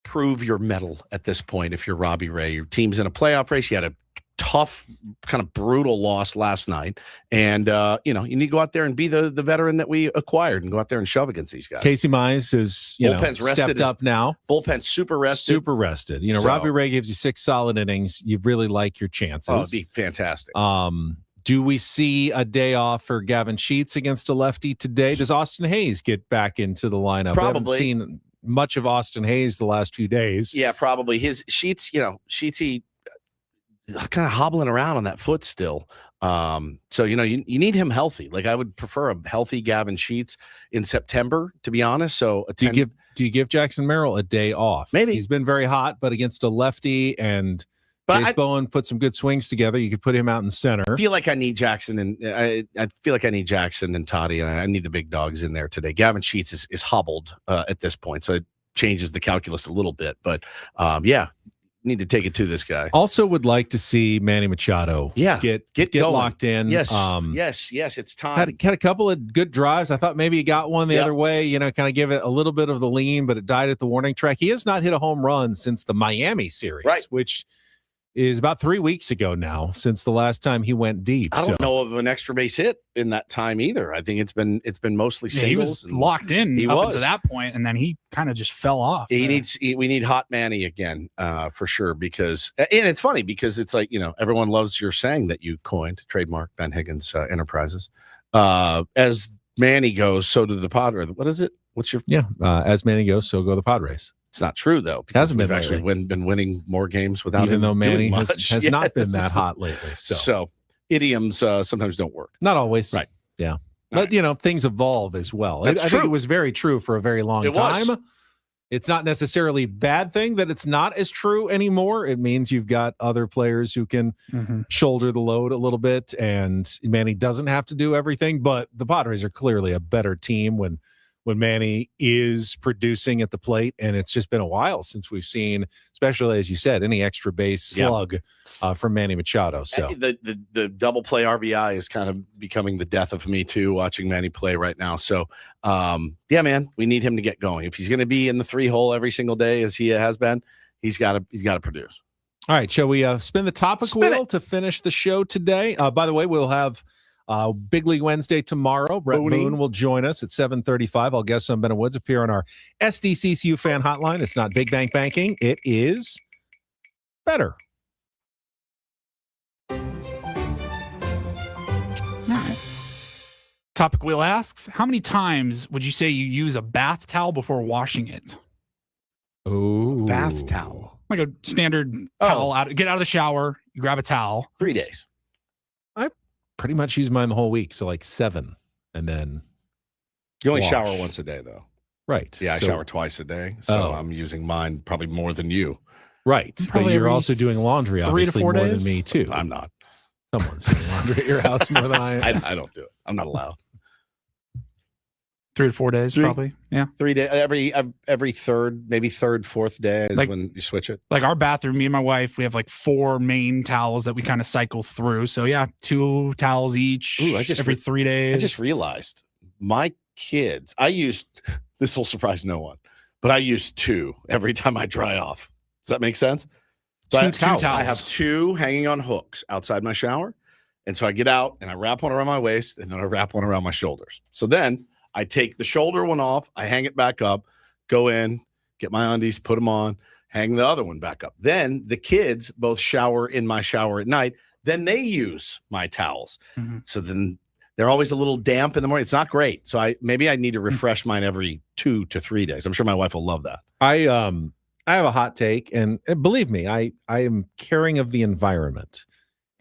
Speaker 1: prove your mettle at this point. If you're Robbie Ray, your team's in a playoff race. You had a tough, kind of brutal loss last night, and you need to go out there and be the veteran that we acquired and go out there and shove against these guys.
Speaker 3: Casey Mize is
Speaker 1: bullpen's
Speaker 3: stepped up now.
Speaker 1: Bullpen's super rested.
Speaker 3: Robbie Ray gives you 6 solid innings. You really like your chances.
Speaker 1: Oh, it'd be fantastic.
Speaker 3: Do we see a day off for Gavin Sheets against a lefty today? Does Austin Hayes get back into the lineup?
Speaker 1: Probably.
Speaker 3: I haven't seen much of Austin Hayes the last few days.
Speaker 1: Yeah, probably. His Sheetsy kind of hobbling around on that foot still. So you need him healthy. Like, I would prefer a healthy Gavin Sheets in September, to be honest. So
Speaker 3: do you give Jackson Merrill a day off?
Speaker 1: Maybe.
Speaker 3: He's been very hot, but against a lefty, and Chase Bowen put some good swings together. You could put him out in center.
Speaker 1: I feel like I need Jackson, and I feel like I need Jackson and Toddy, and I need the big dogs in there today. Gavin Sheets is hobbled at this point, so it changes the calculus a little bit. But need to take it to this guy.
Speaker 3: Also, would like to see Manny Machado. Get locked in.
Speaker 1: Yes, yes, it's time.
Speaker 3: Had a couple of good drives. I thought maybe he got one the other way. Kind of give it a little bit of the lean, but it died at the warning track. He has not hit a home run since the Miami series, which is about 3 weeks ago now, since the last time he went deep.
Speaker 1: I don't know of an extra base hit in that time either. I think it's been mostly singles.
Speaker 2: He was locked in
Speaker 1: he
Speaker 2: up
Speaker 1: was.
Speaker 2: to that point, and then he kind of just fell off.
Speaker 1: We need hot Manny again, for sure, because, and it's funny because it's like, everyone loves your saying that you coined, trademark Ben Higgins Enterprises. As Manny goes, so do the Padres. What is it? What's your
Speaker 3: as Manny goes, so go the Padres.
Speaker 1: It's not true though.
Speaker 3: It hasn't
Speaker 1: we've
Speaker 3: been
Speaker 1: actually been winning more games without
Speaker 3: even
Speaker 1: him
Speaker 3: though Manny
Speaker 1: doing
Speaker 3: has
Speaker 1: much.
Speaker 3: not been that
Speaker 1: Yes.
Speaker 3: hot lately.
Speaker 1: So idioms sometimes don't work.
Speaker 3: Not always.
Speaker 1: Right.
Speaker 3: Yeah. But, things evolve as well. I think it was very true for a very long time.
Speaker 1: Was.
Speaker 3: It's not necessarily a bad thing that it's not as true anymore. It means you've got other players who can shoulder the load a little bit, and Manny doesn't have to do everything. But the Padres are clearly a better team when Manny is producing at the plate, and it's just been a while since we've seen, especially as you said, any extra base slug from Manny Machado. So
Speaker 1: the double play RBI is kind of becoming the death of me too, watching Manny play right now. So yeah, man, we need him to get going. If he's going to be in the 3-hole every single day as he has been, he's got to produce.
Speaker 3: All right, shall we spin the topic wheel to finish the show today? By the way, we'll have Big League Wednesday tomorrow. Brett Boone will join us at 7:35. I'll guess Ben Woods appear on our SDCCU fan hotline. It's not Big Bank Banking. It is better.
Speaker 2: All right. Topic wheel asks, how many times would you say you use a bath towel before washing it?
Speaker 3: Oh,
Speaker 1: bath towel.
Speaker 2: Like a standard towel. Get out of the shower, you grab a towel.
Speaker 1: 3 days.
Speaker 3: I pretty much use mine the whole week, so like 7, and then
Speaker 1: you only
Speaker 3: wash.
Speaker 1: shower once a day, though.
Speaker 3: Right.
Speaker 1: Yeah, I shower twice a day, so I'm using mine probably more than you.
Speaker 3: Right. But you're also doing laundry,
Speaker 2: 3 to
Speaker 3: obviously,
Speaker 2: 4
Speaker 3: more
Speaker 2: days?
Speaker 3: than me, too.
Speaker 1: I'm not.
Speaker 3: Someone's doing laundry at your house more than I am.
Speaker 1: I don't do it. I'm not allowed.
Speaker 2: 3 to 4 days, probably. Yeah.
Speaker 1: 3 days. Every third, maybe third, fourth day is when you switch it.
Speaker 2: Like our bathroom, me and my wife, we have like 4 main towels that we kind of cycle through. So yeah, 2 towels each every 3 days.
Speaker 1: I just realized my kids, this will surprise no one, but I use 2 every time I dry off. Does that make sense? So
Speaker 2: Two towels.
Speaker 1: I have 2 hanging on hooks outside my shower. And so I get out and I wrap one around my waist and then I wrap one around my shoulders. So then I take the shoulder one off, I hang it back up, go in, get my undies, put them on, hang the other one back up. Then the kids both shower in my shower at night. Then they use my towels. So then they're always a little damp in the morning. It's not great. So maybe I need to refresh mine every 2 to 3 days. I'm sure my wife will love that.
Speaker 3: I have a hot take, and believe me, I am caring of the environment.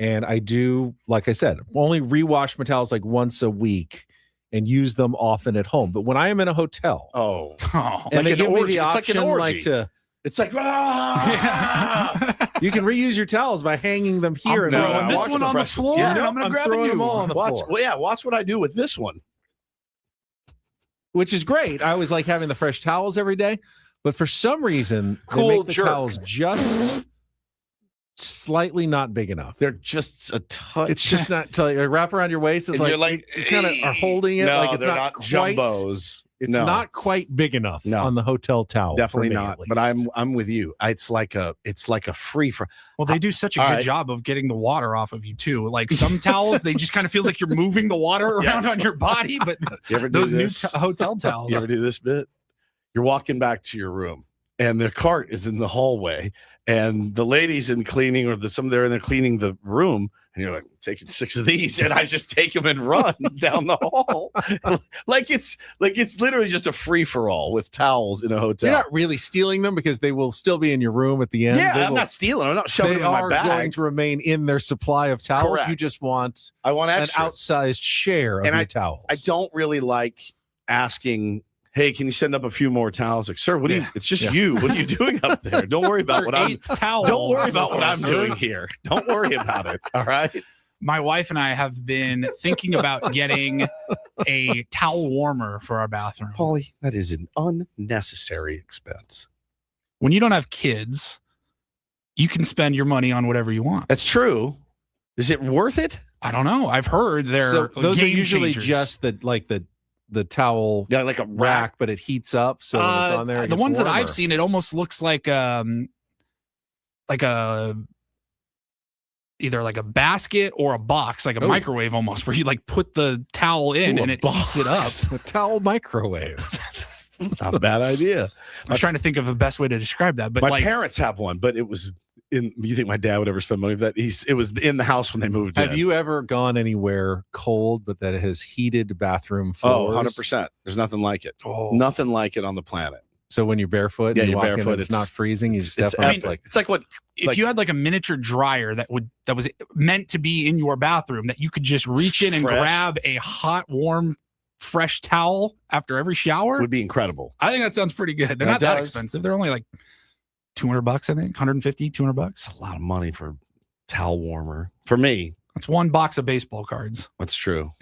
Speaker 3: And I do, like I said, only rewash my towels like once a week and use them often at home. But when I am in a hotel, and
Speaker 1: like
Speaker 3: they give me
Speaker 1: orgy.
Speaker 3: the
Speaker 1: It's like
Speaker 3: option,
Speaker 1: an orgy.
Speaker 3: like to,
Speaker 1: it's like
Speaker 3: you can reuse your towels by hanging them here.
Speaker 2: I'm throwing this one on the floor, and I'm going to grab a new
Speaker 3: all on
Speaker 2: one.
Speaker 3: the floor.
Speaker 1: Well, yeah, watch what I do with this one.
Speaker 3: Which is great. I always like having the fresh towels every day. But for some reason,
Speaker 1: Cool
Speaker 3: they make the
Speaker 1: jerk.
Speaker 3: towels just slightly not big enough.
Speaker 1: They're just a touch.
Speaker 3: It's just not until you wrap around your waist. It's
Speaker 1: And you're
Speaker 3: like
Speaker 1: like,
Speaker 3: you kind of are holding it
Speaker 1: No,
Speaker 3: like it's
Speaker 1: they're
Speaker 3: not
Speaker 1: not
Speaker 3: quite
Speaker 1: jumbos.
Speaker 3: It's
Speaker 1: No.
Speaker 3: not quite big enough
Speaker 1: No.
Speaker 3: on the hotel towel.
Speaker 1: Definitely
Speaker 3: for me,
Speaker 1: not.
Speaker 3: at
Speaker 1: But
Speaker 3: least.
Speaker 1: I'm with you. It's like a free for.
Speaker 2: Well, they do such a
Speaker 1: All
Speaker 2: good
Speaker 1: right.
Speaker 2: job of getting the water off of you too. Like some towels, they just kind of feels like you're moving the water around on your body. But
Speaker 1: You ever do
Speaker 2: those new
Speaker 1: this?
Speaker 2: hotel towels,
Speaker 1: You ever do this bit? You're walking back to your room, and the cart is in the hallway, and the ladies in cleaning, or some there, and they're cleaning the room, and you're like taking 6 of these, and I just take them and run down the hall, like it's literally just a free for all with towels in a hotel.
Speaker 3: You're not really stealing them because they will still be in your room at the end.
Speaker 1: Yeah,
Speaker 3: They
Speaker 1: I'm
Speaker 3: will-
Speaker 1: not stealing. I'm not shoving
Speaker 3: They
Speaker 1: them in my
Speaker 3: are
Speaker 1: bag.
Speaker 3: going to remain in their supply of towels.
Speaker 1: Correct.
Speaker 3: You just want
Speaker 1: I want
Speaker 3: an
Speaker 1: extras.
Speaker 3: outsized share of
Speaker 1: And
Speaker 3: your towels.
Speaker 1: I don't really like asking, hey, can you send up a few more towels? Like, sir, what do you? It's just you. What are you doing up there? Don't worry about what I'm. Don't worry about what I'm doing here. Don't worry about it. All right.
Speaker 2: my wife and I have been thinking about getting a towel warmer for our bathroom.
Speaker 1: Paulie, that is an unnecessary expense.
Speaker 2: When you don't have kids, you can spend your money on whatever you want.
Speaker 1: That's true. Is it worth it?
Speaker 2: I don't know. I've heard they're
Speaker 3: So those are
Speaker 2: game
Speaker 3: usually
Speaker 2: changers.
Speaker 3: just the towel,
Speaker 1: like a
Speaker 3: rack, but it heats up, so when it's on there. It
Speaker 2: the
Speaker 3: gets
Speaker 2: ones that I've
Speaker 3: warmer.
Speaker 2: seen, it almost looks like a either like a basket or a box, like a
Speaker 3: Oh.
Speaker 2: microwave almost, where you like put the towel in
Speaker 3: Ooh,
Speaker 2: and
Speaker 3: a
Speaker 2: it heats it up.
Speaker 3: A towel microwave.
Speaker 1: Not a bad idea.
Speaker 2: I was trying to think of the best way to describe that, but
Speaker 1: my
Speaker 2: like
Speaker 1: parents have one, but it was in. You think my dad would ever spend money for that? It was in the house when they moved in.
Speaker 3: Have you ever gone anywhere cold, but that has heated bathroom
Speaker 1: Oh,
Speaker 3: floors?
Speaker 1: 100%. There's nothing like it.
Speaker 2: Oh.
Speaker 1: Nothing like it on the planet.
Speaker 3: So when you're barefoot, and you walk in and it's not freezing. You just step on it.
Speaker 1: It's like what
Speaker 2: if you had like a miniature dryer that was meant to be in your bathroom that you could just reach in and grab a hot, warm, fresh towel after every shower
Speaker 1: would be incredible.
Speaker 2: I think that sounds pretty good. They're not that expensive. They're only like $200, I think, $150, $200.
Speaker 1: It's a lot of money for a towel warmer. For me,
Speaker 2: that's one box of baseball cards.
Speaker 1: That's true.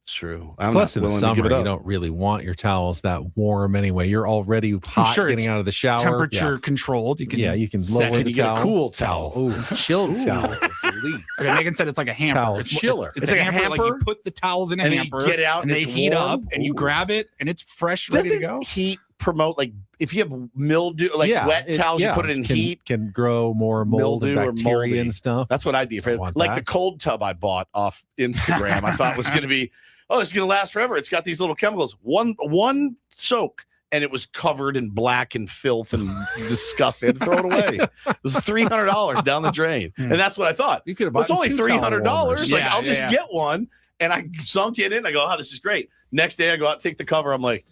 Speaker 1: It's true.
Speaker 3: Plus, in the summer, you don't really want your towels that warm anyway. You're already hot getting out of the shower.
Speaker 2: Temperature controlled. You can
Speaker 3: you can lower the towel.
Speaker 1: Get a cool towel.
Speaker 3: Oh, chilled towel is elite.
Speaker 2: Okay, Megan said it's like a hamper.
Speaker 3: Towel chiller.
Speaker 2: It's like a hamper. Like you put the towels in a hamper,
Speaker 1: you get out
Speaker 2: and they heat up, and you grab it, and it's fresh, ready to go.
Speaker 1: Heat promote like if you have mildew, like wet towels, you put it in heat,
Speaker 3: can grow more mold and bacteria and stuff.
Speaker 1: That's what I'd be afraid of. Like the cold tub I bought off Instagram, I thought was going to be. Oh, it's going to last forever. It's got these little chemicals. One soak, and it was covered in black and filth and disgusting. I had to throw it away. It was $300 down the drain. And that's what I thought.
Speaker 3: You could have
Speaker 1: bought
Speaker 3: bought
Speaker 1: It's only $300. Like, I'll just
Speaker 2: yeah.
Speaker 1: get one. And I sunk it in. I go, oh, this is great. Next day, I go out, take the cover. I'm like,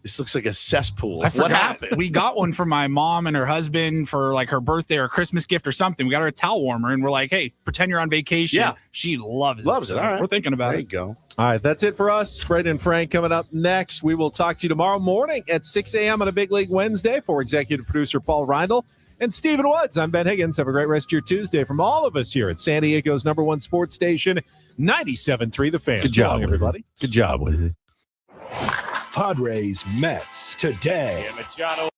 Speaker 1: this looks like a cesspool. What happened?
Speaker 2: We got one for my mom and her husband for like her birthday or Christmas gift or something. We got her a towel warmer, and we're like, hey, pretend you're on vacation.
Speaker 1: Yeah.
Speaker 2: She loves it.
Speaker 1: All
Speaker 2: So
Speaker 1: right.
Speaker 2: we're thinking about
Speaker 1: There
Speaker 2: it.
Speaker 1: you go.
Speaker 3: All right, that's it for us. Fred and Frank coming up next. We will talk to you tomorrow morning at 6 a.m. on a Big League Wednesday. For executive producer Paul Reindl and Stephen Woods, I'm Ben Higgins. Have a great rest of your Tuesday from all of us here at San Diego's #1 sports station, 97.3 The Fan.
Speaker 13: Good job,
Speaker 3: So long, everybody. Good job with it.
Speaker 13: Padres Mets today.
Speaker 17: Machado